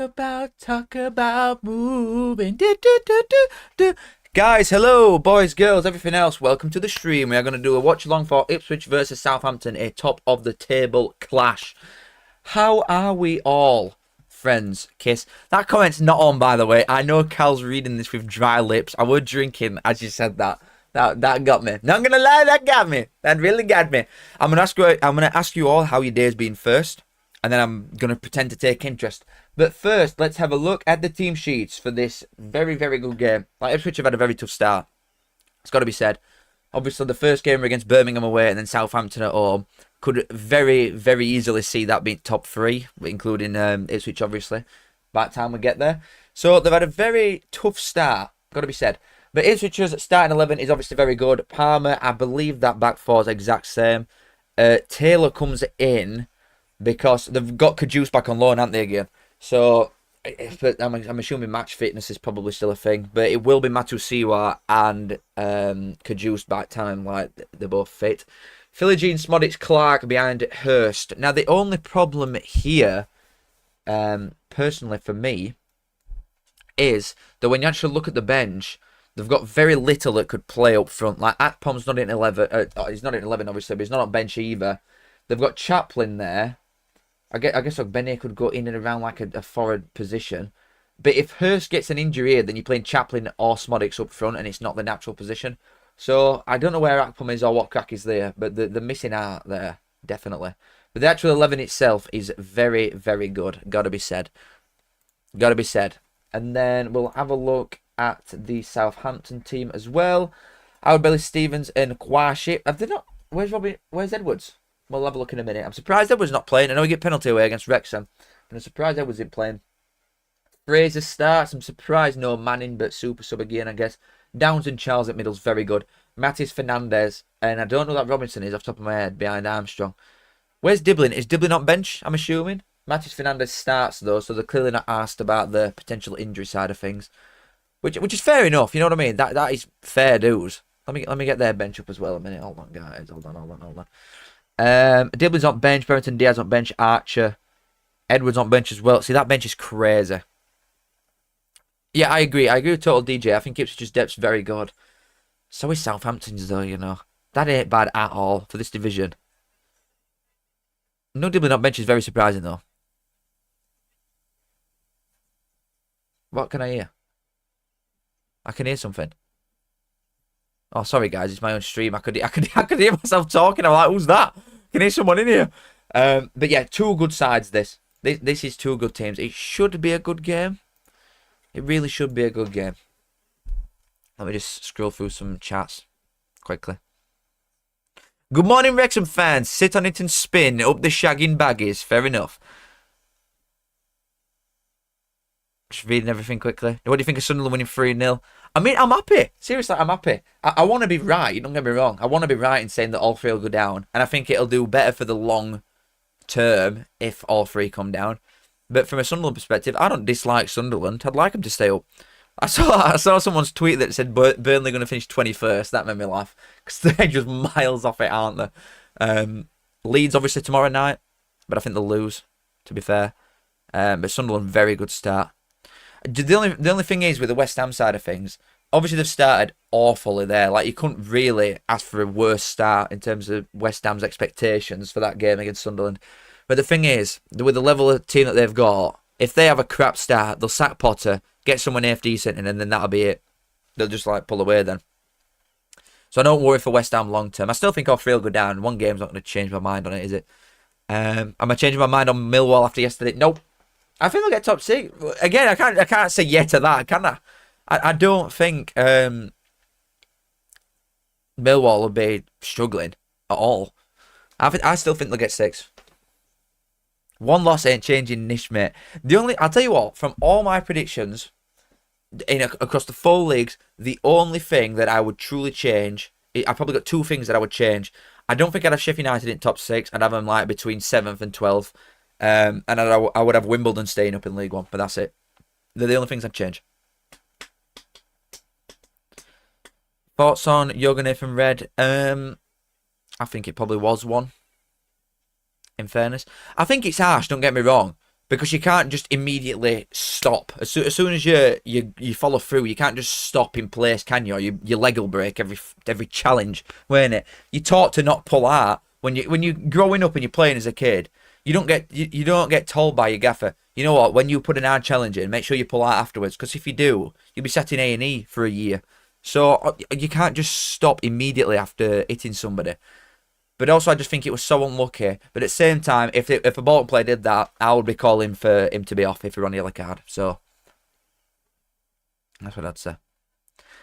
Talk about moving. Do, do, do, do, do. Guys, hello, boys, girls, everything else. Welcome to the stream. We are going to do a watch along for Ipswich versus Southampton, a top of the table clash. How are we all, friends? Kiss. That comment's not on, by the way. I know Cal's reading this with dry lips. I was drinking as you said that. That got me. Not gonna lie, that got me. That really got me. I'm gonna ask you all how your day's been first, and then I'm gonna pretend to take interest. But first, let's have a look at the team sheets for this very, very good game. Like, Ipswich have had a very tough start. It's got to be said. Obviously, the first game were against Birmingham away and then Southampton at home. Could very, very easily see that being top three, including Ipswich, obviously, by the time we get there. So, they've had a very tough start, got to be said. But Ipswich's starting 11 is obviously very good. Palmer, I believe that back four is exact same. Taylor comes in because they've got Kajus back on loan, haven't they, again? So, but I'm assuming match fitness is probably still a thing. But it will be Matusiwa and Kajus by time, like, they're both fit. Philogene, Smodic, Clark behind Hurst. Now, the only problem here, personally for me, is that when you actually look at the bench, they've got very little that could play up front. Like, Akpom's not in 11. He's not in 11, obviously, but he's not on bench either. They've got Chaplin there. I guess Benny could go in and around like a forward position. But if Hurst gets an injury here, then you're playing Chaplin or Smodics up front, and it's not the natural position. So, I don't know where Akpom is or what crack is there, but they're missing out there, definitely. But the actual 11 itself is very, very good. Gotta be said. Gotta be said. And then we'll have a look at the Southampton team as well. Howard Billy Stevens and Quaship. Have they not? Where's Edwards? We'll have a look in a minute. I'm surprised Edwards not playing. I know he get penalty away against Wrexham. And I'm surprised Edwards isn't playing. Fraser starts. I'm surprised no Manning, but super sub again, I guess. Downs and Charles at middle's very good. Mattis Fernandez. And I don't know that Robinson is off the top of my head behind Armstrong. Where's Diblin? Is Diblin on bench, I'm assuming? Mattis Fernandez starts though, so they're clearly not asked about the potential injury side of things. Which is fair enough, you know what I mean? That is fair dues. Let me get their bench up as well a minute. Hold on, guys. Hold on. Diblin's on bench, Berrington Diaz on bench, Archer, Edwards on bench as well. See, that bench is crazy. Yeah, I agree with Total DJ. I think Ipswich's depth's very good. So is Southampton's though, you know. That ain't bad at all for this division. No Diblin on bench is very surprising though. What can I hear? I can hear something. Oh, sorry guys, it's my own stream. I could hear myself talking. I'm like, who's that? Can hear someone in here. But yeah, two good sides. This is two good teams. It should be a good game. It really should be a good game. Let me just scroll through some chats quickly. Good morning, Wrexham fans. Sit on it and spin up the shagging baggies. Fair enough. Just reading everything quickly. What do you think of Sunderland winning 3-0? I mean, I'm happy. Seriously, I'm happy. I want to be right. Don't get me wrong. I want to be right in saying that all three will go down. And I think it'll do better for the long term if all three come down. But from a Sunderland perspective, I don't dislike Sunderland. I'd like them to stay up. I saw someone's tweet that said Burnley going to finish 21st. That made me laugh. Because they're just miles off it, aren't they? Leeds, obviously, tomorrow night. But I think they'll lose, to be fair. But Sunderland, very good start. The only thing is with the West Ham side of things, obviously they've started awfully there. Like, you couldn't really ask for a worse start in terms of West Ham's expectations for that game against Sunderland. But the thing is, with the level of team that they've got, if they have a crap start, they'll sack Potter, get someone half decent, and then that'll be it. They'll just like pull away then. So I don't worry for West Ham long term. I still think all three will go down. One game's not going to change my mind on it, is it? Am I changing my mind on Millwall after yesterday? Nope. I think they'll get top six. Again, I can't say yeah to that, can I? I don't think Millwall will be struggling at all. I still think they'll get six. One loss ain't changing niche, mate. I'll tell you what, from all my predictions across the full leagues, the only thing that I would truly change, I probably got two things that I would change. I don't think I'd have Sheffield United in top six. I'd have them like between 7th and 12th. And I would have Wimbledon staying up in League One, but that's it. They're the only things I'd change. Thoughts on Yoga Nathan Red? I think it probably was one. In fairness, I think it's harsh. Don't get me wrong, Because you can't just immediately stop. As soon as you follow through, you can't just stop in place, can you? Or your leg will break every challenge, won't it? You're taught to not pull out when you growing up and you're playing as a kid. You don't get told by your gaffer, you know what? When you put an hard challenge in, make sure you pull out afterwards. Because if you do, you'll be sat in A&E for a year. So you can't just stop immediately after hitting somebody. But also, I just think it was so unlucky. But at the same time, if a Bolton player did that, I would be calling for him to be off if he were on the yellow card. So that's what I'd say.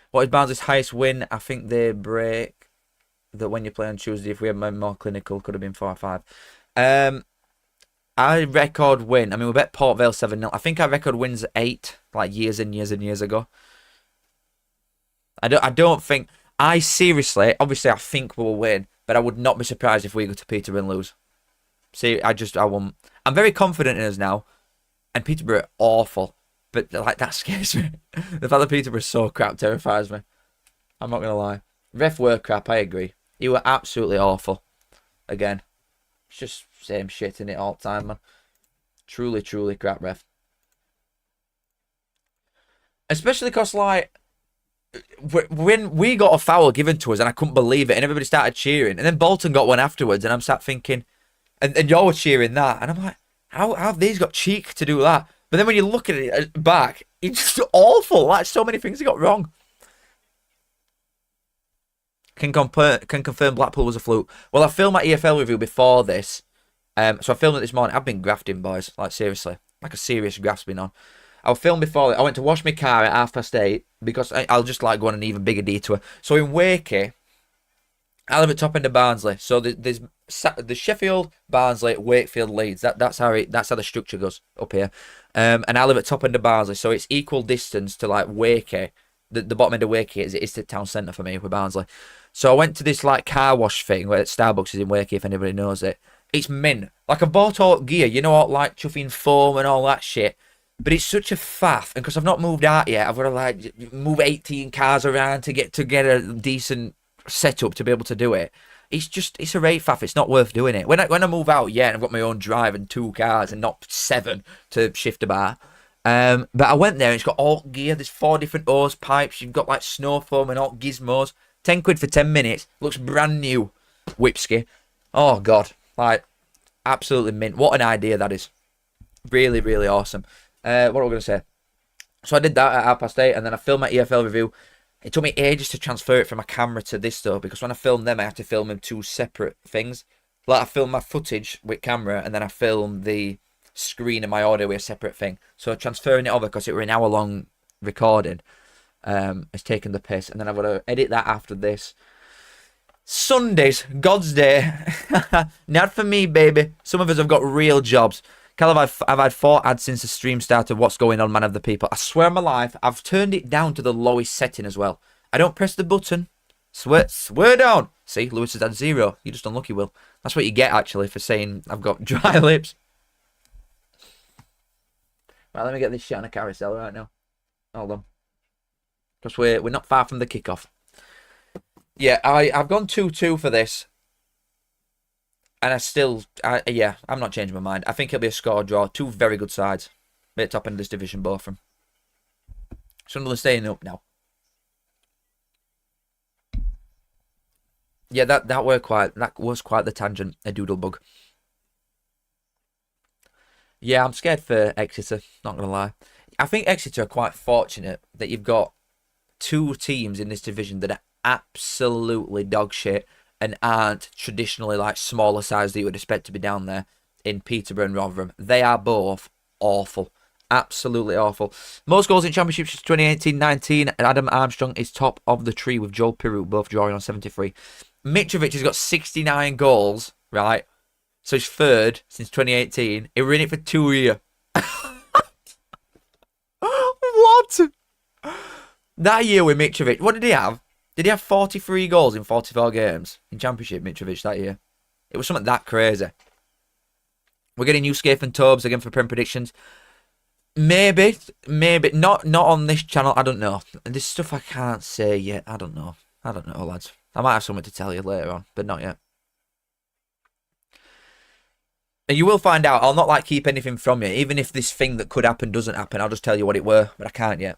What is Barnsley's highest win? I think they break that when you play on Tuesday. If we had been more clinical, could have been 4-5. I record win. I mean, we bet Port Vale 7-0. I think our record wins 8, like years and years and years ago. I don't think. Seriously, obviously, I think we'll win. But I would not be surprised if we go to Peterborough and lose. See, I won't. I'm very confident in us now. And Peterborough are awful. But like that scares me. The fact that Peterborough is so crap terrifies me. I'm not going to lie. Ref were crap, I agree. You were absolutely awful. Again. It's just same shit in it all the time, man. Truly, truly crap ref. Especially because, like, when we got a foul given to us and I couldn't believe it and everybody started cheering and then Bolton got one afterwards and I'm sat thinking and y'all were cheering that and I'm like, how have these got cheek to do that? But then when you look at it back, it's just awful. Like, so many things he got wrong. Can confirm Blackpool was a fluke. Well, I filmed my EFL review before this. So I filmed it this morning. I've been grafting, boys. Like, seriously. Like a serious graft's been on. I filmed before. I went to wash my car at 8:30 because I'll just like go on an even bigger detour. So in Wakey, I live at top end of Barnsley. So there's the Sheffield, Barnsley, Wakefield, Leeds. That's how the structure goes up here. And I live at top end of Barnsley, so it's equal distance to like Wakey. The bottom end of Wakey is the town centre for me with Barnsley. So I went to this like car wash thing where Starbucks is in Wakey, if anybody knows it. It's mint. Like, I bought all gear, you know, all like chuffing foam and all that shit. But it's such a faff, and because I've not moved out yet, I've got to like move 18 cars around to get a decent setup to be able to do it. It's a rate faff. It's not worth doing it. When I move out, yeah, and I've got my own drive and 2 cars and not 7 to shift about. But I went there and it's got all gear. There's 4 different hose pipes. You've got like snow foam and all gizmos. 10 quid for 10 minutes. Looks brand new. Whipsky. Oh God, like absolutely mint. What an idea that is. Really, really awesome. What am I going to say? So I did that at 8:30 and then I filmed my EFL review. It took me ages to transfer it from my camera to this though, because when I film them, I have to film in 2 separate things. Like, I film my footage with camera and then I film the screen and my audio with a separate thing. So transferring it over, because it were an hour-long recording, has taken the piss. And then I've got to edit that after this. Sundays, God's day. Not for me, baby. Some of us have got real jobs. Cal, I've had 4 ads since the stream started. What's going on, man of the people? I swear on my life, I've turned it down to the lowest setting as well. I don't press the button. Swear down. See, Lewis has had 0. You're just unlucky, Will. That's what you get, actually, for saying I've got dry lips. Right, let me get this shit on a carousel right now. Hold on. Because we're not far from the kickoff. Yeah, I've gone 2-2 for this. And I'm not changing my mind. I think it'll be a score draw. 2 very good sides. Be at top end of this division, both of them. Sunderland staying up now. Yeah, that was quite the tangent, a doodle bug. Yeah, I'm scared for Exeter, not gonna lie. I think Exeter are quite fortunate that you've got 2 teams in this division that are absolutely dog shit and aren't traditionally like smaller size that you would expect to be down there in Peterborough and Rotherham. They are both awful. Absolutely awful. Most goals in championships is 2018-19, and Adam Armstrong is top of the tree with Joel Pirout both drawing on 73. Mitrovic has got 69 goals, right? So he's 3rd since 2018. He were in it for 2 years. What? That year with Mitrovic, what did he have? Did he have 43 goals in 44 games in Championship, Mitrovic, that year? It was something that crazy. We're getting new Scaife and Tobes again for Prem predictions. Maybe. Not on this channel. I don't know. This stuff I can't say yet. I don't know, lads. I might have something to tell you later on, but not yet. And you will find out. I'll not like keep anything from you. Even if this thing that could happen doesn't happen, I'll just tell you what it were. But I can't yet.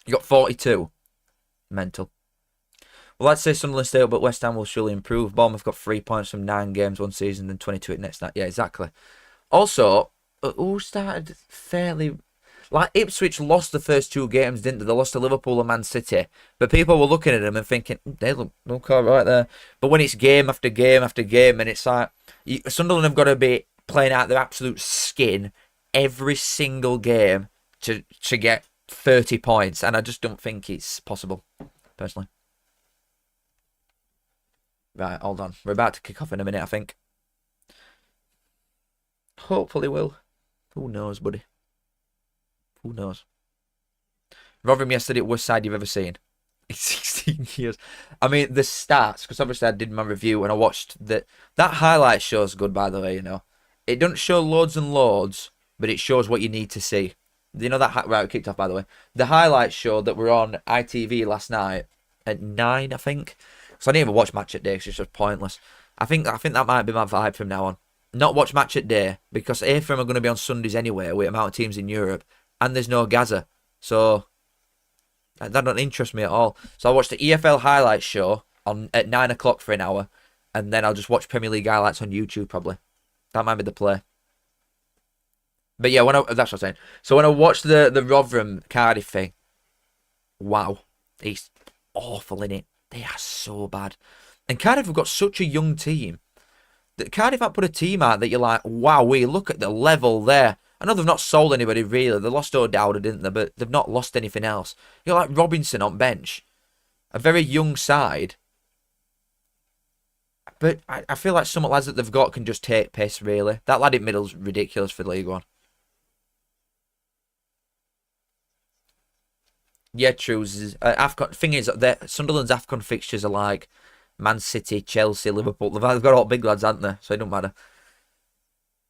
You got 42. Mental. Well, let's say Sunderland stay up, but West Ham will surely improve. Bournemouth got 3 points from 9 games one season and 22 at next night. Yeah, exactly. Also, who started fairly... Like, Ipswich lost the first 2 games, didn't they? They lost to Liverpool and Man City. But people were looking at them and thinking, they look all right there. But when it's game after game after game, and it's like, Sunderland have got to be playing out their absolute skin every single game to get 30 points. And I just don't think it's possible, personally. Right, hold on. We're about to kick off in a minute, I think. Hopefully will. Who knows, buddy? Who knows? Rotherham yesterday, worst side you've ever seen in 16 years. I mean, the stats, because obviously I did my review and I watched that highlight show's good, by the way, you know. It doesn't show loads and loads, but it shows what you need to see. You know that, right, we kicked off, by the way. The highlights show that were on ITV last night at 9, I think. So I didn't even watch Match at Day because it's just pointless. I think that might be my vibe from now on. Not watch Match at Day because AFM are going to be on Sundays anyway with the amount of teams in Europe, and there's no Gaza, so that don't interest me at all. So I watched the EFL highlights show at 9 o'clock for an hour, and then I'll just watch Premier League highlights on YouTube probably. That might be the play. But yeah, that's what I'm saying. So when I watched the Rotherham Cardiff thing, wow, it's awful, innit? They are so bad. And Cardiff have got such a young team. That Cardiff have put a team out that you're like, wow, we look at the level there. I know they've not sold anybody really. They lost O'Dowda, didn't they? But they've not lost anything else. You're like Robinson on bench. A very young side. But I feel like some lads that they've got can just take piss, really. That lad in middle's ridiculous for League One. Yeah, true. AFCON, thing is, Sunderland's AFCON fixtures are like Man City, Chelsea, Liverpool. They've got all big lads, haven't they? So it don't matter.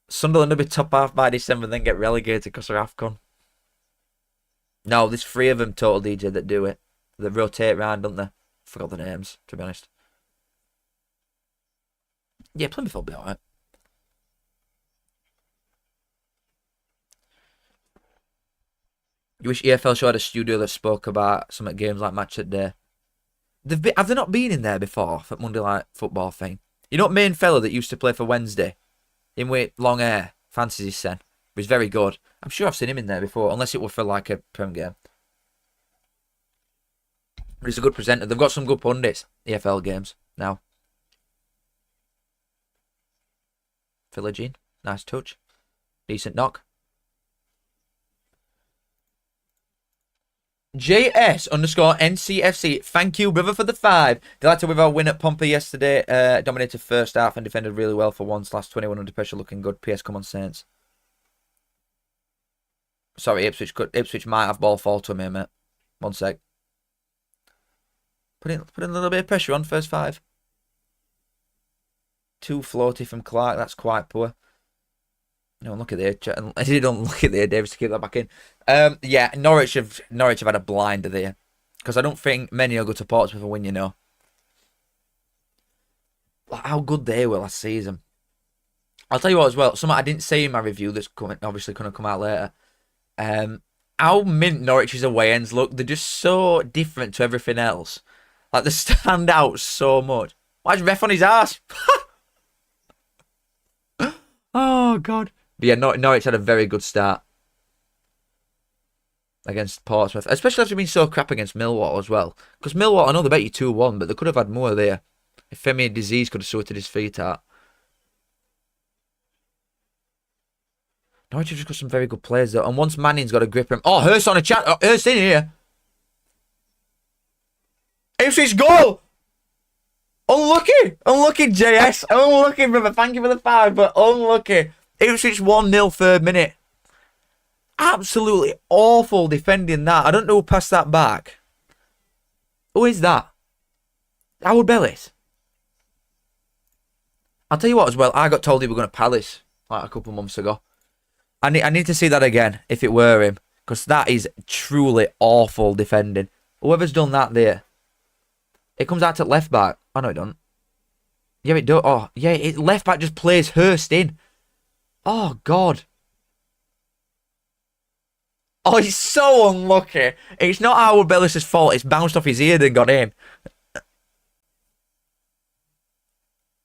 Sunderland will be top half by December and then get relegated because they're AFCON. No, there's 3 of them total DJ that do it. They rotate round, don't they? Forgot the names, to be honest. Yeah, Plymouth will be alright. You wish EFL show had a studio that spoke about some games like Match at Day. Have they not been in there before for Monday Night Football thing? You know, main fella that used to play for Wednesday, in with long hair, fancies his son. He was very good. I'm sure I've seen him in there before, unless it were for like a Prem game. But he's a good presenter. They've got some good pundits, EFL games now. Philogene, nice touch, decent knock. JS_NCFC. Thank you, brother, for the 5. Delighted with our win at Pompey yesterday. Dominated first half and defended really well for once. Last 21 under pressure, looking good. PS, come on, Saints. Sorry, Ipswich might have ball fall to me, mate. 1 sec. Put in a little bit of pressure on first 5. 2 floaty from Clark. That's quite poor. No, look at there. I didn't look at there, Davis, to keep that back in. Yeah, Norwich have had a blinder there. Because I don't think many will go to Portsmouth and win, you know. Like how good they were last season. I'll tell you what as well, something I didn't say in my review that's obviously going to come out later. How mint Norwich's away ends look. They're just so different to everything else. Like they stand out so much. Why's ref on his ass? Oh, God. But yeah, Norwich had a very good start against Portsmouth, especially after being so crap against Millwall as well. Because Millwall, I know they bet you 2-1, but they could have had more there. If Femi Disease could have sorted his feet out. Norwich have just got some very good players though. And once Manning's got a grip him. Oh, Hurst on a chat. Oh, Hurst in here. Ipswich goal! Unlucky! Unlucky, JS. Unlucky, brother. Thank you for the 5, but unlucky. Ipswich 1-0 3rd minute. Absolutely awful defending that. I don't know who passed that back. Who is that? Howard Bellis. I'll tell you what as well. I got told he were going to Palace like a couple of months ago. I need to see that again if it were him. Because that is truly awful defending. Whoever's done that there. It comes out to left back. Oh no, it don't. Yeah, it does. Oh, yeah, it left back just plays Hurst in. Oh, God. Oh, he's so unlucky. It's not Howard Bellis's fault. It's bounced off his ear and got in.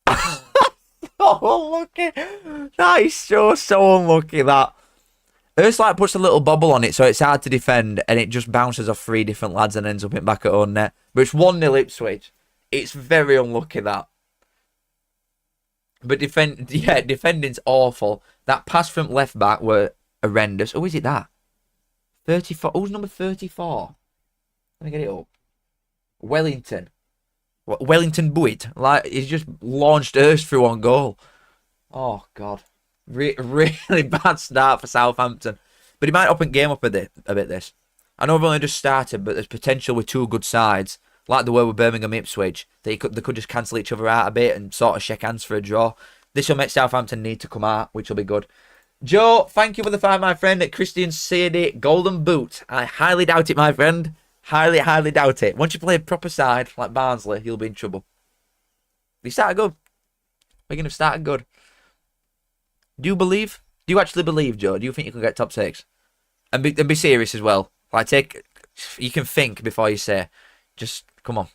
So unlucky. That is so unlucky, that. Hurst like puts a little bobble on it, so it's hard to defend, and it just bounces off three different lads and ends up in back at own net. But it's 1-0 Ipswich. It's very unlucky, that. But defending's awful. That pass from left back were horrendous. Oh, is it that? 34. Who's number 34? Let me get it up. Wellington. Wellington Buit. Like, he's just launched Hurst through on goal. Oh, God. Really bad start for Southampton. But he might open game up a bit, this. I know we've only just started, but there's potential with two good sides, like the way with Birmingham Ipswich, they could just cancel each other out a bit and sort of shake hands for a draw. This will make Southampton need to come out, which will be good. Joe, thank you for the 5, my friend. Christian Sadie, Golden Boot. I highly doubt it, my friend. Highly, highly doubt it. Once you play a proper side like Barnsley, you'll be in trouble. You started good. We're going to start good. Do you believe? Do you actually believe, Joe? Do you think you can get top 6? And be serious as well. Like, you can think before you say. Just, come on.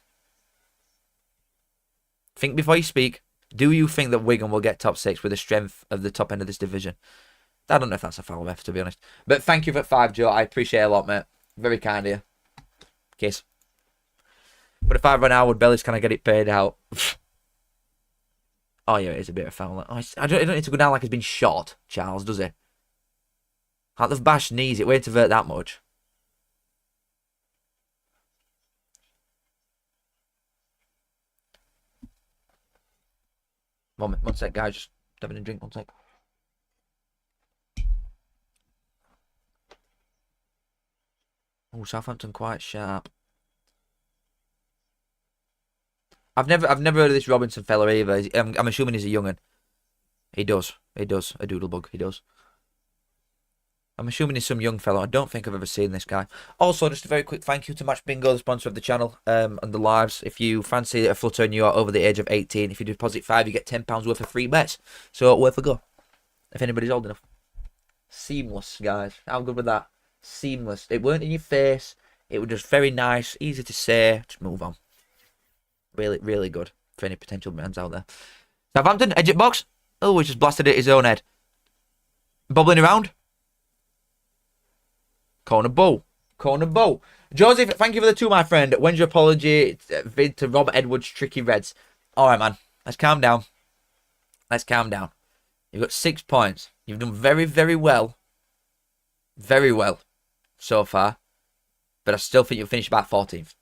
Think before you speak. Do you think that Wigan will get top 6 with the strength of the top end of this division? I don't know if that's a foul ref, to be honest. But thank you for 5, Joe. I appreciate it a lot, mate. Very kind of you. Kiss. But if I run Howard Bellis, can I get it paid out? Oh, yeah, it is a bit of a foul. Oh, I don't need to go down like he's been shot, Charles, does he? Like, they've bashed knees. It won't avert that much. One sec, guys. Just having a drink. One sec. Oh, Southampton quite sharp. I've never heard of this Robinson fella either. I'm assuming he's a young'un. He does. A doodlebug. He does. I'm assuming he's some young fellow. I don't think I've ever seen this guy. Also, just a very quick thank you to Match Bingo, the sponsor of the channel, and the lives. If you fancy a flutter and you are over the age of 18, if you deposit 5, you get £10 worth of free bets. So, worth a go. If anybody's old enough. Seamless, guys. How good was that? Seamless. It weren't in your face. It was just very nice, easy to say. Just move on. Really, really good for any potential brands out there. Southampton, edge at box. Oh, he just blasted it his own head. Bobbling around. Corner bow. Joseph, thank you for the 2, my friend. When's your apology vid to Rob Edwards' tricky Reds? Alright, man. Let's calm down. You've got 6 points. You've done very, very well. Very well so far. But I still think you'll finish about 14th.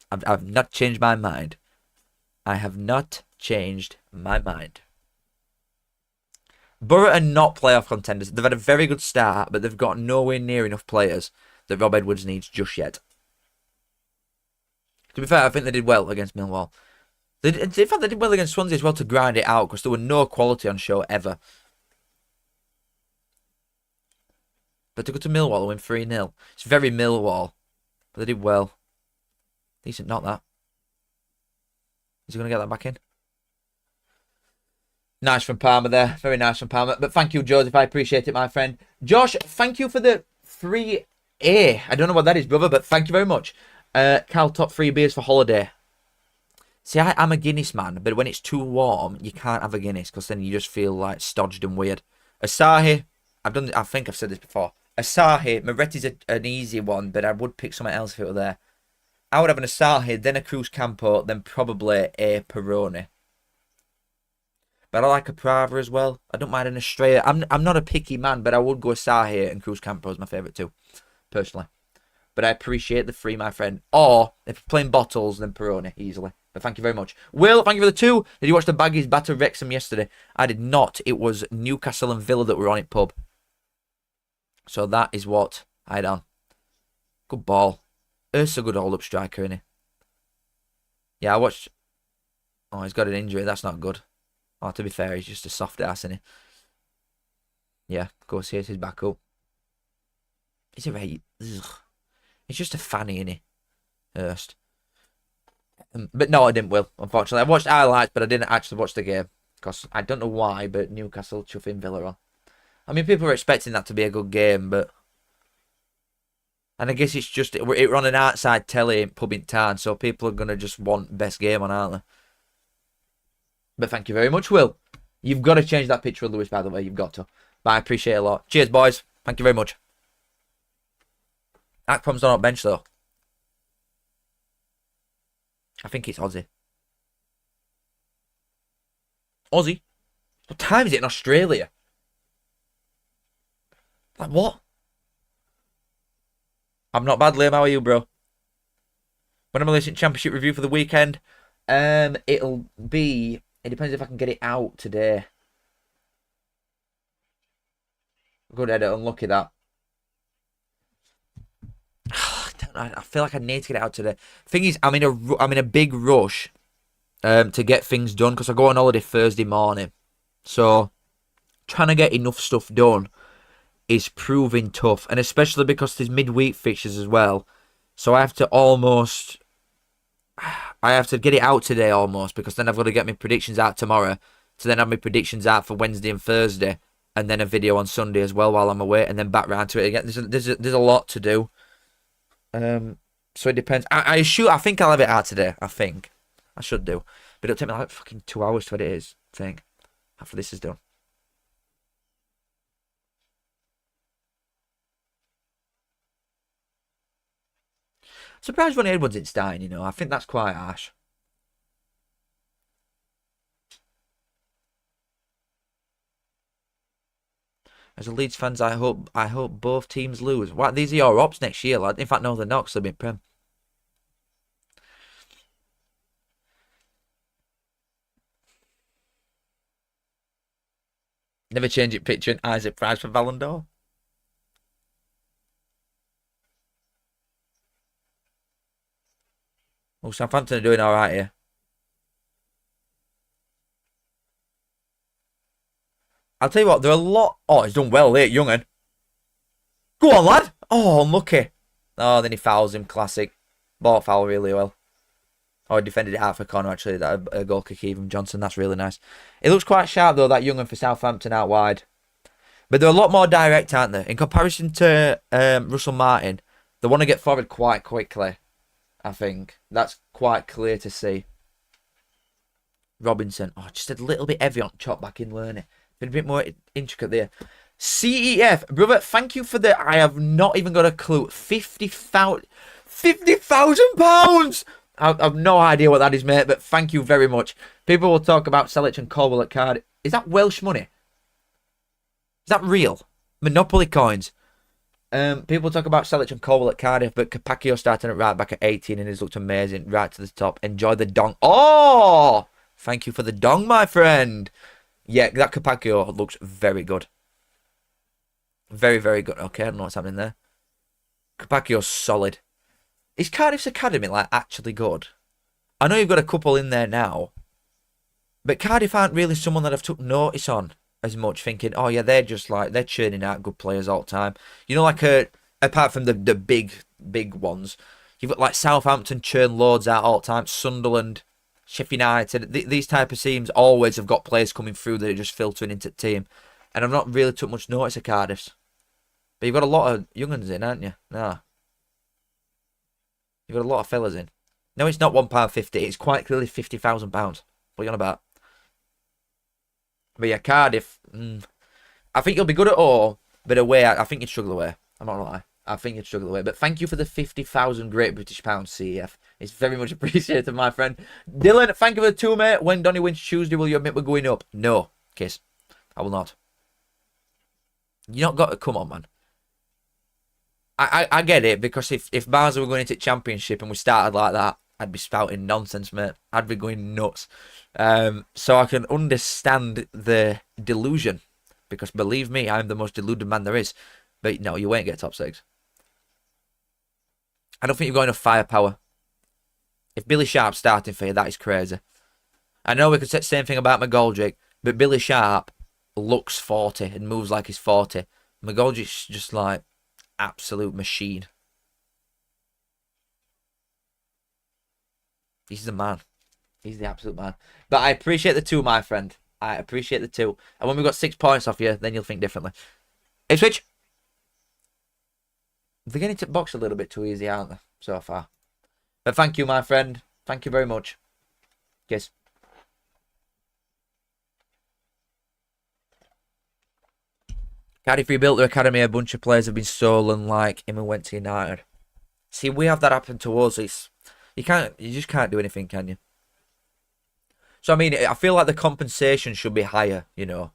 I've not changed my mind. Borough are not playoff contenders. They've had a very good start, but they've got nowhere near enough players that Rob Edwards needs just yet. To be fair, I think they did well against Millwall. In fact, they did well against Swansea as well to grind it out, because there were no quality on show ever. But to go to Millwall and win 3-0. It's very Millwall. But they did well. Decent, not that. Is he going to get that back in? Nice from Palmer there. Very nice from Palmer. But thank you, Joseph. I appreciate it, my friend. Josh, thank you for the 3A. I don't know what that is, brother, but thank you very much. Cal, top 3 beers for holiday. See, I'm a Guinness man, but when it's too warm, you can't have a Guinness, because then you just feel like stodged and weird. Asahi, I think I've said this before. Asahi, Moretti's an easy one, but I would pick something else if it were there. I would have an Asahi, then a Cruz Campo, then probably a Peroni. But I like a Prava as well. I don't mind an Estrella. I'm not a picky man, but I would go Asahi and Cruz Campo as my favourite too, personally. But I appreciate the 3, my friend. Or, if you're playing bottles, then Peroni, easily. But thank you very much. Will, thank you for the 2. Did you watch the Baggies batter Wrexham yesterday? I did not. It was Newcastle and Villa that were on it, pub. So that is what I done. Good ball. He's a good hold-up striker, isn't he? Yeah, I watched... Oh, he's got an injury. That's not good. Oh, to be fair, he's just a soft ass, isn't he? Yeah, of course, here's his back up. He's a very... Ugh. He's just a fanny, isn't he? Hurst. But no, I didn't, Will, unfortunately. I watched highlights, but I didn't actually watch the game. Because I don't know why, but Newcastle chuffing Villa on. I mean, people are expecting that to be a good game, but... And I guess it's just... We're on an outside telly in pub in town, so people are going to just want best game on, aren't they? But thank you very much, Will. You've got to change that picture of Lewis, by the way. You've got to. But I appreciate it a lot. Cheers, boys. Thank you very much. Akpom's not on bench, though. I think it's Aussie. Aussie? What time is it in Australia? Like, what? I'm not bad, Liam. How are you, bro? When am I listening to Championship review for the weekend? It'll be... It depends if I can get it out today. Good edit, unlucky that. I feel like I need to get it out today. Thing is, I'm in a big rush to get things done because I go on holiday Thursday morning. So trying to get enough stuff done is proving tough, and especially because there's midweek fixtures as well. So I have to get it out today almost, because then I've got to get my predictions out tomorrow to then have my predictions out for Wednesday and Thursday, and then a video on Sunday as well while I'm away, and then back round to it again. There's a lot to do. So it depends. I think I'll have it out today. I think I should do, but it'll take me like fucking 2 hours to edit it. I think after this is done. Surprised Ronnie Edwards isn't starting, you know. I think that's quite harsh. As a Leeds fans, I hope both teams lose. What? These are your ops next year, lad. In fact, no, they're not, 'cause they'll be Prem. Never change it picture and Isaac Price for Ballon d'Or. Oh, Southampton are doing all right here. I'll tell you what, they're a lot... Oh, he's done well there, Young'un. Go on, lad. Oh, unlucky. Oh, then he fouls him. Classic. Ball foul really well. Oh, he defended it out for a corner, actually. That a goal kick, even Johnson. That's really nice. It looks quite sharp, though, that Young'un for Southampton out wide. But they're a lot more direct, aren't they? In comparison to Russell Martin, they want to get forward quite quickly, I think. That's quite clear to see. Robinson. Oh, just a little bit heavy on chop back in learning. Been a bit more intricate there. CEF, brother, thank you for the... I have not even got a clue. £50,000! I have no idea what that is, mate, but thank you very much. People will talk about Selic and Colwell at Cardiff. Is that Welsh money? Is that real? Monopoly coins. People talk about Selic and Colwell at Cardiff, but Capaccio starting at right back at 18 and he's looked amazing. Right to the top. Enjoy the dong. Oh! Thank you for the dong, my friend. Yeah, that Capaccio looks very good. Very, very good. Okay, I don't know what's happening there. Capaccio's solid. Is Cardiff's academy, like, actually good? I know you've got a couple in there now. But Cardiff aren't really someone that I've took notice on as much, thinking, oh, yeah, they're just, like, they're churning out good players all the time. You know, like, apart from the big ones, you've got, like, Southampton churn loads out all the time. Sunderland... Sheffield United, these type of teams always have got players coming through that are just filtering into the team. And I've not really took much notice of Cardiff's. But you've got a lot of young'uns in, haven't you? No. You've got a lot of fellas in. No, it's not £1.50. It's quite clearly £50,000. What are you on about? But yeah, Cardiff. I think you'll be good at all. But away, I think you'd struggle away. I'm not gonna lie. I think you'd struggle away. But thank you for the 50,000 Great British Pounds, CEF. It's very much appreciated, my friend. Dylan, thank you for the 2, mate. When Donny wins Tuesday, will you admit we're going up? No, Kiss. I will not. You not got to... Come on, man. I get it, because if Barnsley were going into Championship and we started like that, I'd be spouting nonsense, mate. I'd be going nuts. So I can understand the delusion, because believe me, I'm the most deluded man there is. But no, you won't get top 6. I don't think you've got enough firepower. If Billy Sharp's starting for you, that is crazy. I know we could say the same thing about McGoldrick, but Billy Sharp looks 40 and moves like he's 40. McGoldrick's just like absolute machine. He's the man. He's the absolute man. But I appreciate the 2, my friend. I appreciate the 2. And when we got 6 points off you, then you'll think differently. Ipswich. They're getting to box a little bit too easy, aren't they, so far? But thank you, my friend. Thank you very much. Yes. Cardiff rebuilt their academy. A bunch of players have been stolen, like him and went to United. See, we have that happen to us. You just can't do anything, can you? So, I mean, I feel like the compensation should be higher, you know,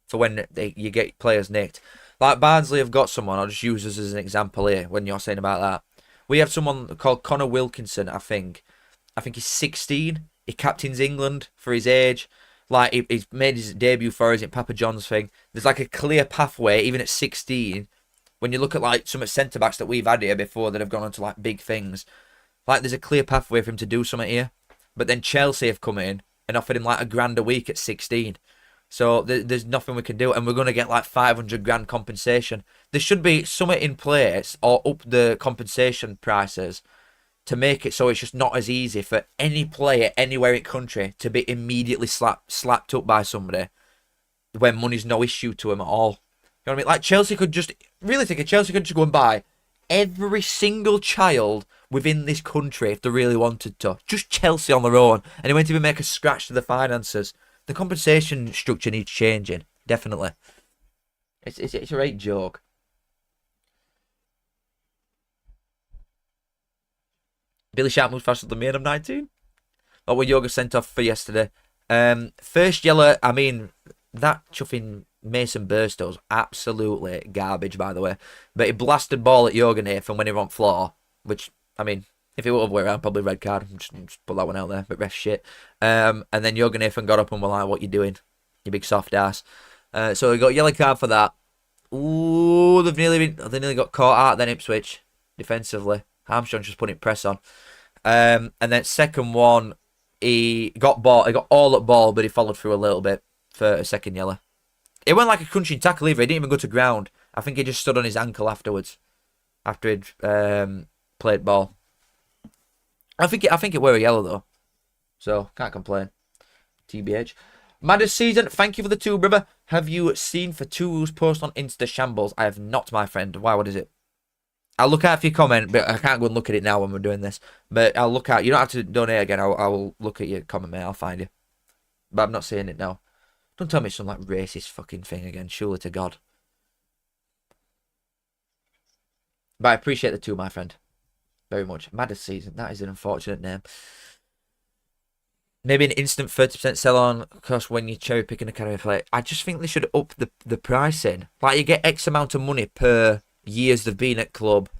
for when you get players nicked. Like Barnsley have got someone, I'll just use this as an example here when you're saying about that. We have someone called Connor Wilkinson, I think. I think he's 16. He captains England for his age. Like, he's made his debut for us in Papa John's thing. There's like a clear pathway, even at 16. When you look at like some centre-backs that we've had here before that have gone on to like big things. Like, there's a clear pathway for him to do something here. But then Chelsea have come in and offered him like £1,000 a week at 16. So there's nothing we can do, and we're going to get like 500 grand compensation. There should be something in place or up the compensation prices to make it so it's just not as easy for any player anywhere in the country to be immediately slapped up by somebody when money's no issue to them at all. You know what I mean? Like Chelsea could just Chelsea could just go and buy every single child within this country if they really wanted to. Just Chelsea on their own, and it won't even make a scratch to the finances. The compensation structure needs changing, definitely. It's a great joke. Billy Sharp moves faster than me, and I'm 19. Oh, when Yoga sent off for yesterday. First yellow, I mean, that chuffing Mason Burstow's absolutely garbage, by the way. But he blasted ball at Yoga Nathan when he went on floor, which, I mean, if it were other way around, probably red card. Just put that one out there, but ref shit. And then Yoga Nathan got up and were like, "What you doing, you big soft ass?" So he got yellow card for that. Ooh, they nearly got caught out then Ipswich defensively. Armstrong just putting press on. And then second one, he got all at ball, but he followed through a little bit for a second yellow. It wasn't like a crunching tackle either. He didn't even go to ground. I think he just stood on his ankle afterwards, after he'd played ball. I think it were a yellow though, so can't complain. TBH. Maddest season, thank you for the 2, brother. Have you seen for 2's post on Insta Shambles? I have not, my friend. Why? What is it? I'll look out for your comment, but I can't go and look at it now when we're doing this. But I'll look out. You don't have to donate again. I will look at your comment, mate. I'll find you. But I'm not seeing it now. Don't tell me it's some like racist fucking thing again. Surely to God. But I appreciate the 2, my friend. Very much. Maddest season. That is an unfortunate name. Maybe an instant 30% sell on cost when you're cherry picking a academy player. I just think they should up the pricing. Like, you get X amount of money per years they've been at club,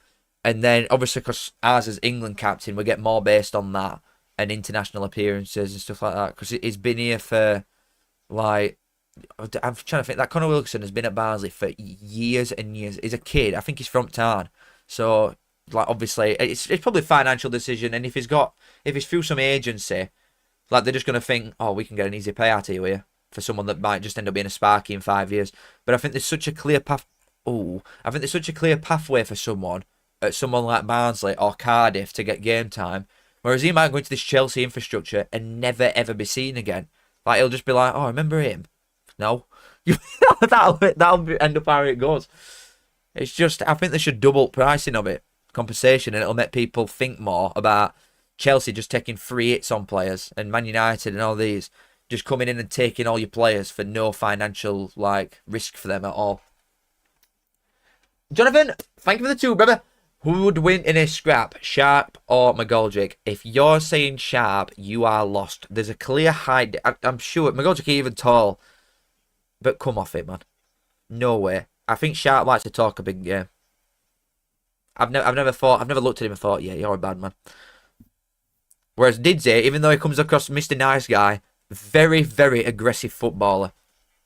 and then obviously because ours is England captain, we get more based on that and international appearances and stuff like that, because he's been here for like, I'm trying to think, that Connor Wilson has been at Barnsley for years and years. He's a kid. I think he's from town, so like obviously it's probably a financial decision, and if he's through some agency, like they're just going to think, oh, we can get an easy payout here for someone that might just end up being a Sparky in 5 years. But I think there's such a clear path. I think there's such a clear pathway for someone like Barnsley or Cardiff to get game time, whereas he might go into this Chelsea infrastructure and never ever be seen again. Like, he'll just be like, oh, remember him? No. that'll end up how it goes. It's just, I think they should double pricing of it, compensation, and it'll make people think more about Chelsea just taking free hits on players, and Man United and all these just coming in and taking all your players for no financial like risk for them at all. Jonathan, thank you for the 2, brother. Who would win in a scrap, Sharp or McGoldrick? If you're saying Sharp, you are lost. There's a clear hide. I'm sure McGoldrick even tall, but come off it, man. No way. I think Sharp likes to talk a big game. I've never looked at him and thought, yeah, you're a bad man. Whereas Didsey, even though he comes across Mr. Nice Guy, very, very aggressive footballer.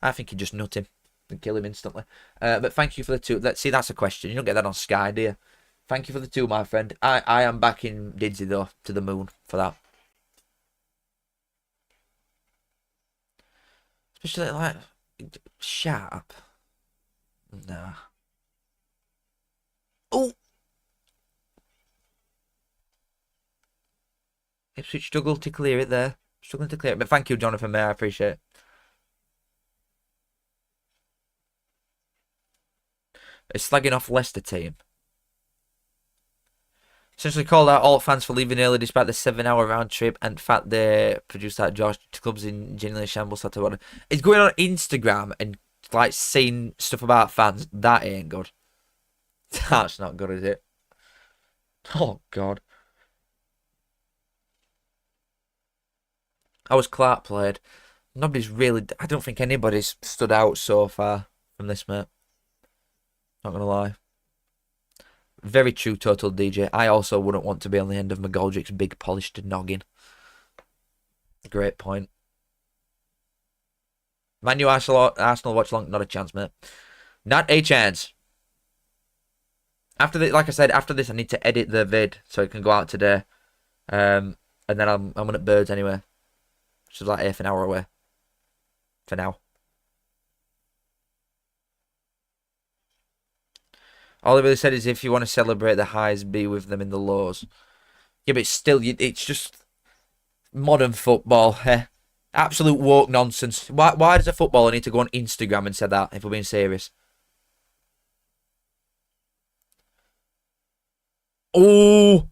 I think he'd just nut him and kill him instantly. But thank you for the 2. Let's see, that's a question. You don't get that on Sky, do you? Thank you for the 2, my friend. I am backing Didsey, though, to the moon for that. Especially, like, Sharp. Nah. Oh! Ipswich struggled to clear it there. Struggling to clear it. But thank you, Jonathan May. I appreciate it. It's slagging off Leicester team. Essentially called out all fans for leaving early despite the 7-hour round trip and the fact they produced that Josh clubs in genuinely shambles. It's going on Instagram and like saying stuff about fans. That ain't good. That's not good, is it? Oh, God. How was Clark played? Nobody's really... I don't think anybody's stood out so far from this, mate. Not going to lie. Very true, Total DJ. I also wouldn't want to be on the end of McGoldrick's big polished noggin. Great point. Man U Arsenal watch long. Not a chance, mate. Not a chance. After this, like I said, after this, I need to edit the vid so it can go out today. And then I'm at Birds anyway. Which is like half an hour away. For now. All I really said is if you want to celebrate the highs, be with them in the lows. Yeah, but still, it's just modern football. Absolute woke nonsense. Why does a footballer need to go on Instagram and say that, if we're being serious? Oh!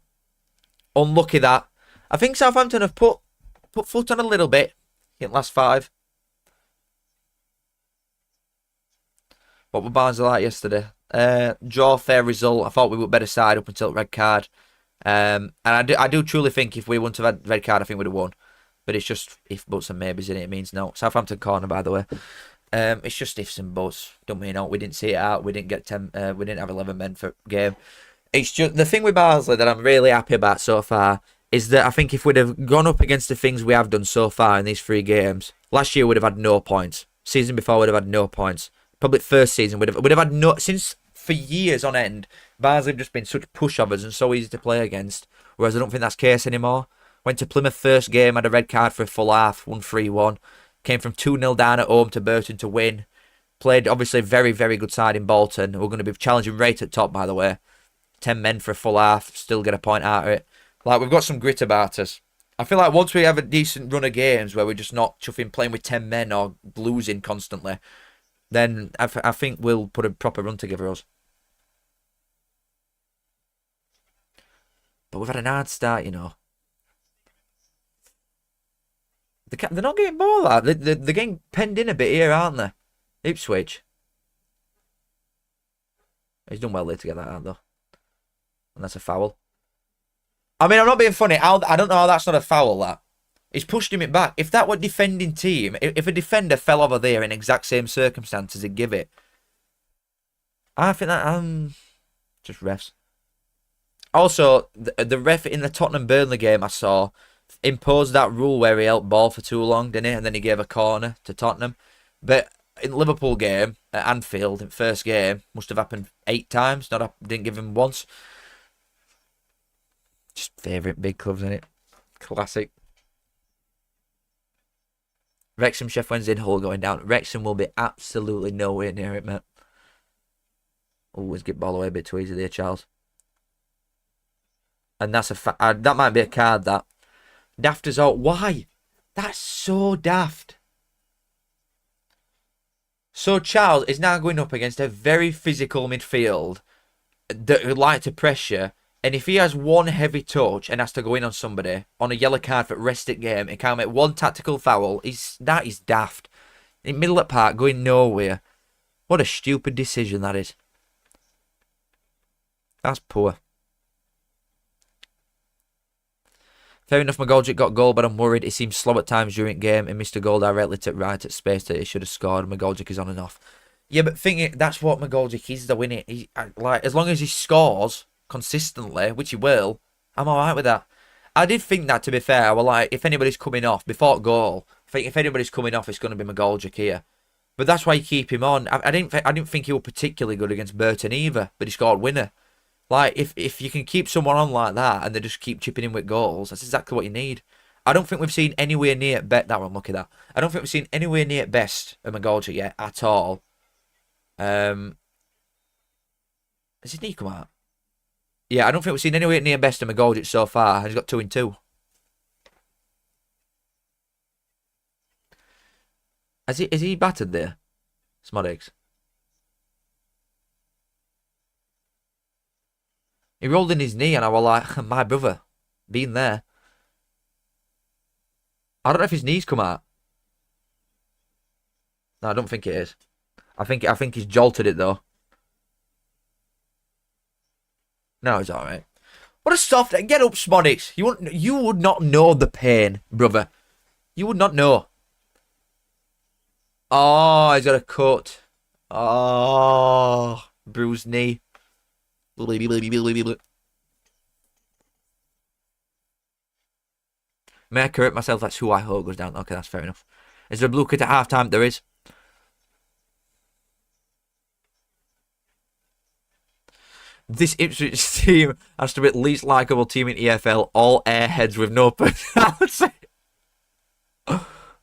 Unlucky that. I think Southampton have put foot on a little bit in the last 5. What were Barnes like yesterday? Draw, fair result. I thought we were better side up until red card. And I do truly think if we wouldn't have had red card, I think we'd have won. But it's just if buts and maybes in it. It means no. Southampton corner, by the way. It's just ifs and buts. Don't mean no. We didn't see it out. We didn't get 10. We didn't have 11 men for game. It's just the thing with Barnsley that I'm really happy about so far is that I think if we'd have gone up against the things we have done so far in these 3 games, last year we'd have had no points. Season before we'd have had no points. Probably first season we'd have had no since for years on end. Barnsley have just been such pushovers and so easy to play against. Whereas I don't think that's the case anymore. Went to Plymouth first game, had a red card for a full half, won 3-1. Came from 2-0 down at home to Bolton to win. Played obviously very, very good side in Bolton. We're going to be challenging right at top, by the way. 10 men for a full half, still get a point out of it. Like, we've got some grit about us. I feel like once we have a decent run of games where we're just not chuffing playing with 10 men or losing constantly, then I think we'll put a proper run together us. But we've had an hard start, you know. They're not getting ball that. They're getting penned in a bit here, aren't they? Ipswich. He's done well there to get that out, though. And that's a foul. I mean, I'm not being funny. I don't know how that's not a foul, that. He's pushed him back. If that were defending team, if a defender fell over there in exact same circumstances, he'd give it. I think that, just refs. Also, the ref in the Tottenham-Burnley game I saw imposed that rule where he held ball for too long, didn't he? And then he gave a corner to Tottenham. But in the Liverpool game, at Anfield, in first game, must have happened 8 times. Didn't give him once. Just favourite big clubs, isn't it? Classic. Wrexham, Sheffield Wednesday, Hull going down. Wrexham will be absolutely nowhere near it, mate. Always get ball away a bit too easy there, Charles. And that's that might be a card, that. Daft as all. Why? That's so daft. So Charles is now going up against a very physical midfield that would like to pressure. And if he has one heavy touch and has to go in on somebody on a yellow card for rested game, he can't make one tactical foul. That is daft. In middle of the park, going nowhere. What a stupid decision that is. That's poor. Fair enough, McGoldrick got goal, but I'm worried. He seems slow at times during game and missed a goal directly to right at space that he should have scored. McGoldrick is on and off. Yeah, but that's what McGoldrick is, though, innit? Like, as long as he scores consistently, which he will, I'm alright with that. I did think that, to be fair. I was like, if anybody's coming off before goal, I think if anybody's coming off, it's going to be McGoldrick here. But that's why you keep him on. I didn't think he was particularly good against Burton either, but he scored winner. Like, if you can keep someone on like that and they just keep chipping in with goals, that's exactly what you need. I don't think we've seen anywhere near that one. Look at that. I don't think we've seen anywhere near best of McGoldrick yet at all. Has his knee come out? Yeah, I don't think we've seen anywhere near best of McGoldrick so far. He's got 2 in 2. Is he battered there? Smodix. He rolled in his knee and I was like, my brother, been there. I don't know if his knee's come out. No, I don't think it is. I think he's jolted it though. No, it's alright. What a soft get up, Smodix. You would not know the pain, brother. You would not know. Oh, he's got a cut. Oh, bruised knee. May I correct myself? That's who I hope goes down. Okay, that's fair enough. Is there a blue kit at half time? There is. This Ipswich team has to be the least likeable team in EFL. All airheads with no personality.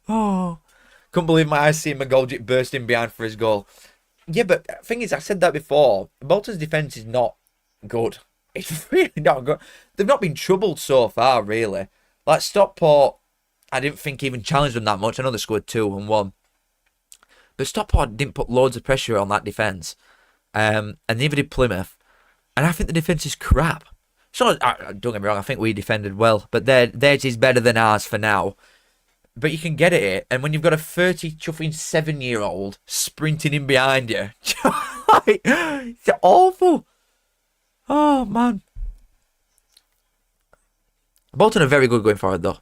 Oh, couldn't believe my eyes seeing Magoljic bursting behind for his goal. Yeah, but the thing is, I said that before. Bolton's defence is not good. It's really not good. They've not been troubled so far, really. Like Stockport, I didn't think even challenged them that much. I know they scored 2 and 1. But Stockport didn't put loads of pressure on that defence. And neither did Plymouth. And I think the defence is crap. So don't get me wrong, I think we defended well. But theirs is better than ours for now. But you can get at it. And when you've got a 7-year-old sprinting in behind you. It's awful. Oh, man. Bolton are very good going forward, though.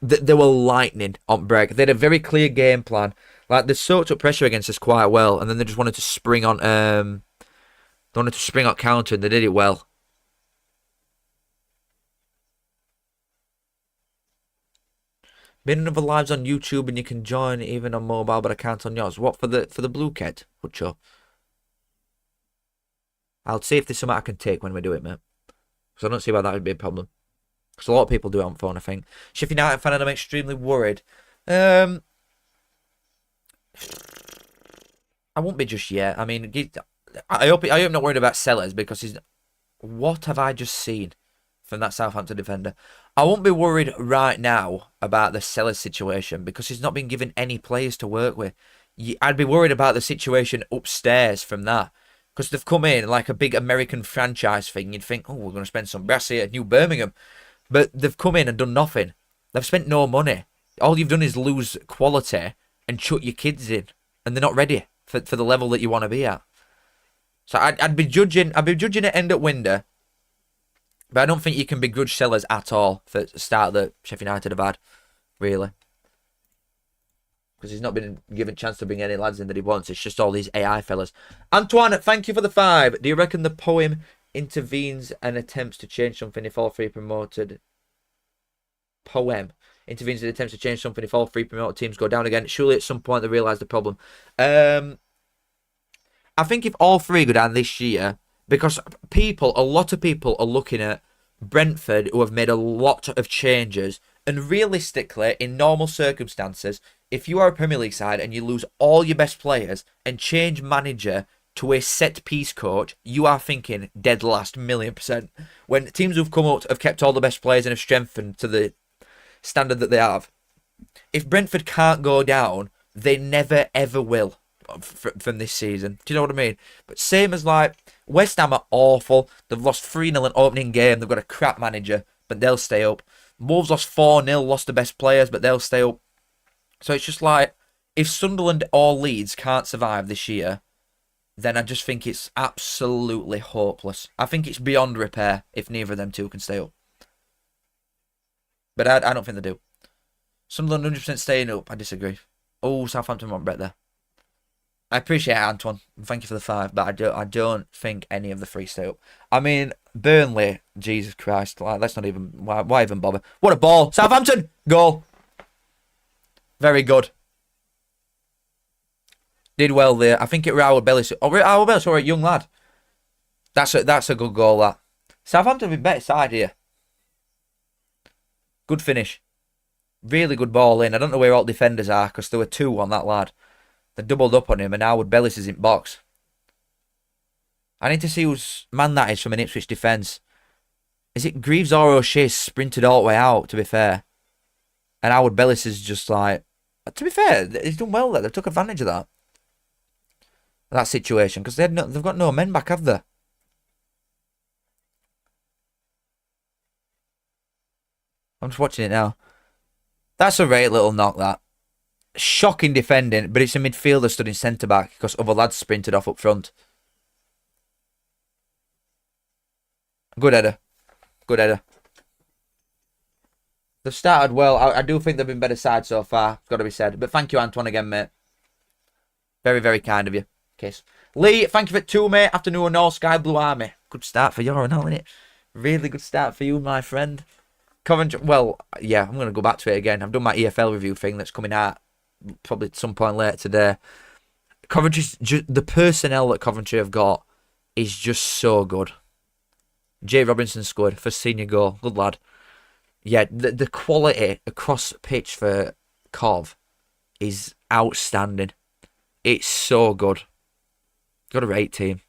They were lightning on break. They had a very clear game plan. Like, they soaked up pressure against us quite well. And then they just wanted to spring on... They wanted to spring on counter, and they did it well. Been another lives on YouTube, and you can join even on mobile, but I can't on yours. What for the blue kit, Hutcho? I'll see if there's something I can take when we do it, mate. Because I don't see why that would be a problem. Because a lot of people do it on phone, I think. Sheffield United fan, and I'm extremely worried. I won't be just yet. I mean, I hope I'm not worried about Sellers because what have I just seen from that Southampton defender? I won't be worried right now about the Sellers situation because he's not been given any players to work with. I'd be worried about the situation upstairs from that because they've come in like a big American franchise thing. You'd think, oh, we're going to spend some brass here at New Birmingham. But they've come in and done nothing. They've spent no money. All you've done is lose quality and chuck your kids in. And they're not ready for the level that you want to be at. So I'd be judging it end at window. But I don't think you can begrudge Sellers at all for the start that Sheffield United have had, really. Because he's not been given a chance to bring any lads in that he wants. It's just all these AI fellas. Antoine, thank you for the 5. Do you reckon the poem intervenes and attempts to change something if all 3 promoted... Poem intervenes and attempts to change something if all 3 promoted teams go down again? Surely at some point they realise the problem. I think if all 3 go down this year... Because a lot of people are looking at Brentford who have made a lot of changes. And realistically, in normal circumstances, if you are a Premier League side and you lose all your best players and change manager to a set-piece coach, you are thinking dead last, 1,000,000%. When teams who've come up have kept all the best players and have strengthened to the standard that they have. If Brentford can't go down, they never, ever will. From this season. Do you know what I mean? But same as like West Ham are awful. They've lost 3-0 in opening game. They've got a crap manager, but they'll stay up. Wolves lost 4-0, lost the best players, but they'll stay up. So it's just like, if Sunderland or Leeds can't survive this year, then I just think it's absolutely hopeless. I think it's beyond repair if neither of them 2 can stay up. But I don't think they do. Sunderland 100% staying up. I disagree. Oh, Southampton want Brett there. I appreciate it, Antoine. Thank you for the 5, but I don't think any of the 3 stay up. I mean, Burnley, Jesus Christ, like, let's not even, why even bother? What a ball! Southampton! Goal! Very good. Did well there. I think it was Howard Bellis. Oh, Howard Bellis, or a young lad. That's a good goal, that. Southampton have been better side here. Good finish. Really good ball in. I don't know where all defenders are, because there were 2 on that lad. They doubled up on him, and Howard Bellis is in box. I need to see whose man that is from an Ipswich defence. Is it Greaves or O'Shea sprinted all the way out, to be fair? And Howard Bellis is just like To be fair, he's done well there. They took advantage of that situation because they've got no men back, have they? I'm just watching it now. That's a great little knock, that. Shocking defending, but it's a midfielder stood in centre back because other lads sprinted off up front. Good header. Good header. They've started well. I do think they've been better side so far. Got to be said. But thank you, Antoine, again, mate. Very, very kind of you. Kiss. Lee, thank you for 2, mate. Afternoon, all Sky Blue Army. Good start for you, isn't it? Really good start for you, my friend. Coventry, well, yeah, I'm going to go back to it again. I've done my EFL review thing that's coming out probably at some point later today. Coventry's the personnel that Coventry have got is just so good. Jay Robinson scored for senior goal. Good lad. Yeah, the quality across pitch for Cov is outstanding. It's so good. Got a great team.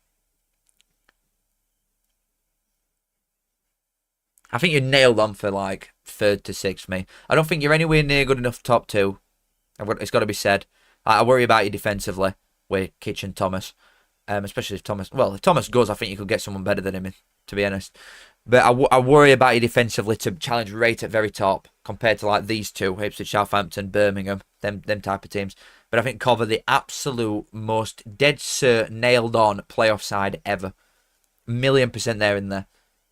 I think you're nailed on for like 3rd to 6th for me. I don't think you're anywhere near good enough top 2. It's got to be said. I worry about you defensively with Kitchen Thomas. Especially if Thomas goes, I think you could get someone better than him, to be honest. But I worry about you defensively to challenge right at very top compared to like these two, Ipswich, Southampton, Birmingham, them type of teams. But I think Cov are the absolute most dead cert nailed on playoff side ever. 1,000,000% there in there.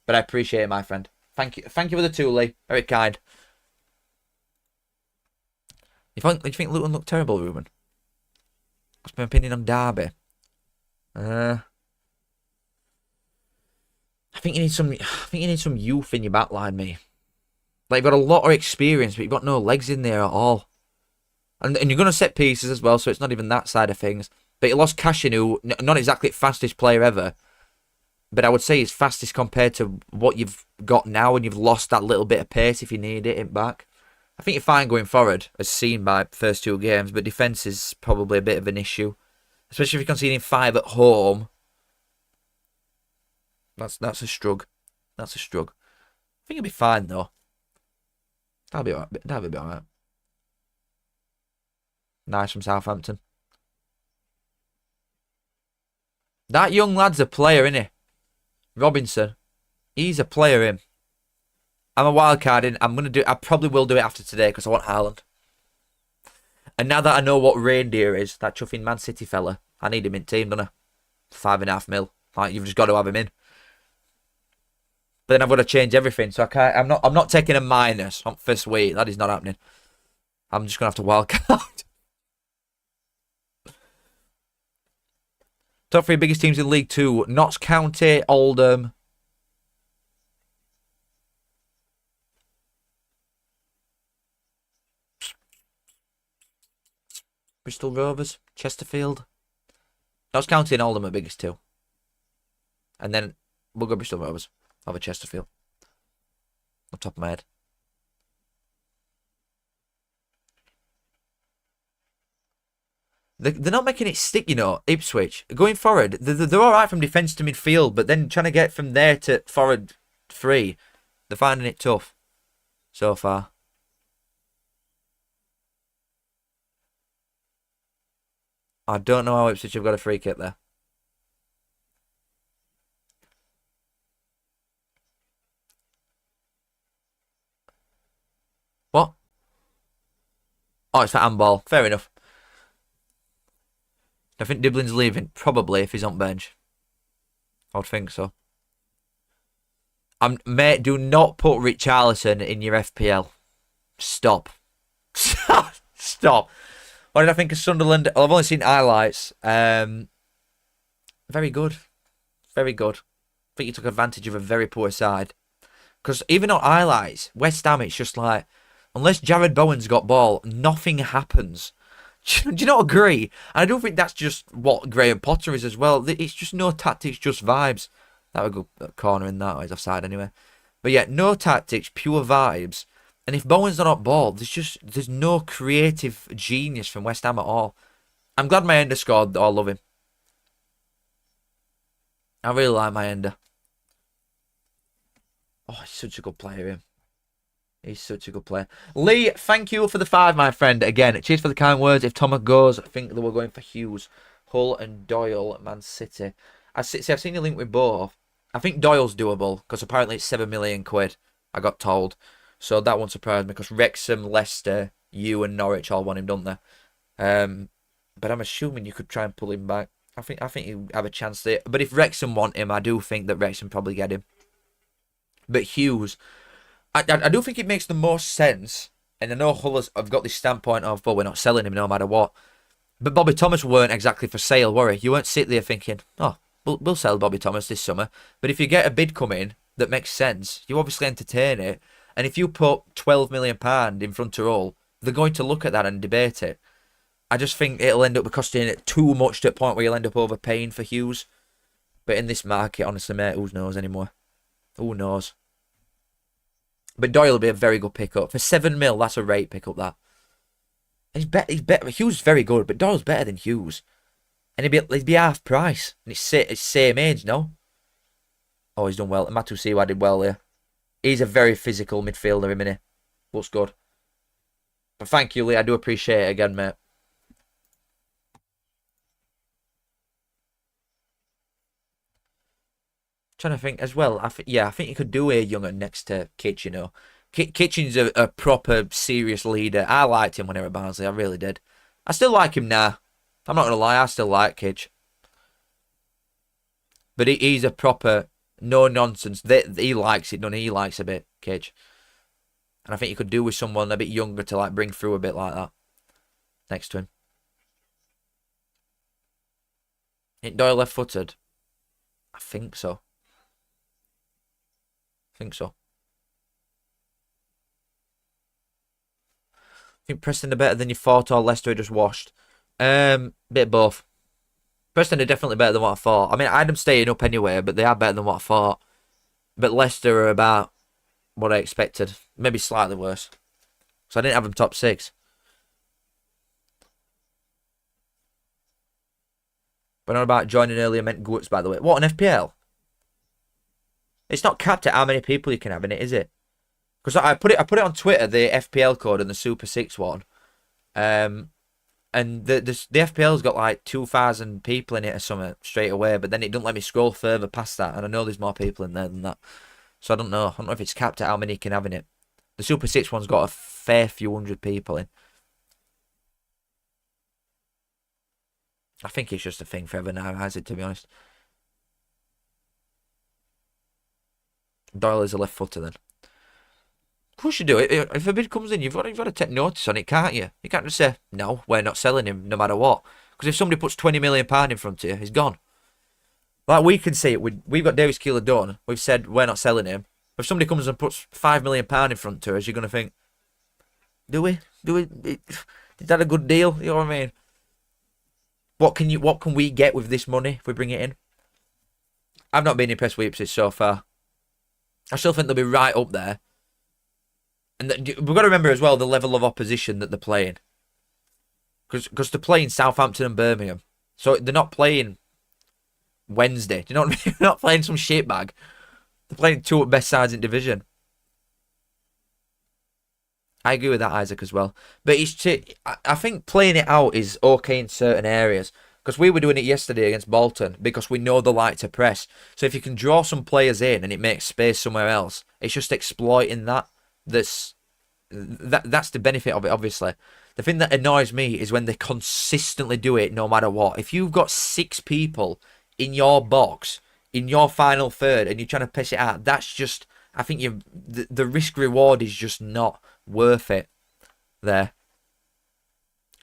But I appreciate it, my friend. Thank you for the 2, Lee. Very kind. You think Luton looked terrible, Ruben? What's my opinion on Derby? I think you need some youth in your backline, mate. Like, you've got a lot of experience, but you've got no legs in there at all. And you're going to set pieces as well, so it's not even that side of things. But you lost Kashinu, not exactly the fastest player ever. But I would say he's fastest compared to what you've got now, and you've lost that little bit of pace if you need it back. I think you're fine going forward, as seen by the first 2 games, but defence is probably a bit of an issue. Especially if you're conceding 5 at home. That's a struggle. That's a struggle. I think you'll be fine, though. That'll be alright. Nice from Southampton. That young lad's a player, isn't he? Robinson. He's a player, him. I'm a wild card in. I probably will do it after today because I want Haaland. And now that I know what reindeer is, that chuffing Man City fella, I need him in team, don't I? 5.5 mil. Like, you've just got to have him in. But then I've got to change everything, so I can't. I'm not taking a minus on first week. That is not happening. I'm just gonna have to wild card. Top 3 biggest teams in League 2: Notts County, Oldham. Bristol Rovers, Chesterfield. Notts County and Oldham are biggest 2. And then we'll go Bristol Rovers over Chesterfield. Off the top of my head. They're not making it stick, you know, Ipswich. Going forward, they're all right from defence to midfield, but then trying to get from there to forward 3, they're finding it tough so far. I don't know how Ipswich have got a free kick there. What? Oh, it's for handball. Fair enough. I think Diblin's leaving, probably, if he's on bench. I would think so. Mate, do not put Richarlison in your FPL. Stop. Stop. What did I think of Sunderland? Well, I've only seen highlights. Very good. Very good. I think you took advantage of a very poor side. Because even on highlights, West Ham, it's just like, unless Jared Bowen's got ball, nothing happens. Do you not agree? And I don't think that's just what Graham Potter is as well. It's just no tactics, just vibes. That would go corner in that. He's offside anyway. But yeah, no tactics, pure vibes. And if Bowen's not on ball, there's no creative genius from West Ham at all. I'm glad my ender scored. I love him. I really like my ender. Oh, he's such a good player, him. He's such a good player. Lee, thank you for the 5, my friend. Again, cheers for the kind words. If Thomas goes, I think they were going for Hughes, Hull and Doyle, Man City. I've seen a link with both. I think Doyle's doable because apparently it's 7 million quid, I got told. So that won't surprise me because Wrexham, Leicester, you and Norwich all want him, don't they? But I'm assuming you could try and pull him back. I think you have a chance there. But if Wrexham want him, I do think that Wrexham probably get him. But Hughes, I do think it makes the most sense. And I know Hull have got this standpoint of, well, we're not selling him no matter what. But Bobby Thomas weren't exactly for sale, were he? You weren't sitting there thinking, oh, we'll sell Bobby Thomas this summer. But if you get a bid come in that makes sense, you obviously entertain it. And if you put £12 million in front of Hull, they're going to look at that and debate it. I just think it'll end up costing it too much to a point where you'll end up overpaying for Hughes. But in this market, honestly, mate, who knows anymore? Who knows? But Doyle will be a very good pickup. For 7 mil, that's a rate pickup, that. He's better. Hughes is very good, but Doyle's better than Hughes. And he'd be half price. And it's same age, no? Oh, he's done well. Matusiwa did well there. He's a very physical midfielder, isn't he? Looks good. But thank you, Lee. I do appreciate it again, mate. Trying to think as well. I think you could do a younger next to Kitch, you know. Kitchen's a proper, serious leader. I liked him when he was at Barnsley. I really did. I still like him now. I'm not going to lie. I still like Kitch. But he's a proper, no-nonsense. He likes it, doesn't he? He likes a bit, Kitch. And I think you could do with someone a bit younger to like bring through a bit like that. Next to him. Ain't Doyle left-footed? I think so. I think Preston are better than you thought, or Leicester are just washed. Bit of both. Preston are definitely better than what I thought. I mean, I had them staying up anyway, but they are better than what I thought. But Leicester are about what I expected. Maybe slightly worse. So I didn't have them top 6. But not about joining earlier meant guts, by the way. What, an FPL? It's not capped at how many people you can have in it, is it? Because I put it on Twitter, the FPL code and the Super 6 one. And the FPL's got like 2,000 people in it or something straight away, but then it doesn't let me scroll further past that. And I know there's more people in there than that. So I don't know. I don't know if it's capped at how many you can have in it. The Super 6 one's got a fair few hundred people in. I think it's just a thing forever now, has it, to be honest? Doyle is a left footer then. Of course you do it. If a bid comes in, you've got to take notice on it, can't you? You can't just say, no, we're not selling him no matter what. Because if somebody puts £20 million in front of you, he's gone. Like we can see it. We've got Davis Keeler done. We've said we're not selling him. If somebody comes and puts £5 million in front of us, you're going to think, do we? Is that a good deal? You know what I mean? What can we get with this money if we bring it in? I've not been impressed with Ipswich so far. I still think they'll be right up there. And we've got to remember as well the level of opposition that they're playing. Because they're playing Southampton and Birmingham. So they're not playing Wednesday. Do you know what I mean? They're not playing some shitbag. They're playing 2 of the best sides in division. I agree with that, Isaac, as well. But I think playing it out is okay in certain areas. Because we were doing it yesterday against Bolton because we know they like to press. So if you can draw some players in and it makes space somewhere else, it's just exploiting that. That's the benefit of it, obviously. The thing that annoys me is when they consistently do it no matter what. If you've got 6 people in your box, in your final third, and you're trying to piss it out, that's just, I think the risk reward is just not worth it there.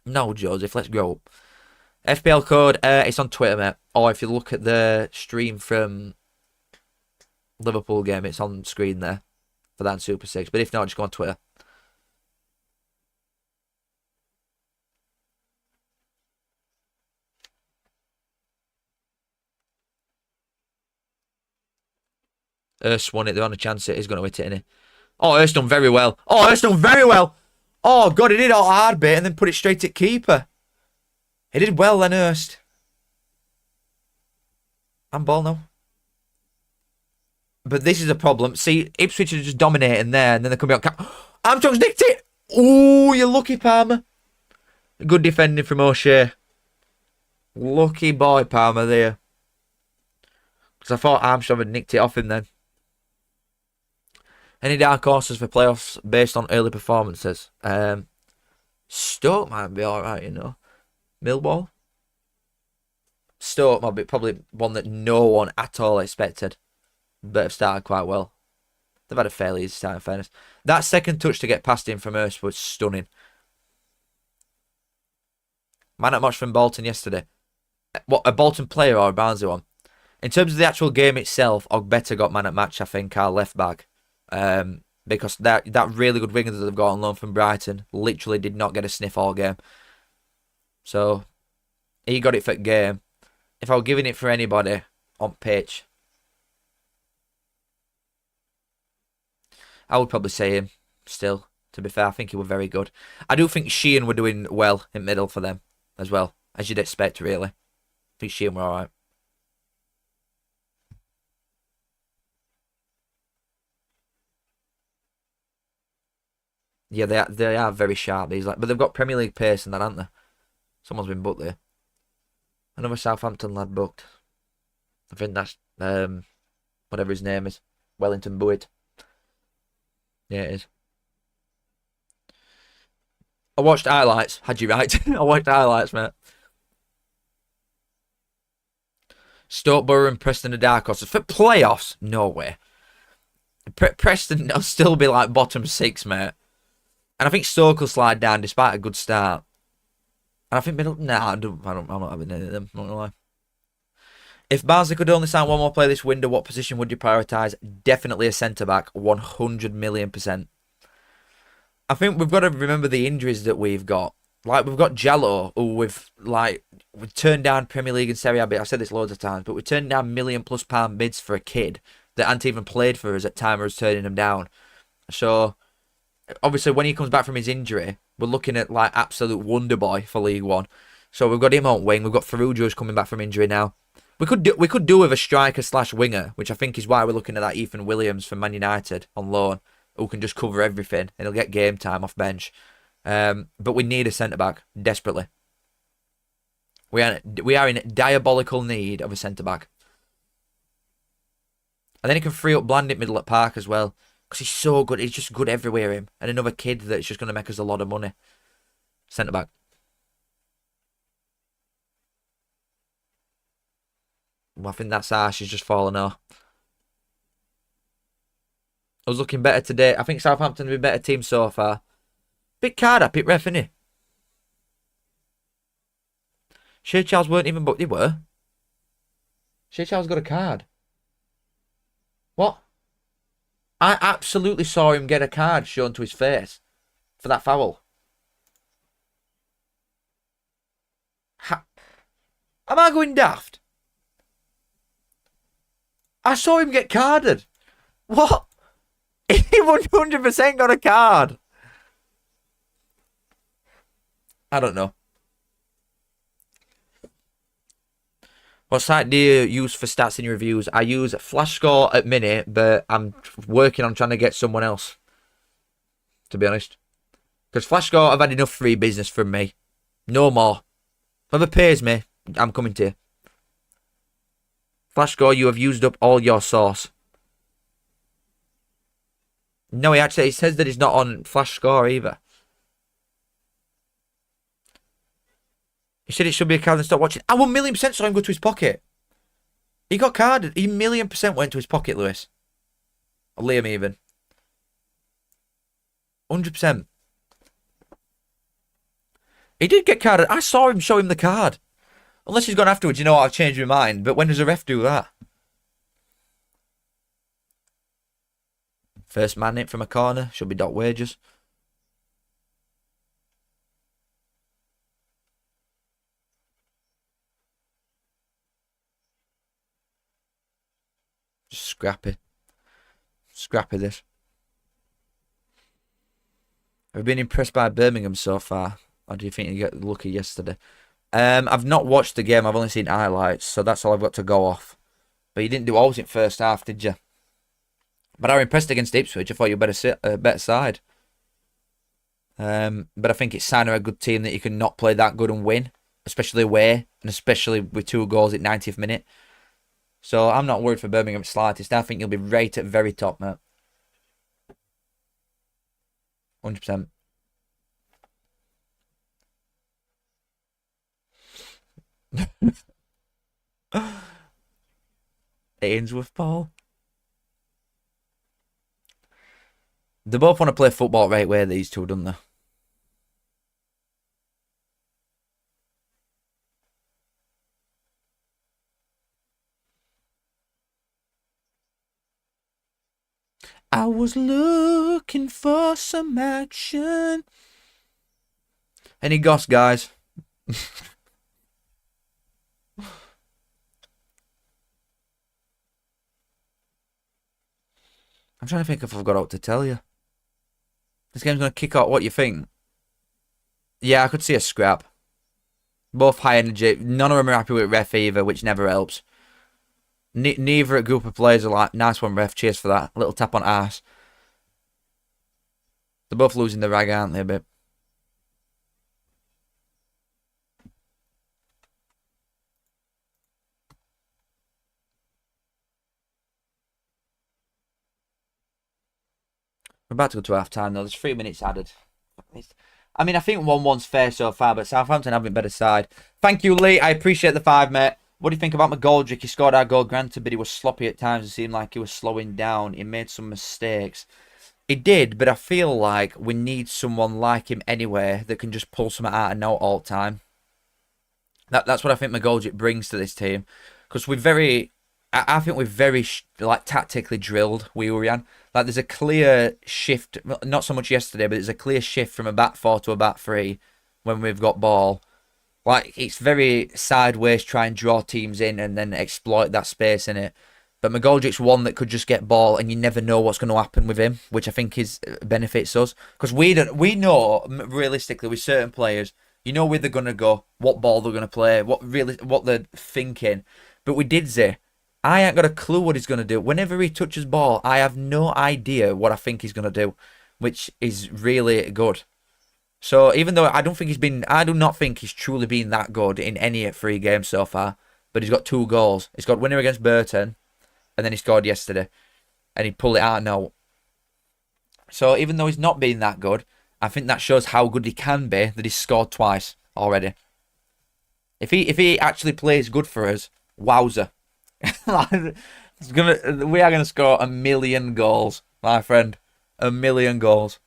No, Joseph, let's go up. FPL code, it's on Twitter, mate. Or if you look at the stream from Liverpool game, it's on screen there for that and Super 6. But if not, just go on Twitter. Erst won it. They're on a chance it is going to hit it, innit? Oh, Erst done very well. Oh, Erst done very well. Oh, God, he did all hard bit and then put it straight at keeper. He did well then, Erst. And ball now. But this is a problem. See, Ipswich are just dominating there, and then they come out. Armstrong's nicked it. Oh, you lucky Palmer. Good defending from O'Shea. Lucky boy, Palmer, there. Because I thought Armstrong had nicked it off him then. Any dark horses for playoffs based on early performances? Stoke might be alright, you know. Millwall? Stoke might be probably one that no one at all expected. But have started quite well. They've had a fairly easy start, in fairness. That second touch to get past him from Eyup was stunning. Man at much from Bolton yesterday. What, a Bolton player or a Barnsley one? In terms of the actual game itself, Ogbetter got man at match, I think, our left back. Because that really good winger that they've got on loan from Brighton literally did not get a sniff all game. So, he got it for game. If I were giving it for anybody on pitch, I would probably say him still, to be fair. I think he was very good. I do think Sheehan were doing well in middle for them as well, as you'd expect, really. I think Sheehan were alright. Yeah, they are very sharp, these, but they've got Premier League pace and that, haven't they? Someone's been booked there. Another Southampton lad booked. I think that's whatever his name is. Wellington Buitt. Yeah, it is. I watched highlights. Had you right? I watched highlights, mate. Stoke, Borough and Preston are dark horses. For playoffs? No way. Preston will still be like bottom 6, mate. And I think Stoke will slide down despite a good start. And I think middle... Nah, I'm not having any of them. I'm not gonna lie. If Barnsley could only sign one more player this window, what position would you prioritise? Definitely a centre-back. 100,000,000%. I think we've got to remember the injuries that we've got. Like, we've got Jallo, who we've turned down Premier League and Serie A. I've said this loads of times, but we've turned down £1,000,000+ bids for a kid that hadn't even played for us at time of us turning him down. So, obviously, when he comes back from his injury, we're looking at, like, absolute wonder boy for League One. So, we've got him on wing. We've got Ferrugia who's coming back from injury now. We could do with a striker/winger, which I think is why we're looking at that Ethan Williams from Man United on loan, who can just cover everything and he'll get game time off bench. But we need a centre-back, desperately. We are in diabolical need of a centre-back. And then he can free up Blandit middle at Park as well. Because he's so good. He's just good everywhere, him. And another kid that's just going to make us a lot of money. Centre-back. Well, I think that's harsh. He's just fallen off. I was looking better today. I think Southampton will be a better team so far. Bit card up, it ref, innit? Shea Charles weren't even booked. They were. Shea Charles got a card. What? I absolutely saw him get a card shown to his face for that foul. Am I going daft? I saw him get carded. What? He 100% got a card. I don't know. What site do you use for stats in your reviews? I use FlashScore at minute, but I'm working on trying to get someone else, to be honest. Because FlashScore, I've had enough free business from me. No more. Whoever pays me, I'm coming to you. FlashScore, you have used up all your sauce. No, he says that he's not on FlashScore either. He said it should be a card and stop watching. I 1,000,000% saw him go to his pocket. He got carded. He 1,000,000% went to his pocket, Lewis. Or Liam even. 100%. He did get carded. I saw him show him the card. Unless he's gone afterwards, you know what, I've changed my mind. But when does a ref do that? First man in from a corner. Should be Doc Wages. Just scrappy. Scrappy this. Have you been impressed by Birmingham so far? Or do you think you got lucky yesterday? I've not watched the game. I've only seen highlights. So that's all I've got to go off. But you didn't do all in first half, did you? But I was impressed against Ipswich. I thought you were a better side. But I think it's sign of a good team that you can not play that good and win, especially away, and especially with 2 goals at 90th minute. So I'm not worried for Birmingham slightest. I think you'll be right at very top, mate. 100%. Ainsworth Paul. They both want to play football right way, these two, don't they? I was looking for some action. Any goss, guys? I'm trying to think if I've got out to tell you. This game's going to kick out. What you think? Yeah, I could see a scrap. Both high energy. None of them are happy with ref either, which never helps. Neither a group of players are like, nice one, ref. Cheers for that. A little tap on arse. They're both losing the rag, aren't they, a bit? We're about to go to half time, though. There's 3 minutes added. I mean, I think 1-1's fair so far, but Southampton have been better side. Thank you, Lee. I appreciate the 5, mate. What do you think about McGoldrick? He scored our goal, granted, but he was sloppy at times. It seemed like he was slowing down. He made some mistakes. He did, but I feel like we need someone like him anyway that can just pull something out of note all the time. That's what I think McGoldrick brings to this team. Because we're very... I think we're very like tactically drilled, we Urian. Like there's a clear shift, not so much yesterday, but there's a clear shift from a back 4 to a back 3 when we've got ball. Like it's very sideways, try and draw teams in and then exploit that space in it. But McGoldrick's one that could just get ball and you never know what's going to happen with him, which I think is benefits us. Because we know realistically with certain players, you know where they're going to go, what ball they're going to play, what they're thinking. But with Didze, I ain't got a clue what he's going to do. Whenever he touches ball, I have no idea what I think he's going to do, which is really good. So even though I do not think he's truly been that good in any 3 games so far, but he's got 2 goals. He's got winner against Bolton, and then he scored yesterday, and he pulled it out now. So even though he's not been that good, I think that shows how good he can be that he's scored twice already. If he actually plays good for us, wowzer. We are gonna score 1 million goals, my friend. 1 million goals.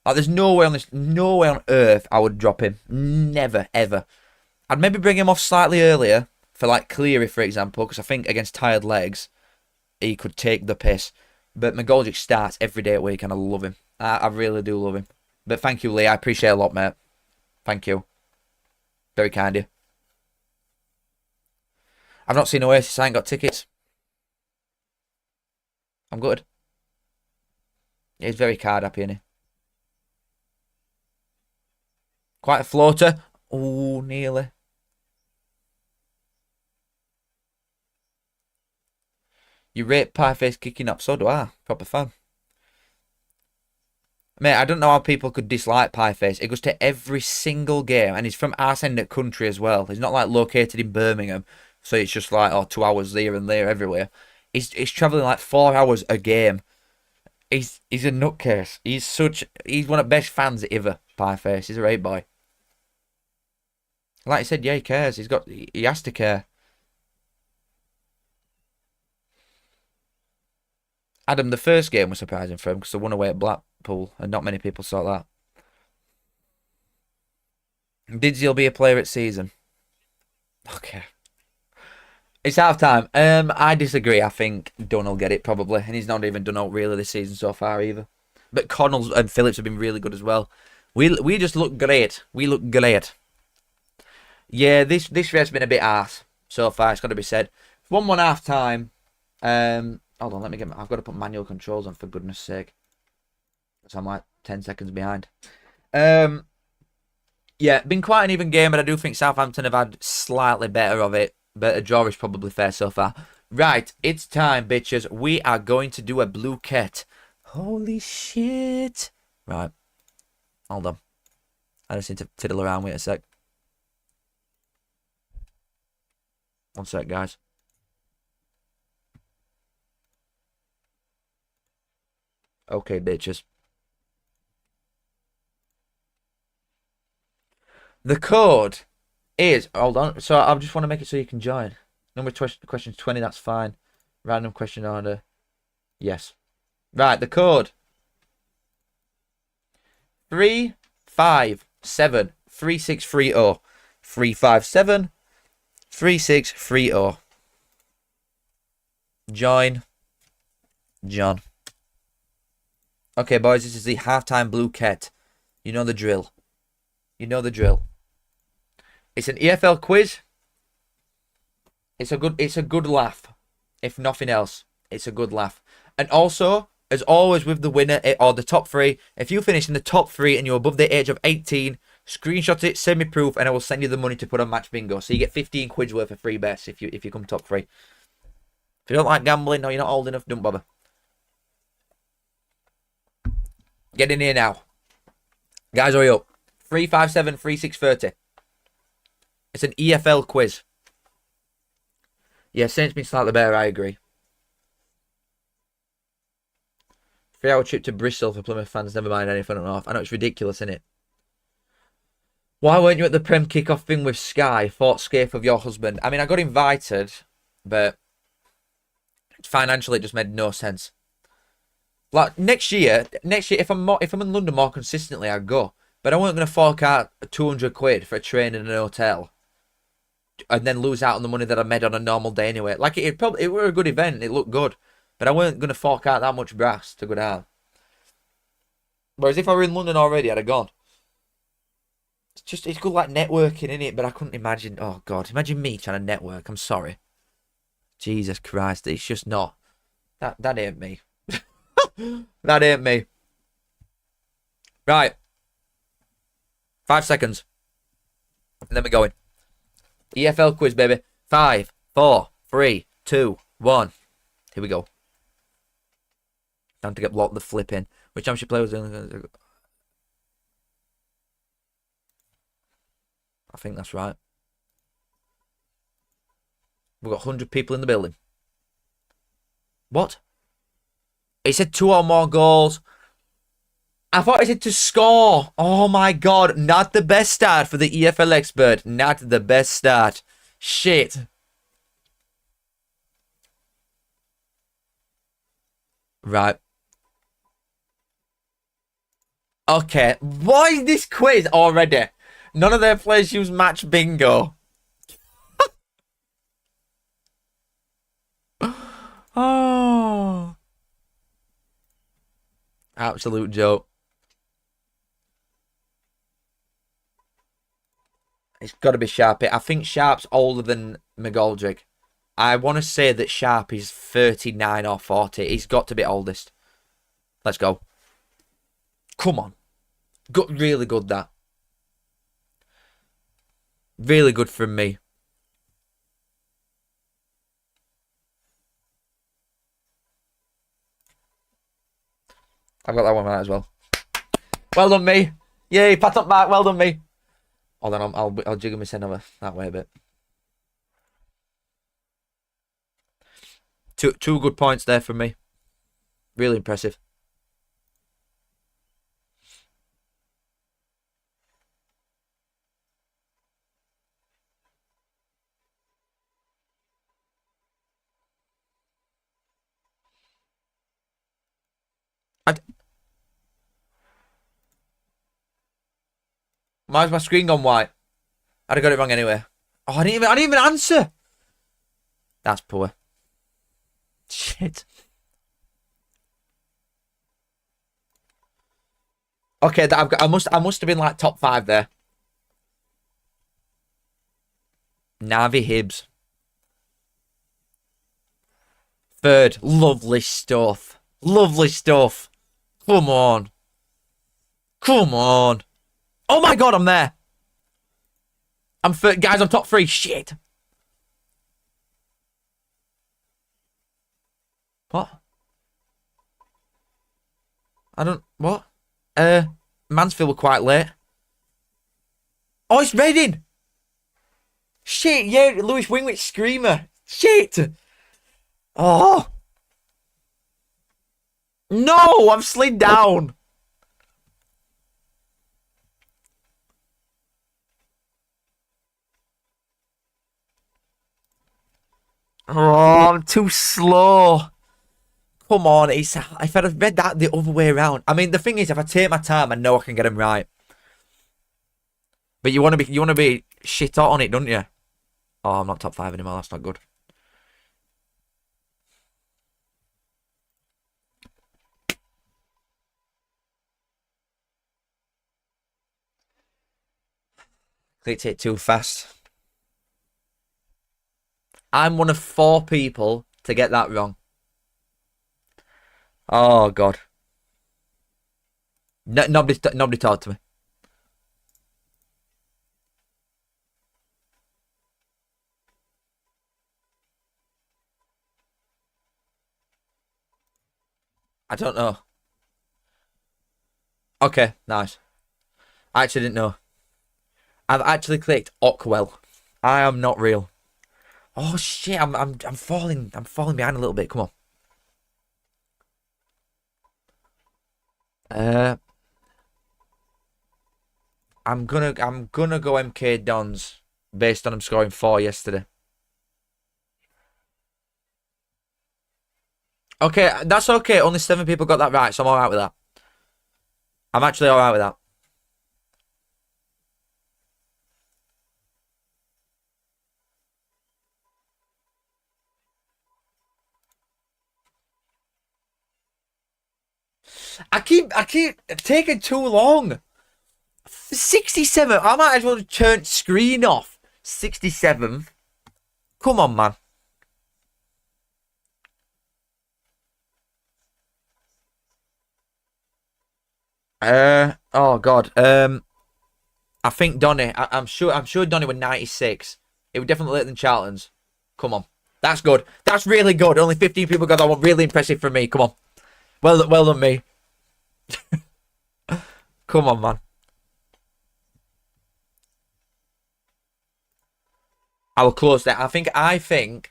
Like, there's no way on earth I would drop him. Never, ever. I'd maybe bring him off slightly earlier for like Cleary, for example, because I think against tired legs he could take the piss. But McGoldrick starts every day a week, and I love him. I really do love him. But thank you, Lee. I appreciate it a lot, mate. Thank you. Very kind of you. I've not seen Oasis. I ain't got tickets. I'm good. He's very card happy, isn't he? Quite a floater. Oh, nearly. You rate Pieface kicking up. So do I. Proper fan. Mate, I don't know how people could dislike Pieface. It goes to every single game, and he's from arse end of country as well. He's not like located in Birmingham, so it's just like 2 hours there and there everywhere. He's travelling like 4 hours a game. He's a nutcase. He's one of the best fans ever. Pieface. He's a right boy. Like I said, yeah, he cares. He has to care. Adam, the first game was surprising for him because they won away at Blackpool, and not many people saw that. Didsey be a player at season. Okay. It's half time. I disagree. I think Dunn will get it probably, and he's not even done out really this season so far either. But Connell and Phillips have been really good as well. We just look great. We look great. Yeah, this race has been a bit arse so far. It's got to be said. 1-1 half time. Hold on, I've got to put manual controls on for goodness sake. So I'm like 10 seconds behind. Yeah, been quite an even game, but I do think Southampton have had slightly better of it. But a draw is probably fair so far. Right, it's time, bitches. We are going to do a blue kit. Holy shit. Right. Hold on. I just need to fiddle around with it a sec. One sec, guys. Okay, bitches. The code is... Hold on. So I just want to make it so you can join. Number questions 20, that's fine. Random question order. Yes. Right, the code. 357 3630. 357 3630. Join. John. Okay, boys, this is the halftime blue ket. You know the drill. You know the drill. It's an EFL quiz. It's a good laugh. If nothing else, it's a good laugh. And also, as always with the winner or the top three, if you finish in the top three and you're above the age of 18, screenshot it, send me proof, and I will send you the money to put on match bingo. So you get 15 quid worth of free bets if you come top three. If you don't like gambling or you're not old enough, don't bother. Get in here now. Guys, hurry up. 357 3630. It's an EFL quiz. Yeah, Saints been slightly better, I agree. 3-hour trip to Bristol for Plymouth fans, never mind any fun and off. I know it's ridiculous, isn't it? Why weren't you at the Prem kick-off thing with Sky? Thought scape of your husband. I mean, I got invited, but financially it just made no sense. Like next year, if I'm in London more consistently, I'd go. But I weren't going to fork out 200 quid for a train in an hotel, and then lose out on the money that I made on a normal day anyway. Like it were a good event, it looked good, but I weren't going to fork out that much brass to go down. Whereas if I were in London already, I'd have gone. It's good like networking, innit? But I couldn't imagine. Oh God, imagine me trying to network. I'm sorry. Jesus Christ, it's just not. That ain't me. That ain't me. Right. 5 seconds. And then we're going. EFL quiz, baby. 5, 4, 3, 2, 1. Here we go. Time to get blocked the flip in. Which championship player was in? I think that's right. We've got 100 people in the building. What? It said 2 or more goals. I thought it said to score. Oh my God. Not the best start for the EFL expert. Not the best start. Shit. Right. Okay. Why is this quiz already? None of their players use match bingo. Oh. Absolute joke. It's got to be Sharp. I think Sharp's older than McGoldrick. I want to say that Sharp is 39 or 40. He's got to be oldest. Let's go. Come on. Really good, that. Really good from me. I've got that one right as well. Well done, me. Yay, pat up back. Well done, me. Hold on, I'll jiggle my send over that way a bit. Two good points there from me. Really impressive. Why's my screen gone white? I'd have got it wrong anyway. Oh, I didn't even answer. That's poor. Shit. Okay, I must have been like top 5 there. Navi Hibbs. 3rd. Lovely stuff. Lovely stuff. Come on. Come on. Oh my God, I'm there. I'm 3rd. Guys, I'm top 3. Shit. What? I don't... What? Mansfield were quite late. Oh, it's Reading. Shit, yeah, Lewis Wingwich screamer. Shit. Oh. No, I've slid down. Oh, I'm too slow. Come on, if I'd have read that the other way around. I mean, the thing is, if I take my time, I know I can get them right. But you want to be shit hot on it, don't you? Oh, I'm not top 5 anymore. That's not good. Clicked it too fast. I'm one of 4 people to get that wrong. Oh God. No, nobody talked to me. I don't know. Okay, nice. I actually didn't know. I've actually clicked Ockwell. I am not real. Oh shit! I'm falling. I'm falling behind a little bit. Come on. I'm gonna go MK Dons based on him scoring 4 yesterday. Okay, that's okay. Only 7 people got that right, so I'm alright with that. I'm actually alright with that. I keep taking too long. 67. I might as well turn screen off. 67. Come on, man. Oh God. I think Donny. I'm sure Donny was 96. It was definitely later than Charlton's. Come on. That's good. That's really good. Only 15 people got that one. Really impressive for me. Come on. Well done, me. Come on, man. I was close there. I think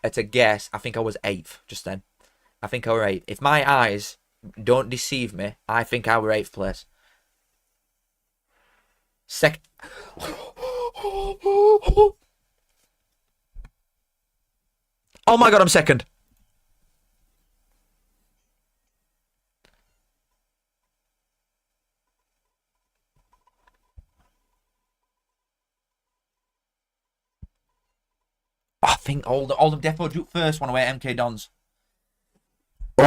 at a guess, I think I was 8th just then. I think I was 8th. If my eyes don't deceive me, I think I was 8th place. Second. Oh my God, I'm second. I think Oldham Depot drew first one away at MK Dons. Get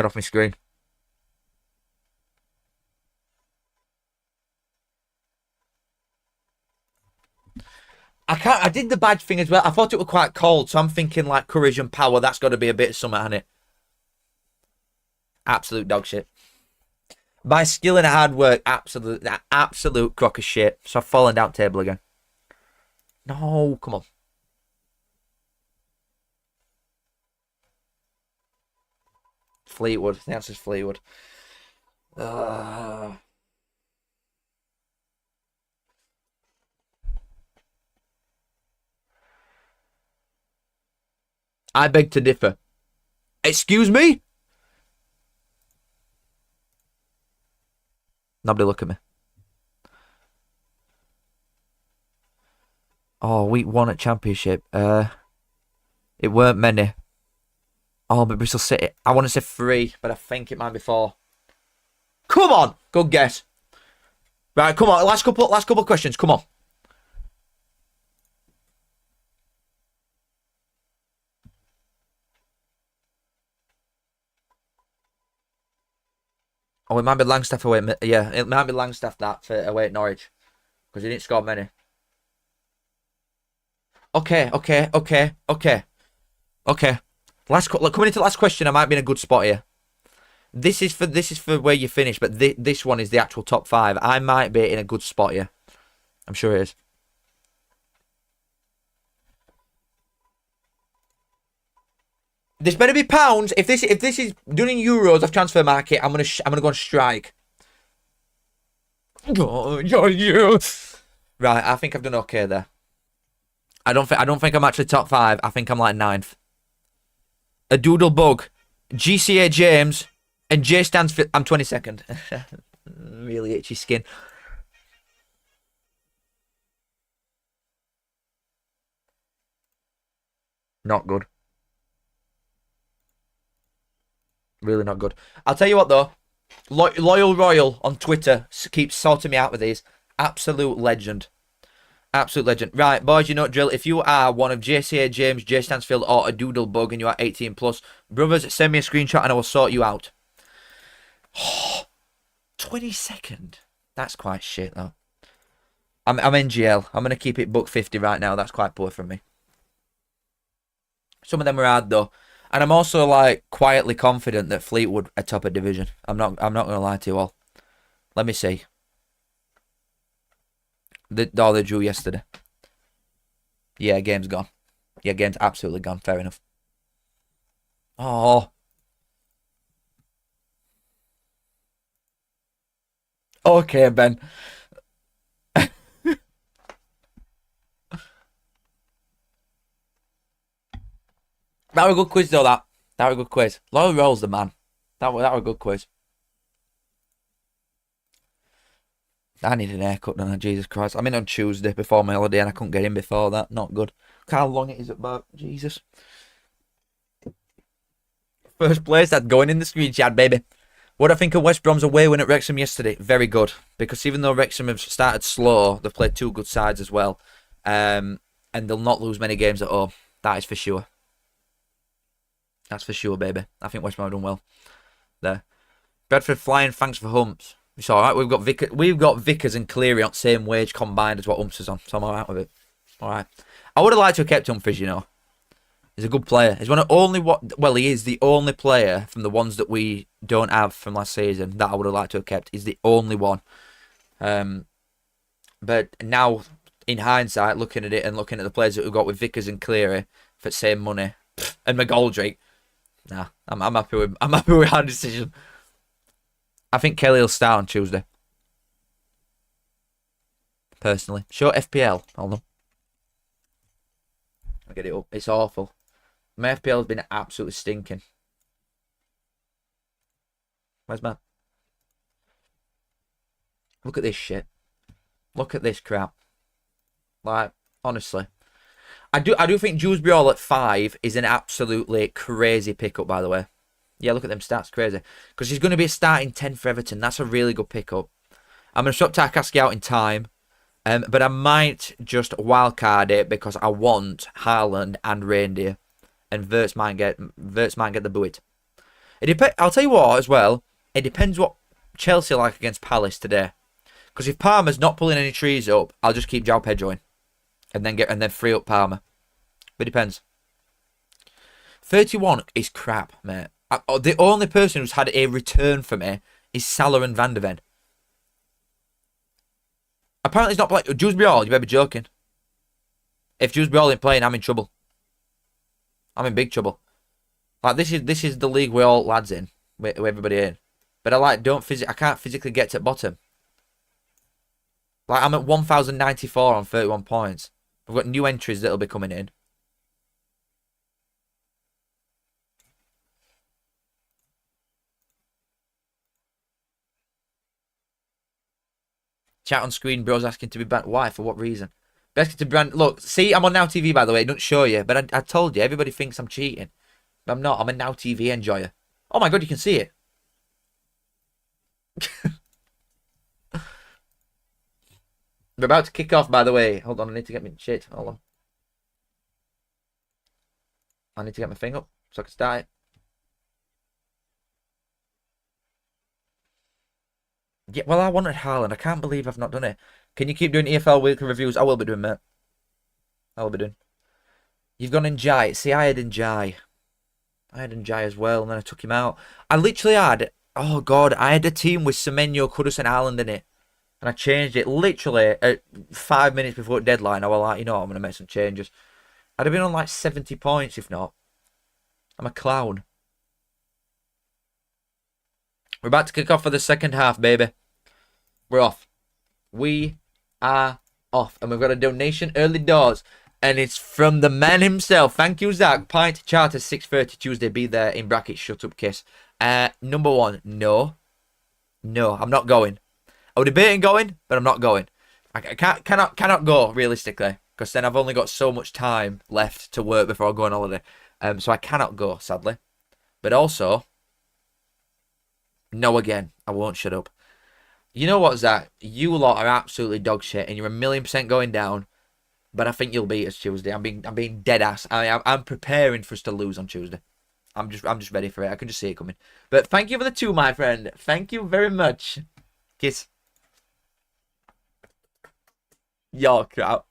off my screen. I did the badge thing as well. I thought it was quite cold, so I'm thinking like courage and power. That's got to be a bit of something, hasn't it? Absolute dog shit. My skill and hard work, absolute crock of shit. So I've fallen down table again. No, come on. Fleetwood. The answer's Fleetwood. I beg to differ. Excuse me? Nobody look at me. Oh, week 1 at Championship. It weren't many. Oh, but Bristol City. I want to say 3, but I think it might be 4. Come on! Good guess. Right, come on. Last couple questions. Come on. Oh, it might be Langstaff away. Yeah, it might be Langstaff that for away at Norwich. Because he didn't score many. Okay. Coming into the last question, I might be in a good spot here. This is for where you finish, but this one is the actual top 5. I might be in a good spot here. I'm sure it is. This better be pounds. If this is done in euros off transfer market, I'm gonna go on strike. Right, I think I've done okay there. I don't think I'm actually top 5. I think I'm like 9th. A doodle bug, GCA James, and J Stansfield. I'm 22nd. Really itchy skin. Not good. Really not good. I'll tell you what though. Loyal Royal on Twitter keeps sorting me out with these. Absolute legend. Absolute legend. Right, boys, you know drill. If you are one of JCA James, J Stansfield, or a doodle bug and you are 18 plus, brothers, send me a screenshot and I will sort you out. 22nd. That's quite shit though. I'm NGL. I'm gonna keep it book 50 right now. That's quite poor from me. Some of them are hard though. And I'm also like quietly confident that Fleetwood are top of division. I'm not gonna lie to you all. Let me see. They drew yesterday. Yeah, game's gone. Yeah, game's absolutely gone. Fair enough. Oh. Okay, Ben. That was a good quiz though, that. That was a good quiz. Loyal Roll's the man. That was a good quiz. I need an haircut, don't I? Jesus Christ. I'm in on Tuesday before my holiday and I couldn't get in before that. Not good. Look how long it is about. Jesus. First place, that's going in the screenshot, baby. What do I think of West Brom's away win at Wrexham yesterday? Very good. Because even though Wrexham have started slow, they've played 2 good sides as well. And they'll not lose many games at home. That is for sure. That's for sure, baby. I think West Brom have done well there. Bradford flying, thanks for Humps. It's all right. We've got Vickers and Cleary on same wage combined as what Humps is on, so I'm all right with it. All right. I would have liked to have kept Humphries, you know. He's a good player. He's he is the only player from the ones that we don't have from last season that I would have liked to have kept. He's the only one. But now, in hindsight, looking at it and looking at the players that we've got with Vickers and Cleary for the same money, and McGoldrick. Nah, I'm happy with our decision. I think Kelly will start on Tuesday. Personally. Show FPL. Hold on. I'll get it up. It's awful. My FPL has been absolutely stinking. Where's my... Look at this shit. Look at this crap. Like, honestly. I do think Dewsbury Hall at 5 is an absolutely crazy pickup, by the way. Yeah, look at them stats, crazy. Because he's going to be a starting 10 for Everton. That's a really good pickup. I'm going to swap Tarkowski out in time. But I might just wildcard it because I want Haaland and Reindeer. And Wirtz might get the buoyed. I'll tell you what, as well. It depends what Chelsea are like against Palace today. Because if Palmer's not pulling any trees up, I'll just keep João Pedro in. And then free up Palmer. But it depends. 31 is crap, mate. The only person who's had a return for me is Salah and Van de Ven. Apparently it's not like Dewsbury Hall, you better be joking. If Dewsbury Hall ain't playing, I'm in trouble. I'm in big trouble. Like this is the league we're all lads in. With everybody in. But I can't physically get to the bottom. Like I'm at 1,094 on 31 points. We've got new entries that'll be coming in. Chat on screen, bro's asking to be banned. Why? For what reason? Asking to brand. Look, see, I'm on Now TV, by the way. It doesn't show you, but I told you, everybody thinks I'm cheating. But I'm not. I'm a Now TV enjoyer. Oh my god, you can see it. We're about to kick off, by the way. Hold on, I need to get my shit. Hold on. I need to get my thing up so I can start it. Yeah, well, I wanted Haaland. I can't believe I've not done it. Can you keep doing EFL weekly reviews? I will be doing, mate. I will be doing. You've gone in Jai. See, I had in Jai. I had in Jai as well, and then I took him out. I literally had... Oh, God. I had a team with Semenyo, Kudus, and Haaland in it. And I changed it literally at 5 minutes before deadline. I was like, you know what, I'm going to make some changes. I'd have been on like 70 points if not. I'm a clown. We're about to kick off for the second half, baby. We're off. We are off. And we've got a donation early doors. And it's from the man himself. Thank you, Zach. Pint Charter, 6:30 Tuesday. Be there, in brackets, shut up, kiss. Number one, no. No, I'm not going. I was debating going, but I'm not going. I cannot go, realistically. Because then I've only got so much time left to work before I go on holiday. So I cannot go, sadly. But also, no again. I won't shut up. You know what, Zach? You lot are absolutely dog shit, and you're 1,000,000% going down. But I think you'll beat us Tuesday. I'm being dead ass. I'm preparing for us to lose on Tuesday. I'm just ready for it. I can just see it coming. But thank you for the 2, my friend. Thank you very much. Kiss. Your crap.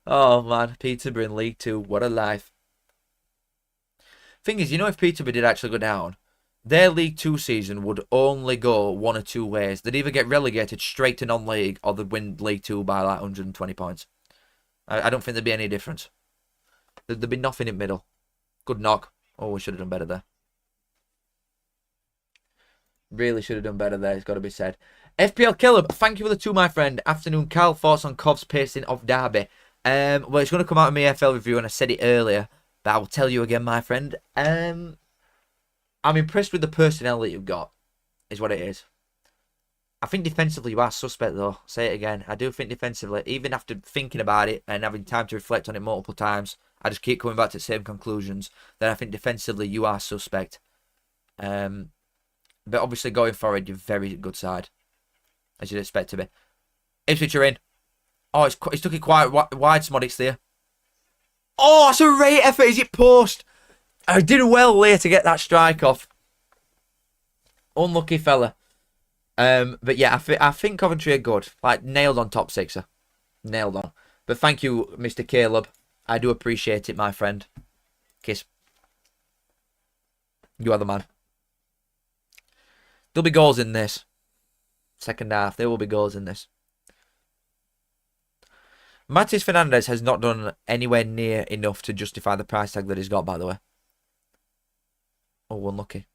Oh man, Peterborough in League 2. What a life. Thing is, you know, if Peterborough did actually go down, their League 2 season would only go one or two ways. They'd either get relegated straight to non-league, or they'd win League 2 by like 120 points. I don't think there'd be any difference. There'd be nothing in the middle. Good knock. Oh, we should have done better there. Really should have done better there, it's got to be said. FPL Killer, thank you for the 2, my friend. Afternoon, Carl. Thoughts on Cov's pacing of Derby? Well, it's going to come out in my FL review, and I said it earlier, but I will tell you again, my friend. I'm impressed with the personnel that you've got, is what it is. I think defensively you are suspect, though. Say it again. I do think defensively, even after thinking about it and having time to reflect on it multiple times, I just keep coming back to the same conclusions. That I think defensively you are suspect. But obviously going forward, you're very good side, as you'd expect to be. Ipswich are in. Oh, it's took it quite wide, Smodics there. Oh, that's a great effort. Is it post? I did well there to get that strike off. Unlucky fella. But yeah, I think Coventry are good. Like, nailed on top sixer. Nailed on. But thank you, Mr. Caleb. I do appreciate it, my friend. Kiss. You are the man. There'll be goals in this. Second half, there will be goals in this. Matis Fernandez has not done anywhere near enough to justify the price tag that he's got, by the way. Oh, unlucky.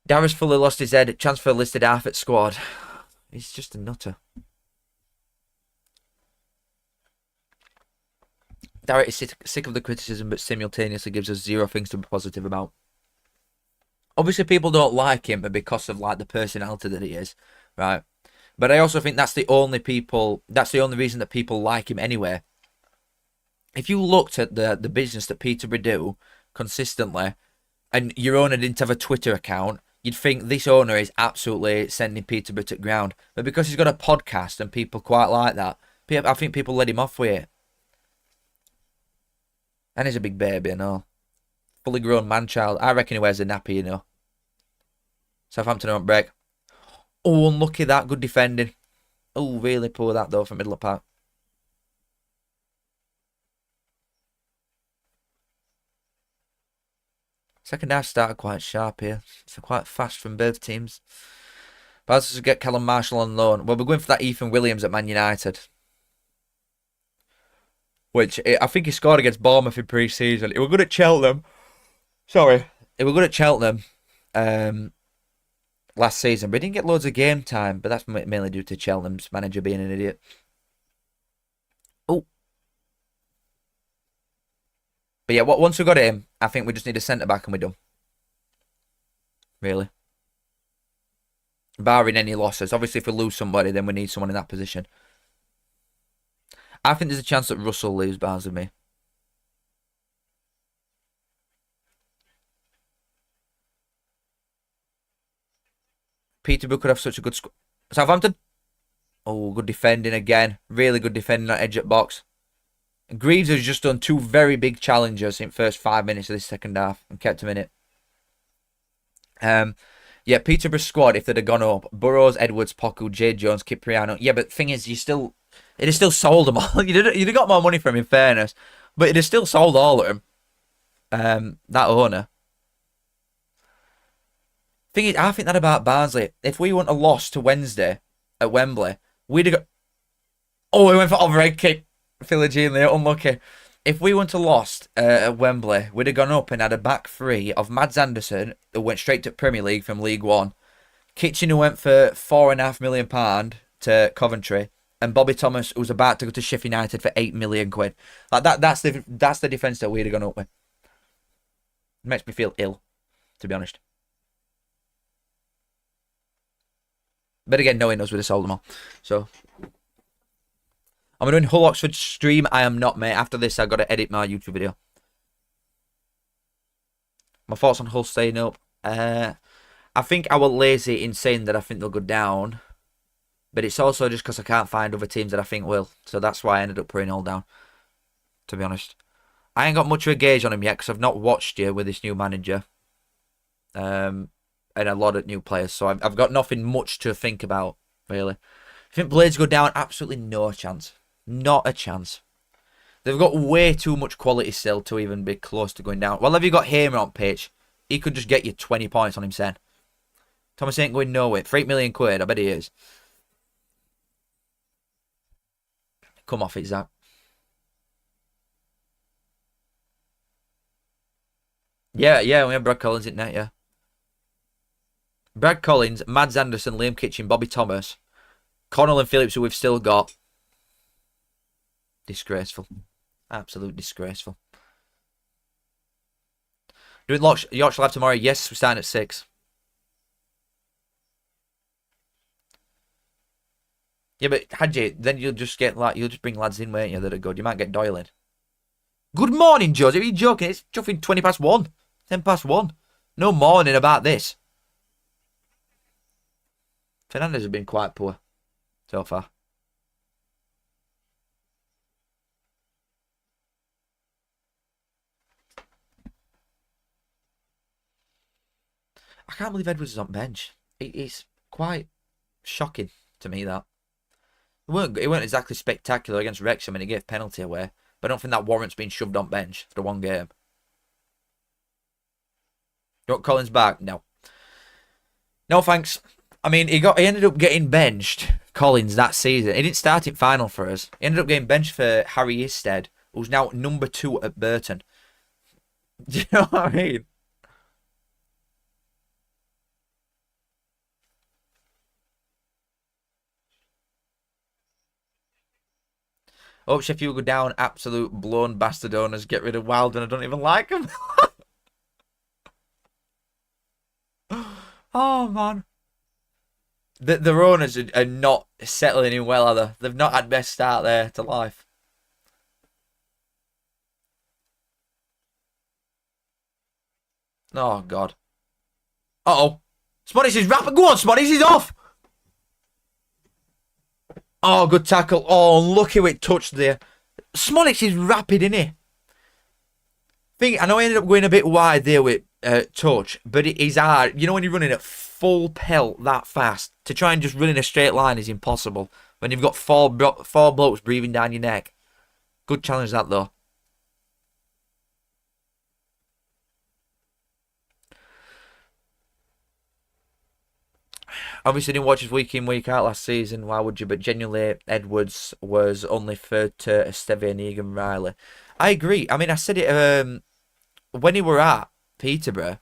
Darius fully lost his head. Transfer listed half at squad. He's just a nutter. Darius is sick of the criticism, but simultaneously gives us zero things to be positive about. Obviously, people don't like him because of like the personality that he is, right? But I also think that's the only reason that people like him anyway. If you looked at the business that Peterborough do consistently, and your owner didn't have a Twitter account, you'd think this owner is absolutely sending Peterborough to the ground. But because he's got a podcast and people quite like that, I think people let him off with it. And he's a big baby and all. Fully grown man-child. I reckon he wears a nappy, you know. Southampton on break. Oh, unlucky that. Good defending. Oh, really poor that, though, from middle of park. Second half started quite sharp here. It's quite fast from both teams. But let's just get Callum Marshall on loan. Well, we're going for that Ethan Williams at Man United. Which, I think he scored against Bournemouth in pre-season. He was good at Cheltenham. Sorry. He was good at Cheltenham last season. But he didn't get loads of game time. But that's mainly due to Cheltenham's manager being an idiot. Oh. But yeah, once we've got him, I think we just need a centre-back and we're done. Really. Barring any losses. Obviously, if we lose somebody, then we need someone in that position. I think there's a chance that Russell leaves Barnes with me. Peterborough could have such a good squad. Southampton. Oh, good defending again. Really good defending at edge at box. Greaves has just done 2 very big challenges in the first 5 minutes of this second half and kept him in it. Yeah, Peterborough squad, if they'd have gone up, Burrows, Edwards, Poku, Jay Jones, Kipriano. Yeah, but the thing is, it'd have still sold them all. You'd have got more money from him, in fairness. But it'd have still sold all of them. That owner. Thing is, I think that about Barnsley. If we wouldn't have lost to Wednesday at Wembley, we'd have got... Oh, we went for overhead kick. Philogene, unlucky. If we wouldn't have lost at Wembley, we'd have gone up and had a back three of Mads Anderson, who went straight to Premier League from League One, Kitchen, who went for £4.5 million to Coventry, and Bobby Thomas, who's about to go to Sheffield United for £8 million. Like that's the defence that we'd have gone up with. It makes me feel ill, to be honest. But again, knowing us, we'd have sold them all. So, am I doing Hull Oxford stream? I am not, mate. After this, I've got to edit my YouTube video. My thoughts on Hull staying up. I think I was lazy in saying that I think they'll go down. But it's also just because I can't find other teams that I think will. So that's why I ended up putting Hull down, to be honest. I ain't got much of a gauge on him yet because I've not watched you with this new manager. And a lot of new players. So I've got nothing much to think about, really. I think Blades go down? Absolutely no chance. Not a chance. They've got way too much quality still to even be close to going down. Well, have you got Hamer on pitch? He could just get you 20 points on him, Sen. Thomas ain't going nowhere. For £8 million, I bet he is. Come off it, Zach. Yeah, we have Brad Collins in net, yeah. Brad Collins, Mads Anderson, Liam Kitchen, Bobby Thomas, Connell and Phillips, who we've still got. Disgraceful. Absolute disgraceful. Doing Yorkshire Live tomorrow? Yes, we're starting at 6. Yeah, but Hadji, then you'll just get you'll just bring lads in, won't you, that are good. You might get Doyle in. Good morning, Joseph. Are you joking? It's chuffing 20 past 1. 10 past 1. No morning about this. Fernandez has been quite poor so far. I can't believe Edwards is on bench. It's quite shocking to me that. It weren't exactly spectacular against Wrexham and he gave penalty away. But I don't think that warrants being shoved on bench for one game. You want Collins back? No. No thanks. I mean, he ended up getting benched, Collins, that season. He didn't start in final for us. He ended up getting benched for Harry Isted, who's now number 2 at Bolton. Do you know what I mean? Hope Sheffield go down. Absolute blown bastard owners. Get rid of Wilder. I don't even like him. Oh, man. Their owners are not settling in well, are they? They've not had best start there to life. Oh, God. Uh-oh. Smodis is rapid. Go on, Smodis. He's off. Oh, good tackle. Oh, look how it touched there. Smolix is rapid, isn't he? I know he ended up going a bit wide there with touch, but it is hard. You know when you're running at full pelt that fast, to try and just run in a straight line is impossible when you've got four blokes breathing down your neck. Good challenge that, though. Obviously didn't watch his week in, week out last season. Why would you? But genuinely, Edwards was only third to Esteve and Egan Riley. I agree. I mean, I said it when he were at Peterborough.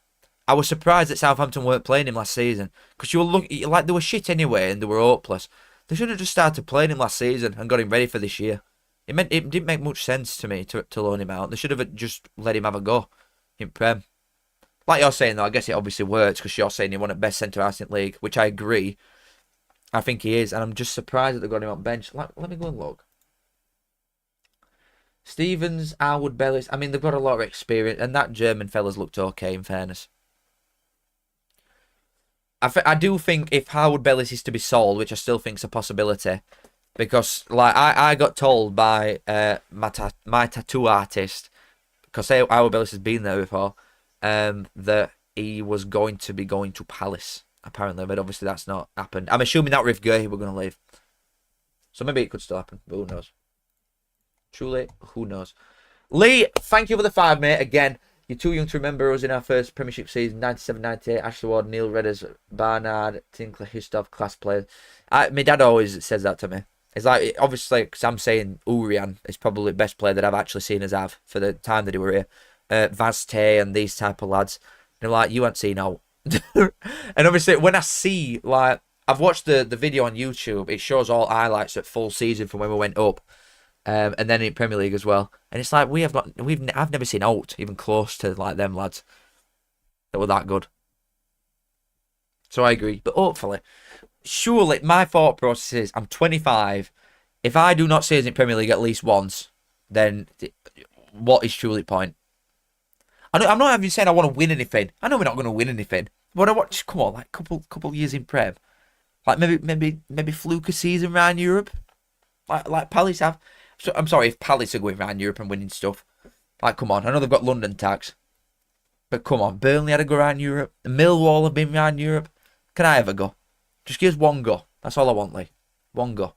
I was surprised that Southampton weren't playing him last season. Because you were looking like they were shit anyway and they were hopeless. They should have just started playing him last season and got him ready for this year. It didn't make much sense to me to loan him out. They should have just let him have a go in Prem. Like you're saying, though, I guess it obviously works because you're saying he won at best centre-half in the league, which I agree. I think he is, and I'm just surprised that they got him on bench. Let me go and look. Stevens, Arwood, Bellis. I mean, they've got a lot of experience, and that German fella's looked okay, in fairness. I do think if Howard Bellis is to be sold, which I still think is a possibility, because like I got told by my tattoo artist, because Howard Bellis has been there before, that he was going to be going to Palace, apparently, but obviously that's not happened. I'm assuming that Riff Gurley were going to leave. So maybe it could still happen, but who knows? Truly, who knows? Lee, thank you for the 5, mate. Again, you're too young to remember us in our first Premiership season, 97-98, Ashley Ward, Neil Redders, Barnard, Tinkler, Hustov, class players. My dad always says that to me. It's like, obviously, because I'm saying Urian is probably the best player that I've actually seen us have for the time that he were here. Vazte and these type of lads. They're like, you ain't seen out. And obviously, when I see, like, I've watched the video on YouTube, it shows all highlights at full season from when we went up. And then in Premier League as well. And it's like, I've never seen out even close to, like, them lads that were that good. So I agree. But hopefully, surely, my thought process is, I'm 25. If I do not see us in Premier League at least once, then what is truly the point? I'm not even saying I want to win anything. I know we're not going to win anything. But I watch, come on, like couple years in Prem. Like maybe fluke a season around Europe. Like Palace have. So I'm sorry if Palace are going around Europe and winning stuff. Like, come on, I know they've got London tax. But come on, Burnley had to go around Europe. Millwall have been around Europe. Can I ever go? Just give us one go. That's all I want, Lee. One go.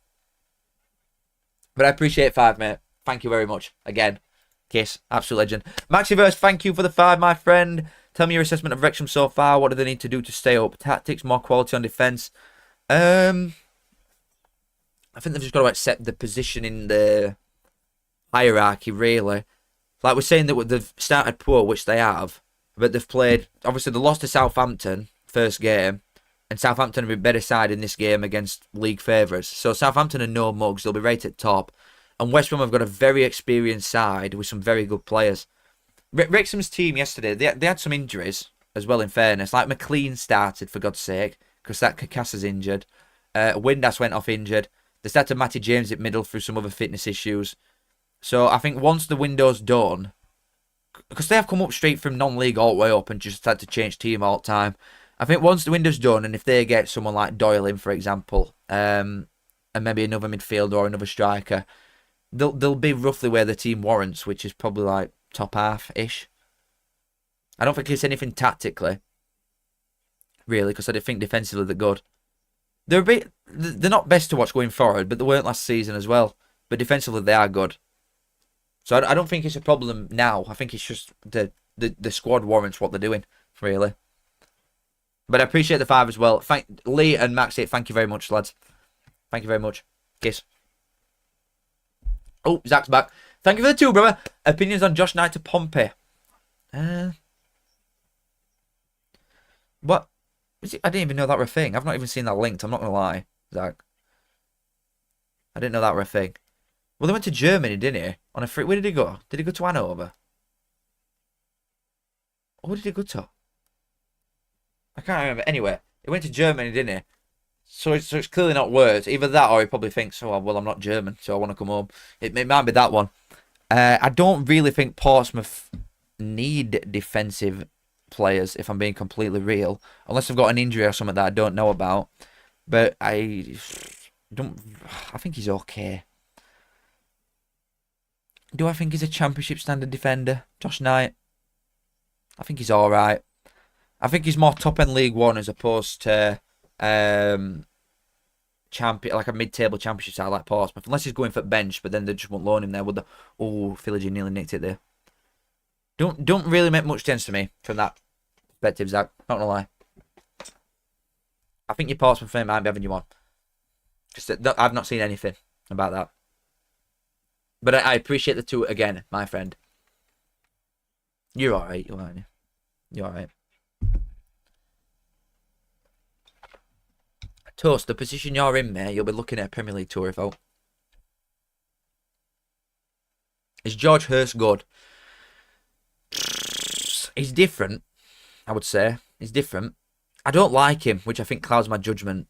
But I appreciate 5, mate. Thank you very much. Again, Kiss, absolute legend. Maxiverse, thank you for the 5, my friend. Tell me your assessment of Wrexham so far. What do they need to do to stay up? Tactics, more quality on defence. I think they've just got to accept the position in the hierarchy, really. Like we're saying that they've started poor, which they have, but they've played. Obviously, they lost to Southampton first game, and Southampton have been better side in this game against league favourites. So Southampton are no mugs; they'll be right at top. And West Brom have got a very experienced side with some very good players. Wrexham's team yesterday, they had some injuries as well. In fairness, like McLean started for God's sake because that Kakassa's injured. Windass went off injured. They started Matty James at middle through some other fitness issues. So I think once the window's done, because they have come up straight from non-league all the way up and just had to change team all the time. I think once the window's done, and if they get someone like Doyle in, for example, and maybe another midfielder or another striker, they'll be roughly where the team warrants, which is probably like top half-ish. I don't think it's anything tactically, really, because I don't think defensively they're good. They're not best to watch going forward, but they weren't last season as well. But defensively they are good. So I don't think it's a problem now. I think it's just the squad warrants what they're doing, really. But I appreciate the 5 as well. Thank Lee and Max. Thank you very much, lads. Thank you very much. Kiss. Oh, Zach's back. Thank you for the 2, brother. Opinions on Josh Knight to Pompey. What? I didn't even know that were a thing. I've not even seen that linked. I'm not going to lie, Zach. I didn't know that were a thing. Well, they went to Germany, didn't he? On a free... Where did he go? Did he go to Hanover? Or where did he go to? I can't remember. Anyway, he went to Germany, didn't he? So it's clearly not words. Either that or he probably thinks, oh, well, I'm not German, so I want to come home. It might be that one. I don't really think Portsmouth need defensive players, if I'm being completely real. Unless they've got an injury or something that I don't know about. But I think he's okay. Do I think he's a championship standard defender, Josh Knight? I think he's alright. I think he's more top end League One as opposed to champion, like a mid-table championship side like Portsmouth. Unless he's going for bench, but then they just won't loan him there, would they? Oh, Philogene nearly nicked it there. Don't really make much sense to me from that perspective, Zach. Not gonna lie. I think your Portsmouth fan might be having you on. Just I've not seen anything about that. But I appreciate the 2 again, my friend. You're alright, aren't you? You're alright. Toast, the position you're in, mate, you'll be looking at a Premier League tour, if out. Is George Hurst good? He's different, I would say. He's different. I don't like him, which I think clouds my judgment.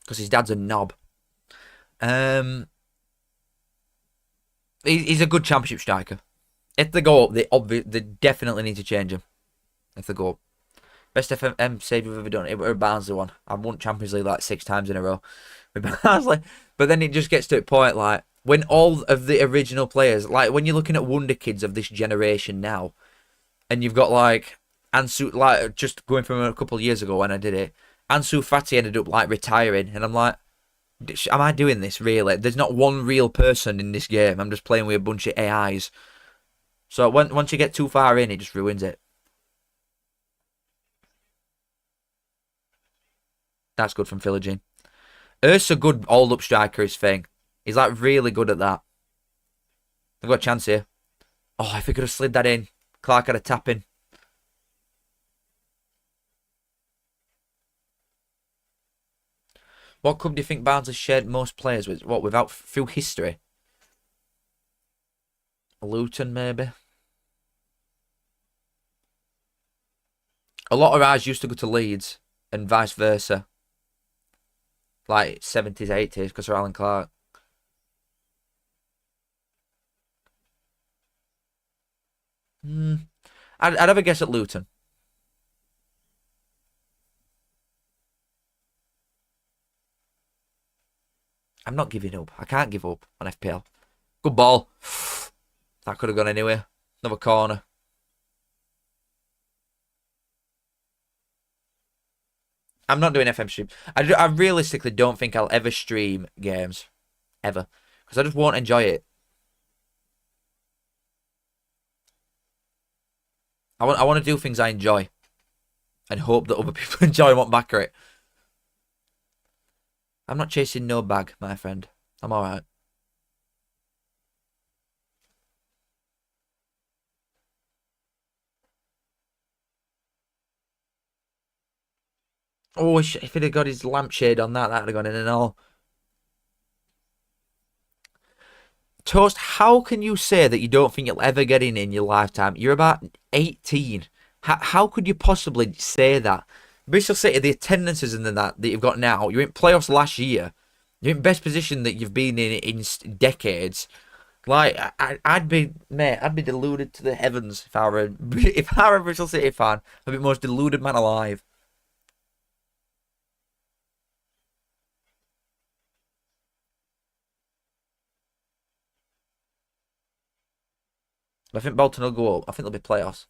Because his dad's a knob. He's a good championship striker. If they go up, they definitely need to change him. If they go up. Best FM save we've ever done. It was a Barnsley one. I've won Champions League like 6 times in a row with Barnsley. But then it just gets to a point like when all of the original players, like when you're looking at wonder kids of this generation now, and you've got like Ansu, like just going from a couple of years ago when I did it, Ansu Fati ended up like retiring, and I'm like, am I doing this really? There's not one real person in this game. I'm just playing with a bunch of AIs. So once you get too far in, it just ruins it. That's good from Philogene. Earth's a good all-up striker, his thing. He's like really good at that. They've got a chance here. Oh, if he could have slid that in. Clark had a tap in. What club do you think Barnes has shared most players with? What, without through history? Luton, maybe. A lot of ours used to go to Leeds and vice versa. Like 70s, 80s, because of Alan Clark. I'd have a guess at Luton. I'm not giving up. I can't give up on FPL. Good ball. That could have gone anywhere. Another corner. I'm not doing FM stream. I realistically don't think I'll ever stream games. Ever. Because I just won't enjoy it. I want to do things I enjoy. And hope that other people enjoy and want backer it. I'm not chasing no bag, my friend. I'm alright. Oh, if he'd have got his lampshade on that, that'd have gone in and all. Toast, how can you say that you don't think you'll ever get in your lifetime? You're about 18. How could you possibly say that? Bristol City, the attendances and that you've got now, you're in playoffs last year. You're in best position that you've been in decades. Like, I'd be deluded to the heavens if I were a Bristol City fan. I'd be the most deluded man alive. I think Bolton will go up. I think they'll be playoffs.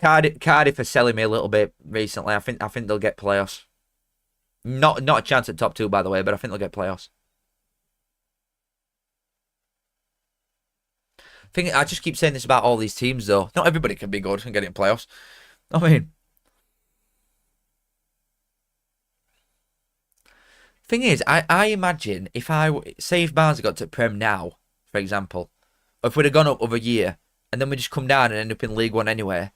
Cardiff are selling me a little bit recently. I think they'll get playoffs. Not a chance at top 2, by the way, but I think they'll get playoffs. I just keep saying this about all these teams, though. Not everybody can be good and get in playoffs. I mean, thing is, I imagine if Barnes got to Prem now, for example, or if we'd have gone up over a year and then we just come down and end up in League One anyway,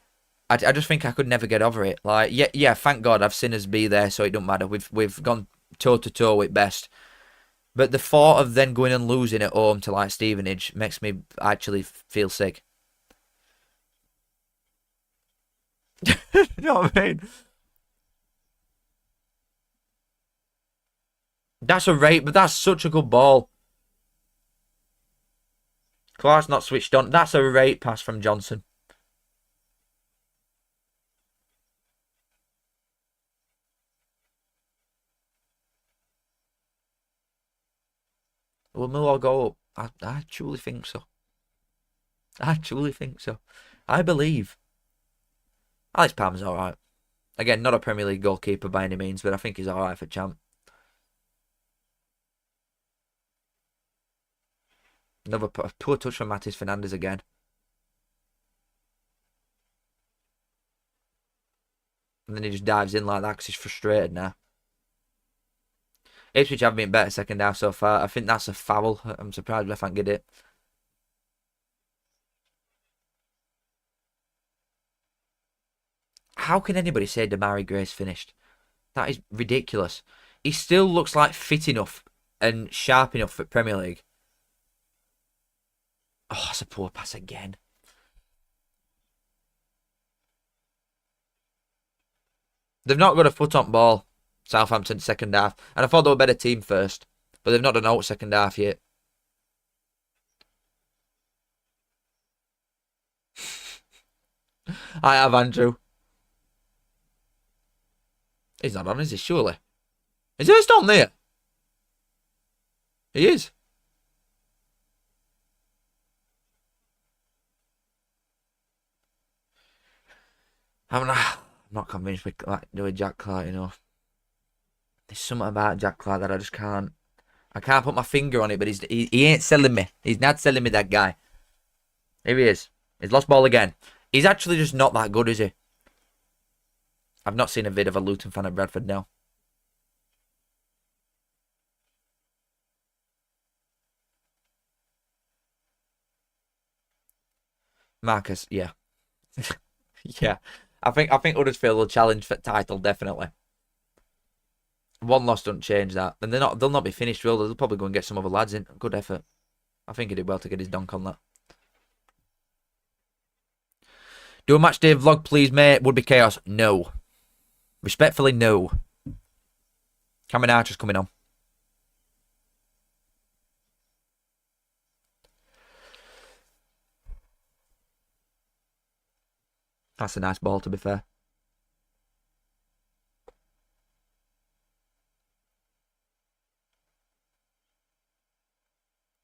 I just think I could never get over it. Like, yeah, thank God I've seen us be there, so it don't matter. We've gone toe to toe with best. But the thought of then going and losing at home to like Stevenage makes me actually feel sick. You know what I mean? That's a rate, but that's such a good ball. Clark's not switched on. That's a rate pass from Johnson. Will Millwall go up? I truly think so. I truly think so. I believe. Alex Palmer's alright. Again, not a Premier League goalkeeper by any means, but I think he's alright for champ. Another poor touch from Matis Fernandes again. And then he just dives in like that because he's frustrated now. Ipswich have been better second half so far. I think that's a foul. I'm surprised if I can get it. How can anybody say Damari Gray's finished? That is ridiculous. He still looks like fit enough and sharp enough for Premier League. Oh, that's a poor pass again. They've not got a foot on ball, Southampton second half. And I thought they were a better team first. But they've not done out second half yet. I have, Andrew. He's not on, is he? Surely. Is Hurst on there? He is. I'm not convinced we like doing Jack Clark, you know. There's something about Jack Clark that I just can't. I can't put my finger on it, but he ain't selling me. He's not selling me, that guy. Here he is. He's lost ball again. He's actually just not that good, is he? I've not seen a vid of a Luton fan at Bradford now. Marcus, yeah. Yeah. I think Huddersfield will challenge for title, definitely. One loss don't change that. And they'll not be finished, will they? They'll probably go and get some other lads in. Good effort. I think he did well to get his dunk on that. Do a match day vlog, please, mate. Would be chaos. No. Respectfully, no. Cameron Archer's coming on. That's a nice ball, to be fair.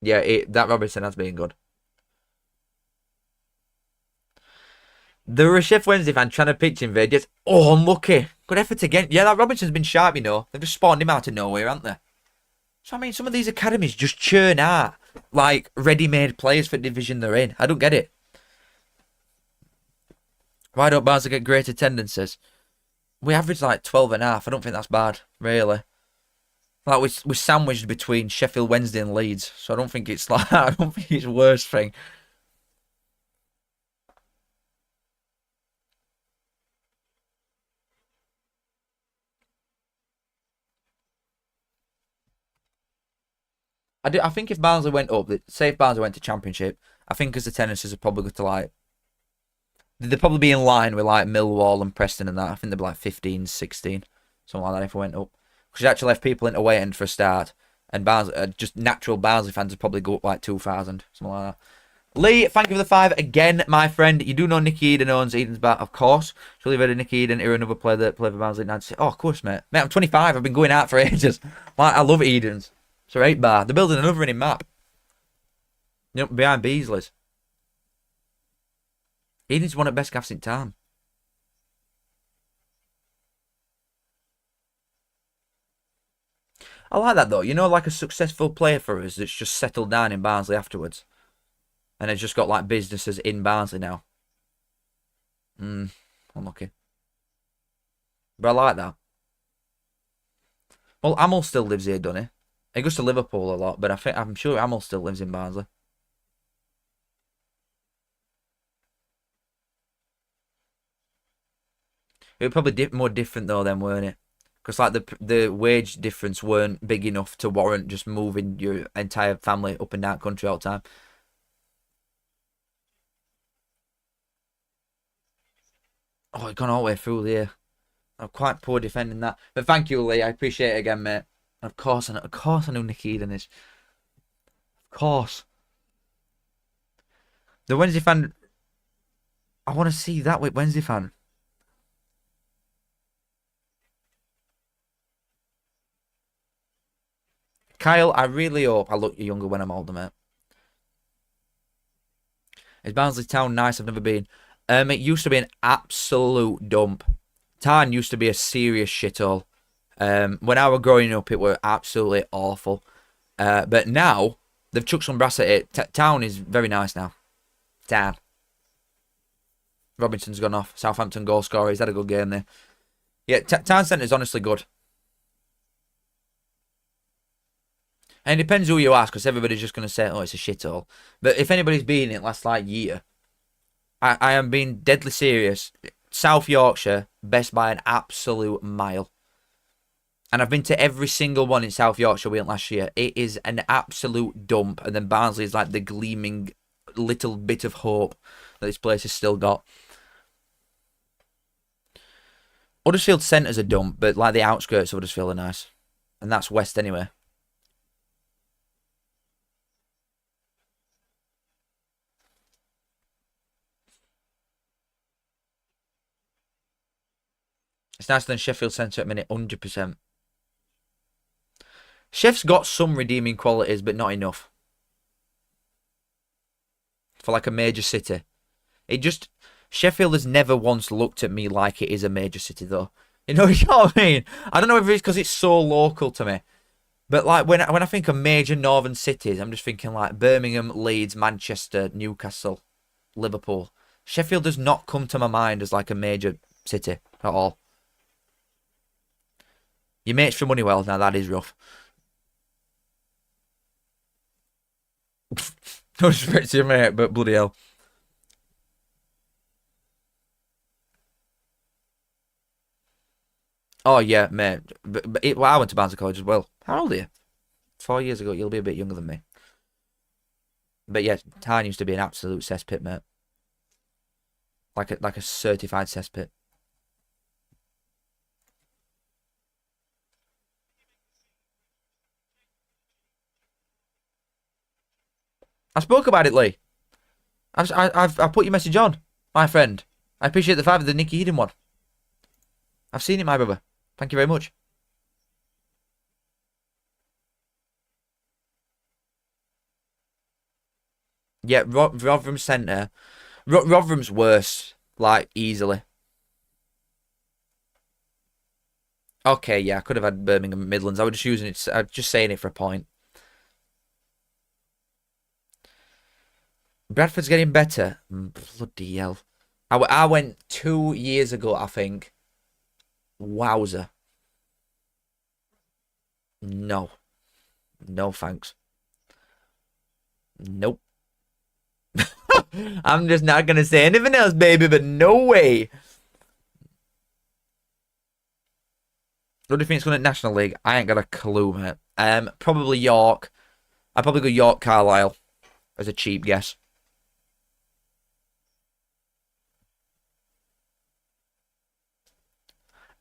Yeah, that Robinson has been good. There were a Chef Wednesday fan trying to pitch invade. Yes. Oh, unlucky. Good effort again. Yeah, that Robinson's been sharp, you know. They've just spawned him out of nowhere, haven't they? So, I mean, some of these academies just churn out, like, ready-made players for the division they're in. I don't get it. Why don't Barnsley get great attendances? We average, like, 12.5. I don't think that's bad, really. Like, we're sandwiched between Sheffield Wednesday and Leeds. So, I don't think it's, like, I don't think it's worst thing. I think if Barnsley went up, say if Barnsley went to Championship, I think as attendances are probably going to like, they'd probably be in line with like Millwall and Preston and that. I think they'd be like 15, 16, something like that if we went up. Because it actually left people into waiting for a start. And Barnsley, just natural Barnsley fans would probably go up like 2,000, something like that. Lee, thank you for the 5 again, my friend. You do know Nicky Eden owns Eden's Bat, of course. Surely you've heard of Nicky Eden, or another player that played for Barnsley. Oh, of course, mate. Mate, I'm 25. I've been going out for ages. Like, I love Eden's. It's a 8 bar. They're building another in map. You know, behind Beasley's. Eden's one of the best gaffs in town. I like that though. You know, like a successful player for us that's just settled down in Barnsley afterwards. And has just got like businesses in Barnsley now. Unlucky. But I like that. Well, Amel still lives here, doesn't he? He goes to Liverpool a lot, but I'm sure Amel still lives in Barnsley. It was probably more different though then, weren't it? Because like the wage difference weren't big enough to warrant just moving your entire family up and down country all the time. Oh, it gone all the way through there. I'm quite poor defending that, but thank you, Lee. I appreciate it again, mate. Of course, I know Nicky Eden is. Of course. The Wednesday fan. I want to see that with Wednesday fan. Kyle, I really hope I look younger when I'm older, mate. Is Barnsley Town nice? I've never been. It used to be an absolute dump. Town used to be a serious shithole. When I was growing up, it were absolutely awful. But now, they've chucked some brass at it. Town is very nice now. Town. Robinson's gone off. Southampton goal scorer. He's had a good game there. Yeah, Town Centre is honestly good. And it depends who you ask, because everybody's just going to say, oh, it's a shithole. But if anybody's been in it last, like, year, I am being deadly serious. South Yorkshire, best by an absolute mile. And I've been to every single one in South Yorkshire we went last year. It is an absolute dump. And then Barnsley is like the gleaming little bit of hope that this place has still got. Huddersfield Centre's a dump, but like the outskirts of Huddersfield are nice. And that's west anyway. It's nicer than Sheffield Centre at minute, 100%. Chef's got some redeeming qualities, but not enough. For like a major city. Sheffield has never once looked at me like it is a major city, though. You know what I mean? I don't know if it's because it's so local to me. But like when I think of major northern cities, I'm just thinking like Birmingham, Leeds, Manchester, Newcastle, Liverpool. Sheffield does not come to my mind as like a major city at all. Your mates for Moneywell, now that is rough. No respect to your mate, but bloody hell. Oh yeah, mate. Well, I went to Barnsley College as well. How old are you? 4 years ago. You'll be a bit younger than me. But yeah, Tyne used to be an absolute cesspit, mate. Like a certified cesspit. I spoke about it, Lee. I've put your message on, my friend. I appreciate the five of the Nicky Eden one. I've seen it, my brother. Thank you very much. Yeah, Rotherham centre. Rotherham's worse, like easily. Okay, yeah, I could have had Birmingham Midlands. I was just using it. I was just saying it for a point. Bradford's getting better. Bloody hell! I went 2 years ago, I think. Wowzer. No, no thanks. Nope. I'm just not gonna say anything else, baby. But no way. What do you think it's going to National League? I ain't got a clue, mate. Probably York. I'd probably go York Carlisle as a cheap guess.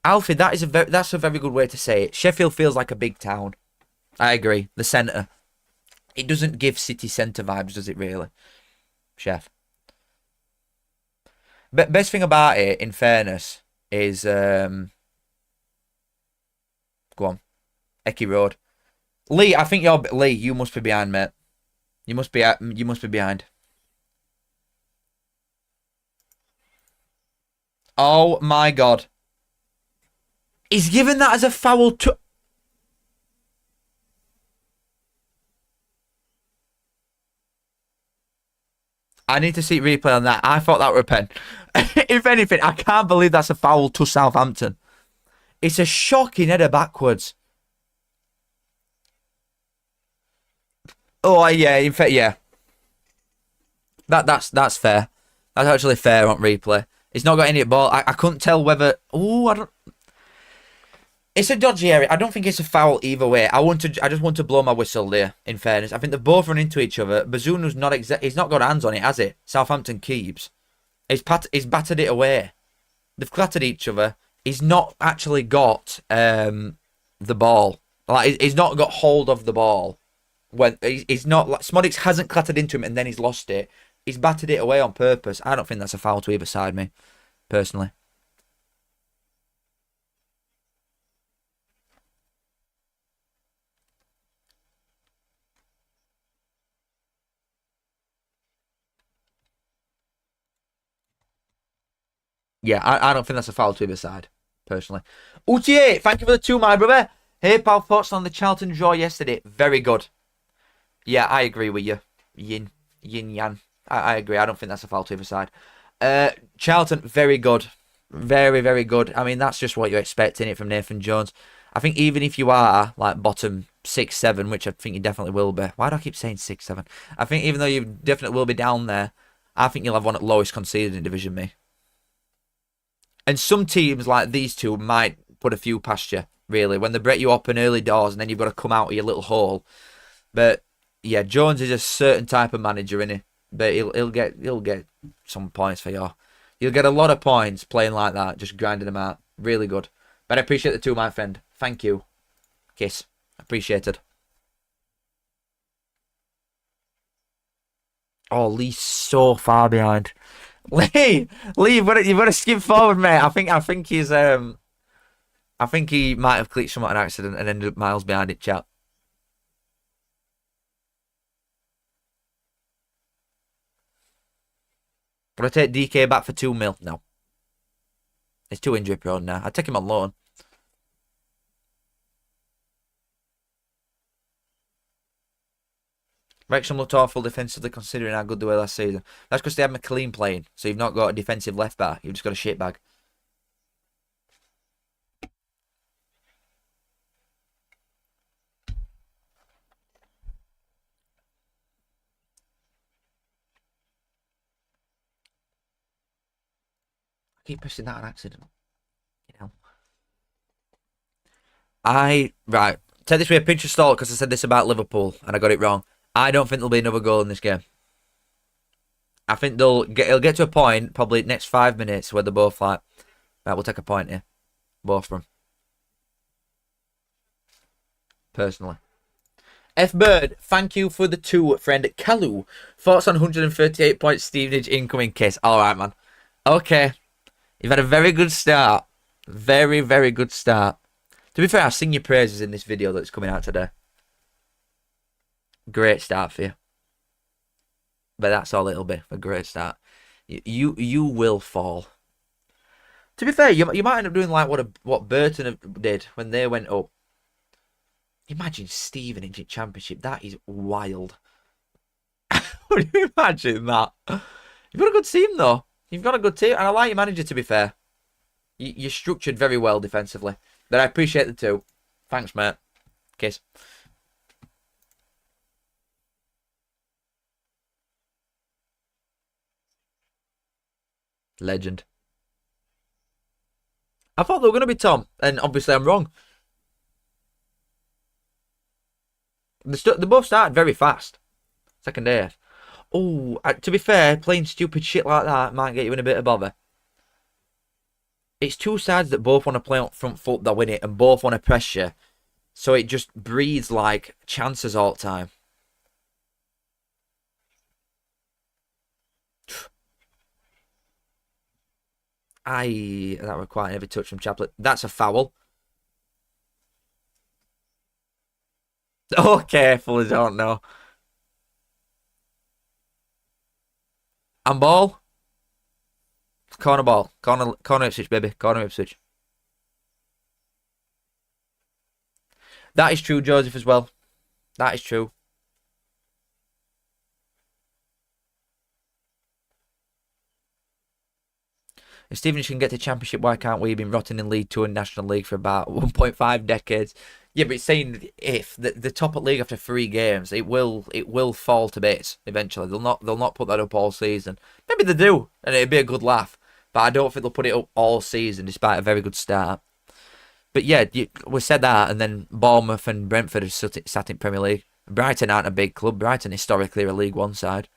Alfie, that's a very good way to say it. Sheffield feels like a big town. I agree. The centre. It doesn't give city centre vibes, does it really? Chef. But best thing about it, in fairness, is go on, Ecky Road. Lee, I think you're Lee. You must be behind, mate. You must be behind. Oh my god. He's given that as a foul to. I need to see replay on that. I thought that were a pen. If anything, I can't believe that's a foul to Southampton. It's a shocking header backwards. Oh yeah, in fact, yeah. That's fair. That's actually fair on replay. It's not got any ball. I couldn't tell whether. Oh, I don't. It's a dodgy area. I don't think it's a foul either way. I just want to blow my whistle there. In fairness, I think they've both run into each other. Bazunu's not exact. He's not got hands on it, has it? Southampton keeps. He's battered it away. They've clattered each other. He's not actually got the ball. Like he's not got hold of the ball. When he's not like Smodics hasn't clattered into him and then he's lost it. He's battered it away on purpose. I don't think that's a foul to either side, me personally. Yeah, I don't think that's a foul to either side, personally. UTA, thank you for the two, my brother. Hey, pal, thoughts on the Charlton draw yesterday? Very good. Yeah, I agree with you. Yin Yan. I agree. I don't think that's a foul to either side. Charlton, very good. Very, very good. I mean, that's just what you're expecting it from Nathan Jones. I think even if you are like bottom 6, 7, which I think you definitely will be. Why do I keep saying 6, 7? I think even though you definitely will be down there, I think you'll have one at lowest conceded in Division Me. And some teams like these two might put a few past you, really, when they break you up in early doors and then you've got to come out of your little hole. But yeah, Jones is a certain type of manager, isn't he? But he'll get some points for you. You'll get a lot of points playing like that, just grinding them out. Really good. But I appreciate the two, my friend. Thank you. Kiss. Appreciated. Oh, Lee's so far behind. Lee, you've got to skip forward, mate. I think I think he might have clicked somewhat an accident and ended up miles behind it, chap. Would I take DK back for 2 mil? No. He's too injury prone now. I'd take him on loan. Wrexham looked awful defensively considering how good they were last season. That's because they had McLean playing, so you've not got a defensive left back. You've just got a shitbag. I keep pressing that on accident. You know. Right. Take this with a pinch of salt because I said this about Liverpool and I got it wrong. I don't think there'll be another goal in this game. I think it'll get to a point, probably next 5 minutes, where they're both like, right, we'll take a point here. Both of them. Personally. F. Bird, thank you for the 2, friend. Kalu, thoughts on 138 points Stevenage incoming case. Alright, man. Okay. You've had a very good start. Very, very good start. To be fair, I've sing your praises in this video that's coming out today. Great start for you. But that's all it'll be. A great start. You will fall. To be fair, you might end up doing like what Burton did when they went up. Imagine Stevenage in Championship. That is wild. Would you imagine that? You've got a good team, though. You've got a good team. And I like your manager, to be fair. You're structured very well defensively. But I appreciate the 2. Thanks, mate. Kiss. Legend. I thought they were going to be Tom. And obviously I'm wrong. They both started very fast. Second half. Oh, to be fair, playing stupid shit like that might get you in a bit of bother. It's two sides that both want to play on front foot that win it and both want to press you. So it just breeds like chances all the time. That was quite a heavy touch from Chaplin. That's a foul. Oh, careful, I don't know. And ball. Corner ball. Corner Ipswich, baby. Corner Ipswich. That is true, Joseph, as well. That is true. If Stevenage can get to Championship, why can't we? We've been rotting in League 2 and National League for about 1.5 decades. Yeah, but it's saying if the top at league after 3 games, it will fall to bits eventually. They'll not put that up all season. Maybe they do, and it'd be a good laugh. But I don't think they'll put it up all season, despite a very good start. But yeah, we said that, and then Bournemouth and Brentford have sat in Premier League. Brighton aren't a big club. Brighton historically are a League 1 side.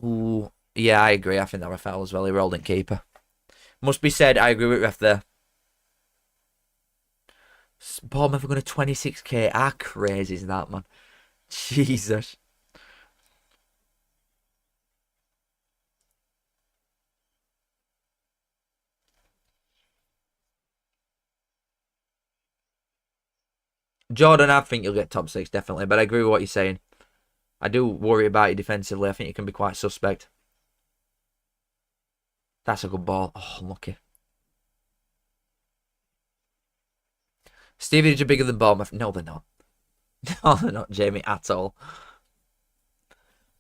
Ooh, yeah, I agree. I think that was a foul as well. He rolled in keeper. Must be said, I agree with ref there. Bournemouth are going to 26k. How crazy is that, man? Jesus. Jordan, I think you'll get top 6, definitely. But I agree with what you're saying. I do worry about you defensively. I think you can be quite suspect. That's a good ball. Oh, unlucky. Stevenage are bigger than Bournemouth. No, they're not. No, they're not, Jamie, at all.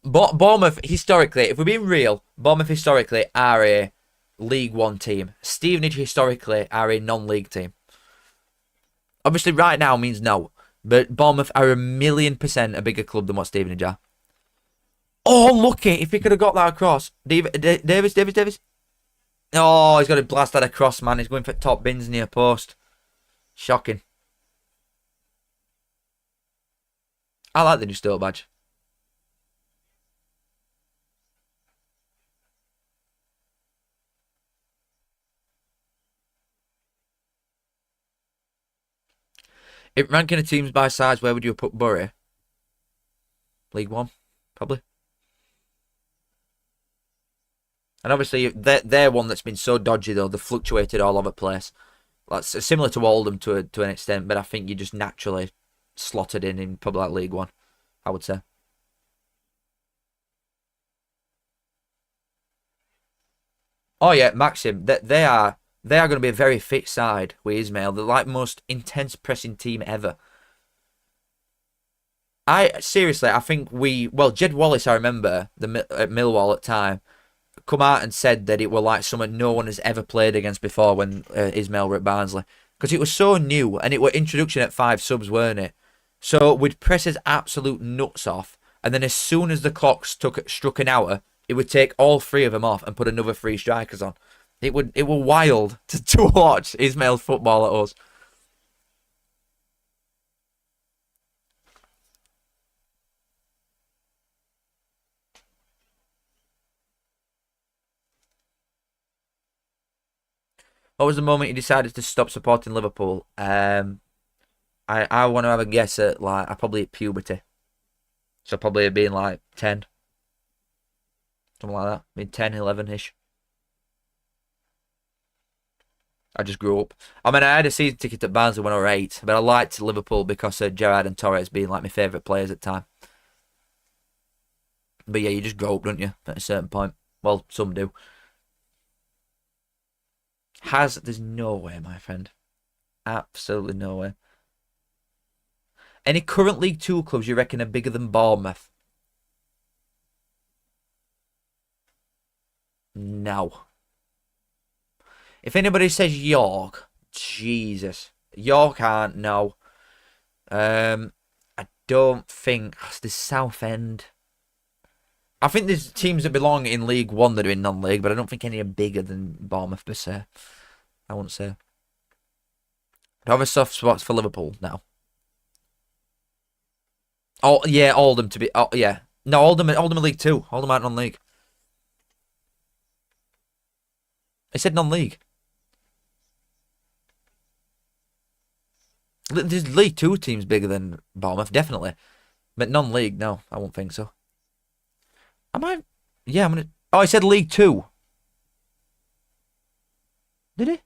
Bournemouth, historically, if we're being real, Bournemouth historically are a League 1 team. Stevenage historically are a non-league team. Obviously, right now means no. But Bournemouth are 1,000,000% a bigger club than what Stevenage are. Oh, lucky. If he could have got that across. Davis. Oh, he's got to blast that across, man. He's going for top bins near post. Shocking. I like the new Stoke badge. If ranking the teams by size, where would you put Bury? League 1, probably. And obviously, they're one that's been so dodgy, though. They've fluctuated all over the place. That's similar to Oldham to an extent, but I think you just naturally slotted in probably like League 1, I would say. Oh, yeah, Maxim. They are going to be a very fit side with Ismail. They're like most intense pressing team ever. Seriously, I think Jed Wallace, I remember, at Millwall at the time, come out and said that it were like something no one has ever played against before when Ismail were at Barnsley. Because it was so new, and it were introduction at 5 subs, weren't it? So we'd press his absolute nuts off, and then as soon as the clock struck an hour, it would take all 3 of them off and put another 3 strikers on. It were wild to watch Ismail's football at us. What was the moment you decided to stop supporting Liverpool? I want to have a guess at, like, I probably hit puberty. So probably being like 10. Something like that. Being 10, 11-ish. I just grew up. I mean, I had a season ticket at Barnsley when I was 8, but I liked Liverpool because of Gerrard and Torres being like my favourite players at the time. But yeah, you just grow up, don't you, at a certain point? Well, some do. There's no way, my friend. Absolutely no way. Any current League 2 clubs you reckon are bigger than Bournemouth? No. If anybody says York, Jesus. York aren't, no. I don't think. There's Southend. I think there's teams that belong in League 1 that are in non-league, but I don't think any are bigger than Bournemouth per se. I wouldn't say. Do I have a soft spot for Liverpool now? Oh, yeah, Oldham to be... Oh, yeah. No, Oldham are League 2. Oldham aren't non-league. I said non-league. There's League 2 teams bigger than Bournemouth, definitely. But non-league, no, I won't think so. Am I? Yeah, I'm gonna... Oh, I said League 2. Did he?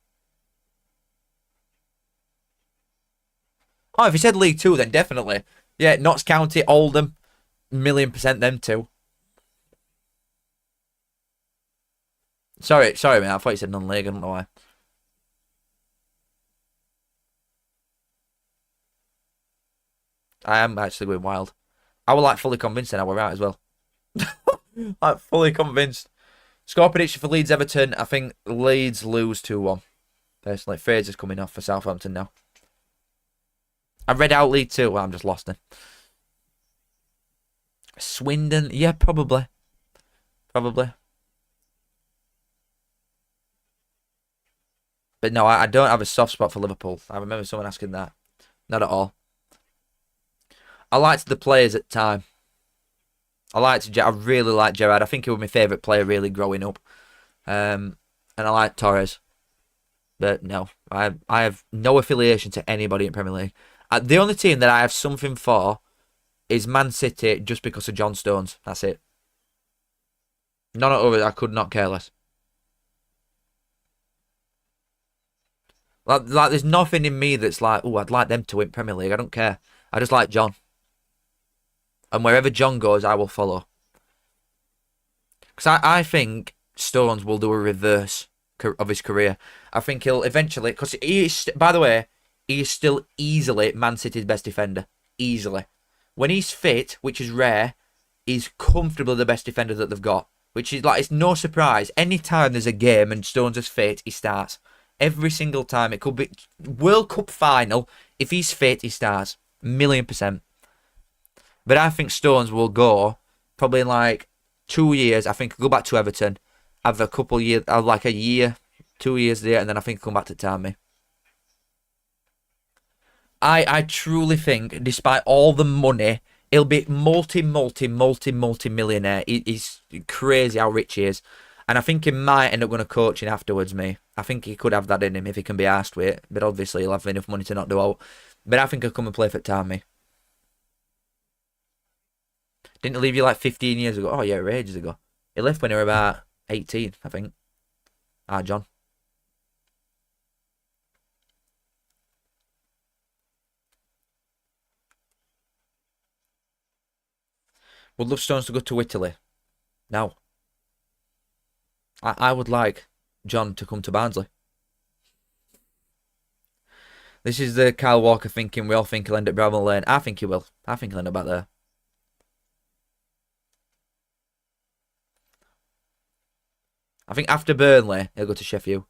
Oh, if he said League 2, then definitely. Yeah, Notts County, Oldham, 1,000,000% them two. Sorry, man. I thought you said non-league. I don't know why. I am actually going wild. I was like fully convinced and I were right as well. Like fully convinced. Score prediction for Leeds Everton. I think Leeds lose 2-1. Personally, Fraser's coming off for Southampton now. I read out League 2. Well, I'm just lost then. Swindon. Yeah, probably. Probably. But no, I don't have a soft spot for Liverpool. I remember someone asking that. Not at all. I liked the players at the time. I really liked Gerrard. I think he was my favourite player really growing up. And I like Torres. But no, I have no affiliation to anybody in Premier League. The only team that I have something for is Man City just because of John Stones. That's it. None of others, I could not care less. Like, there's nothing in me that's like, oh, I'd like them to win Premier League. I don't care. I just like John. And wherever John goes, I will follow. Because I think Stones will do a reverse of his career. I think he'll eventually... Because he is, by the way, he is still easily Man City's best defender. Easily. When he's fit, which is rare, he's comfortably the best defender that they've got. Which is like, it's no surprise. Anytime there's a game and Stones is fit, he starts. Every single time. It could be World Cup final. If he's fit, he starts. 1,000,000%. But I think Stones will go probably in like 2 years. I think he'll go back to Everton. Have a couple years, like a year, 2 years there, and then I think he'll come back to Tammy. I truly think, despite all the money, he'll be multi-millionaire. He's crazy how rich he is. And I think he might end up going to coaching afterwards, me. I think he could have that in him if he can be asked with it. But obviously he'll have enough money to not do out. But I think he'll come and play for Tammy. Didn't he leave you like 15 years ago? Oh yeah, ages ago. He left when he was about 18, I think. John. Would love Stones to go to Italy. No. I would like John to come to Barnsley. This is the Kyle Walker thinking. We all think he'll end up Bramall Lane. I think he will. I think he'll end up back there. I think after Burnley, he'll go to Sheffield.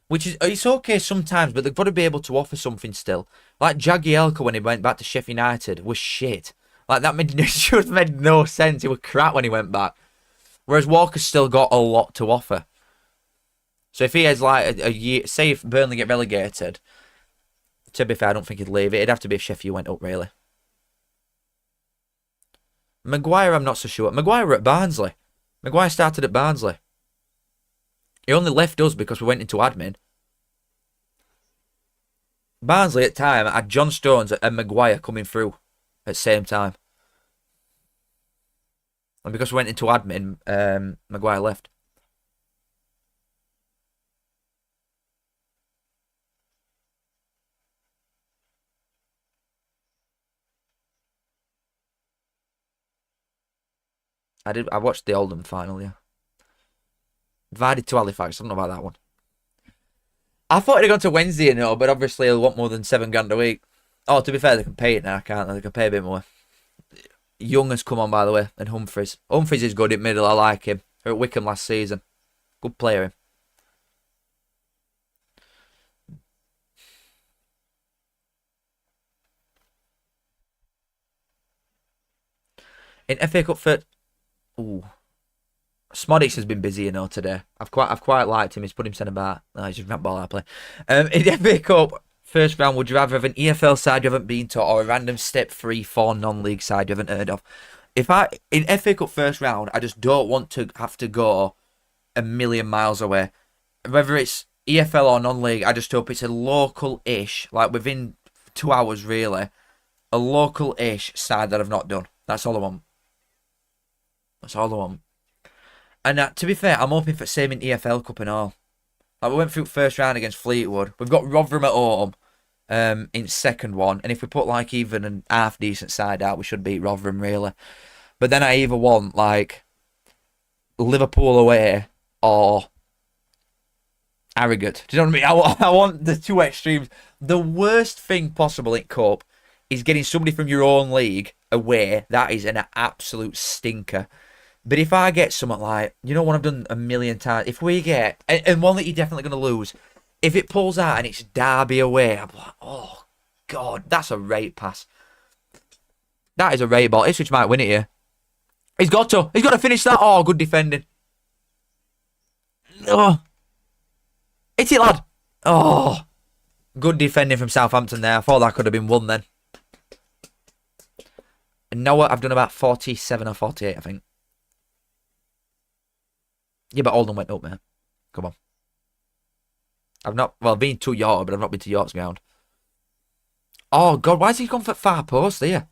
Which is, it's okay sometimes, but they've got to be able to offer something still. Like Jagielka when he went back to Sheffield United was shit. Like that just made no sense. He was crap when he went back. Whereas Walker's still got a lot to offer. So if he has like a year, say if Burnley get relegated, to be fair, I don't think he'd leave it. It'd have to be if Sheffield went up, really. Maguire, I'm not so sure. Maguire at Barnsley. Maguire started at Barnsley. He only left us because we went into admin. Barnsley at time had John Stones and Maguire coming through at the same time. And because we went into admin, Maguire left. I watched the Oldham final, yeah. Divided to Halifax, I don't know about that one. I thought it'd gone to Wednesday, but obviously they'll want more than £7 a week. Oh, to be fair, they can pay it now, can't they? They can pay a bit more. Young has come on, by the way, and Humphries. Humphries is good in middle, I like him. They were at Wickham last season. Good player, him. In FA Cup for... Ooh. Smodics has been busy, today. I've quite liked him. He's put him centre back. No, he's just not ball I play. In FA Cup first round, would you rather have an EFL side you haven't been to, or a random step 3-4 non-league side you haven't heard of? In FA Cup first round, I just don't want to have to go a million miles away. Whether it's EFL or non-league, I just hope it's a local-ish, like within 2 hours really, a local-ish side that I've not done. That's all I want. That's all I want. And to be fair, I'm hoping for the same in EFL Cup and all. Like we went through first round against Fleetwood. We've got Rotherham at home in second one. And if we put like even an half decent side out, we should beat Rotherham really. But then I either want like Liverpool away or Harrogate. Do you know what I mean? I want the two extremes. The worst thing possible in Cup is getting somebody from your own league away. That is an absolute stinker. But if I get something like, one I've done a million times, if we get, and one that you're definitely going to lose, if it pulls out and it's Derby away, I'm like, oh, God, that's a rate pass. That is a rate ball. Ipswich might win it here. He's got to finish that. Oh, good defending. Oh. Hit it, lad. Oh. Good defending from Southampton there. I thought that could have been won then. And now I've done about 47 or 48, I think. Yeah, but Oldham went up, man. Come on. I've been to York, but I've not been to York's ground. Oh, God, why has he gone for far post there?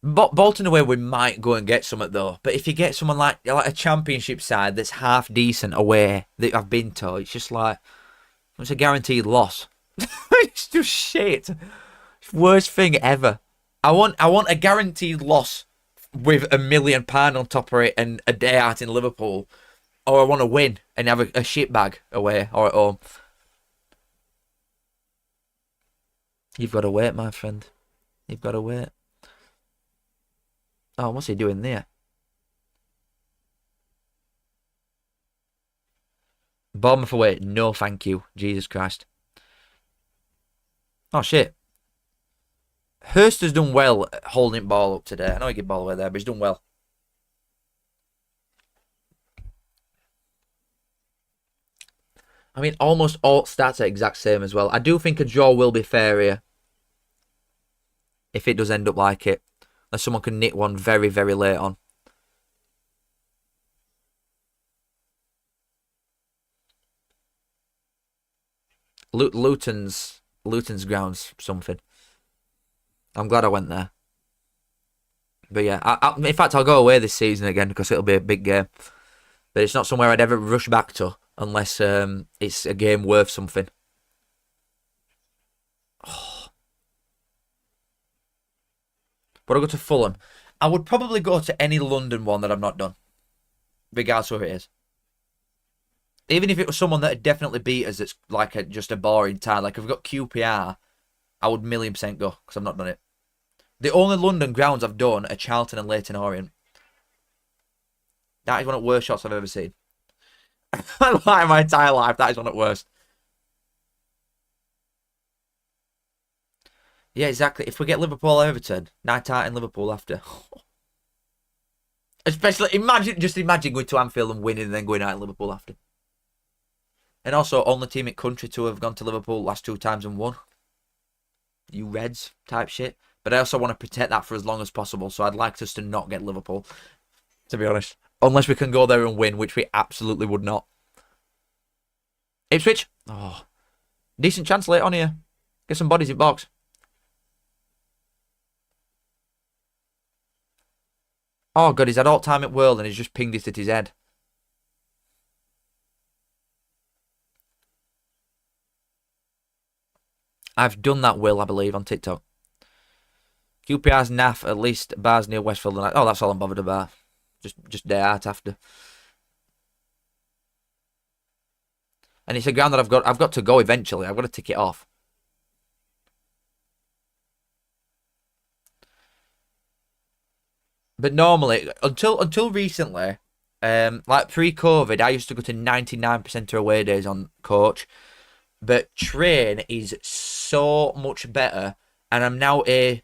Bolton away, we might go and get something, though. But if you get someone like a championship side that's half decent away that I've been to, it's just like, it's a guaranteed loss. It's just shit. Worst thing ever. I want a guaranteed loss with £1 million on top of it and a day out in Liverpool, or I want to win and have a shit bag away or at home. You've got to wait, my friend. You've got to wait. Oh, what's he doing there? Bournemouth away. No, thank you. Jesus Christ. Oh, shit. Hurst has done well at holding ball up today. I know he gave ball away there, but he's done well. I mean, almost all stats are exact same as well. I do think a draw will be fair here. If it does end up like it. Unless someone can nick one very, very late on. Luton's ground's something. I'm glad I went there. But yeah, in fact, I'll go away this season again because it'll be a big game. But it's not somewhere I'd ever rush back to unless it's a game worth something. Oh. But I'll go to Fulham. I would probably go to any London one that I've not done. Regardless of who it is. Even if it was someone that had definitely beat us, it's like just a boring time. Like if we've got QPR, I would 1,000,000% go because I've not done it. The only London grounds I've done are Charlton and Leyton Orient. That is one of the worst shots I've ever seen. Like my entire life, that is one of the worst. Yeah, exactly. If we get Liverpool Everton, night out in Liverpool after. Especially, imagine going to Anfield and winning and then going out in Liverpool after. And also, only team in country to have gone to Liverpool last 2 times and won. You Reds type shit. But I also want to protect that for as long as possible. So I'd like us to not get Liverpool. To be honest. Unless we can go there and win, which we absolutely would not. Ipswich. Oh, decent chance late on here. Get some bodies in box. Oh, God, he's had all time at World and he's just pinged it at his head. I've done that, Will, I believe, on TikTok. QPR's naff, at least bars near Westfield. Oh, that's all I'm bothered about. Just day out after. And it's a ground that I've got to go eventually. I've got to tick it off. But normally, until recently, like pre-COVID, I used to go to 99% of away days on coach. But train is so much better, and I'm now a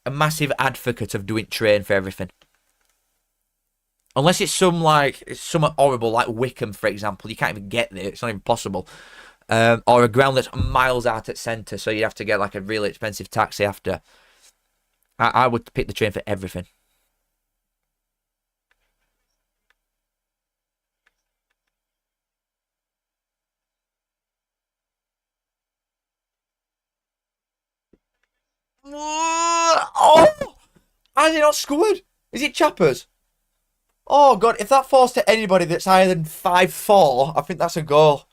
massive advocate of doing train for everything. Unless it's somewhat horrible, like Wickham, for example. You can't even get there. It's not even possible. Or a ground that's miles out at centre, so you have to get like a really expensive taxi after. I would pick the train for everything. Oh! Has he not scored? Is it Chappers? Oh, God, if that falls to anybody that's higher than 5'4", I think that's a goal.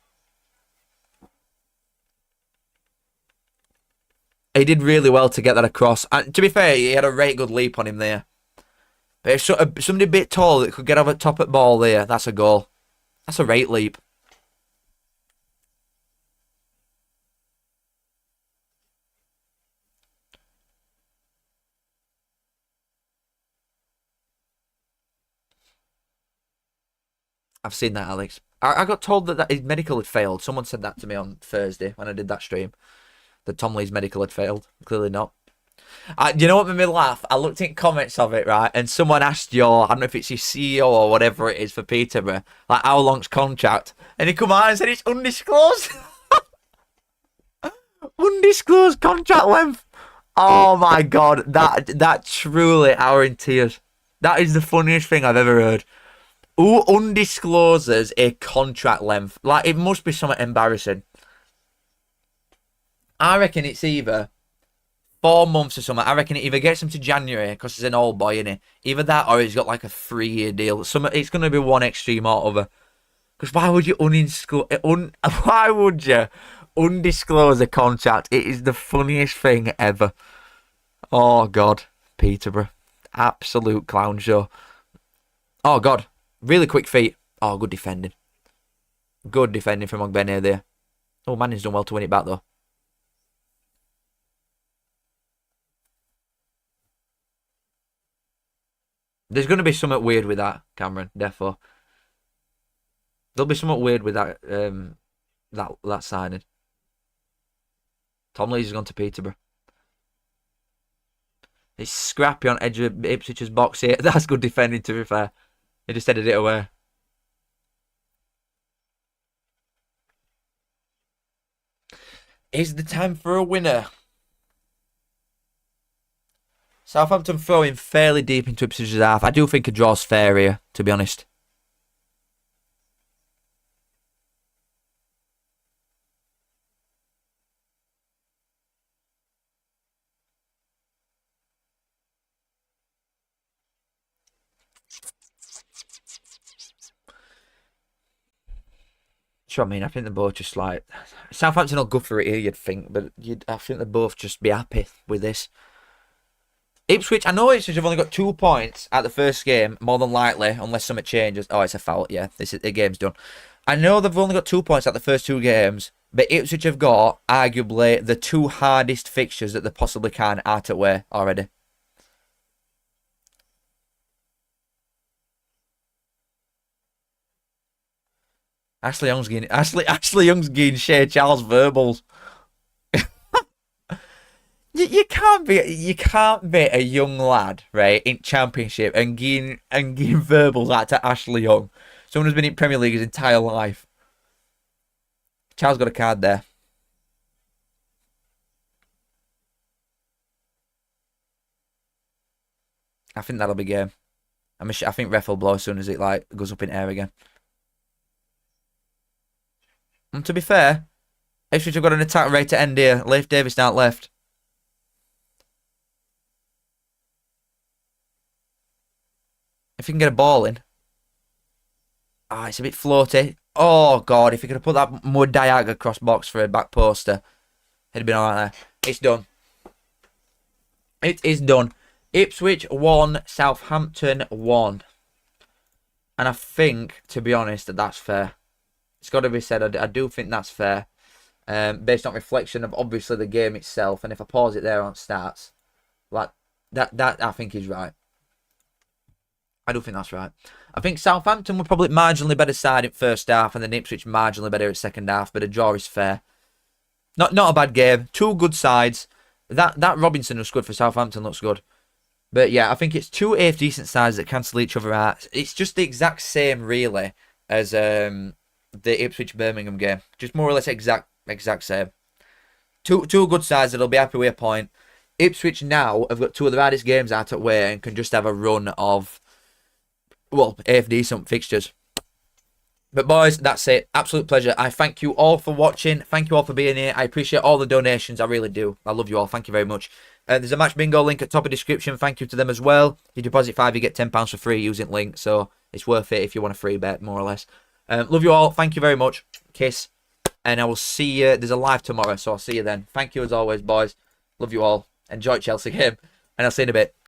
He did really well to get that across. And to be fair, he had a right good leap on him there. But if somebody a bit tall that could get over top at ball there, that's a goal. That's a right leap. I've seen that, Alex. I got told that his medical had failed. Someone said that to me on Thursday when I did that stream. That Tom Lee's medical had failed. Clearly not. Do you know what made me laugh? I looked in comments of it, right? And someone asked I don't know if it's your CEO or whatever it is for Peterborough, like how long's contract? And he come out and said it's undisclosed. Undisclosed contract length. Oh my God. That truly, our in tears. That is the funniest thing I've ever heard. Who undiscloses a contract length? Like, it must be something embarrassing. I reckon it's either 4 months or something. I reckon it either gets him to January because he's an old boy, innit? Either that or he's got like a 3-year deal. It's going to be one extreme or other. Because why would you why would you undisclose a contract? It is the funniest thing ever. Oh, God. Peterborough. Absolute clown show. Oh, God. Really quick feet. Oh, good defending. Good defending from Ogbene there. Oh, Manning's done well to win it back, though. There's going to be something weird with that, Cameron, therefore. There'll be something weird with that that signing. Tom Lees has gone to Peterborough. It's scrappy on edge of Ipswich's box here. That's good defending, to be fair. He just headed it away. Is the time for a winner? Southampton throwing fairly deep into Ipswich's half. I do think a draw's fair here, to be honest. Sure, I mean, I think they're both just like Southampton will go for it here. You'd think, but I think they'd both just be happy with this. Ipswich, I know Ipswich have only got 2 points at the first game, more than likely, unless something changes. Oh, it's a foul. Yeah, the game's done. I know they've only got 2 points at the first 2 games, but Ipswich have got arguably the 2 hardest fixtures that they possibly can out at way already. Ashley Young's getting Shea Charles verbals. You can't be a young lad, right, in Championship and getting verbals out to Ashley Young. Someone who's been in Premier League his entire life. Charles got a card there. I think that'll be game. I think ref will blow as soon as it like goes up in air again. And to be fair, Ipswich have got an attack rate to end here. Leif Davis down left. If he can get a ball in. Ah, it's a bit floaty. Oh, God, if he could have put that more diag across box for a back poster, it'd have been alright there. It's done. It is done. Ipswich 1, Southampton 1. And I think, to be honest, that's fair. It's got to be said, I do think that's fair. Based on reflection of, obviously, the game itself. And if I pause it there on stats, like that I think is right. I do think that's right. I think Southampton were probably marginally better side in first half, and then Ipswich marginally better at second half, but a draw is fair. Not a bad game. Two good sides. That Robinson was good for Southampton, looks good. But yeah, I think it's two half decent sides that cancel each other out. It's just the exact same, really, as the Ipswich-Birmingham game. Just more or less exact same. Two good sides that'll be happy with a point. Ipswich now have got two of the hardest games out at way and can just have a run of, well, half decent fixtures. But boys, that's it. Absolute pleasure. I thank you all for watching. Thank you all for being here. I appreciate all the donations. I really do. I love you all. Thank you very much. There's a match bingo link at top of the description. Thank you to them as well. You deposit £5, you get £10 for free using link. So it's worth it if you want a free bet, more or less. Love you all. Thank you very much. Kiss. And I will see you. There's a live tomorrow, so I'll see you then. Thank you as always, boys. Love you all. Enjoy Chelsea game. And I'll see you in a bit.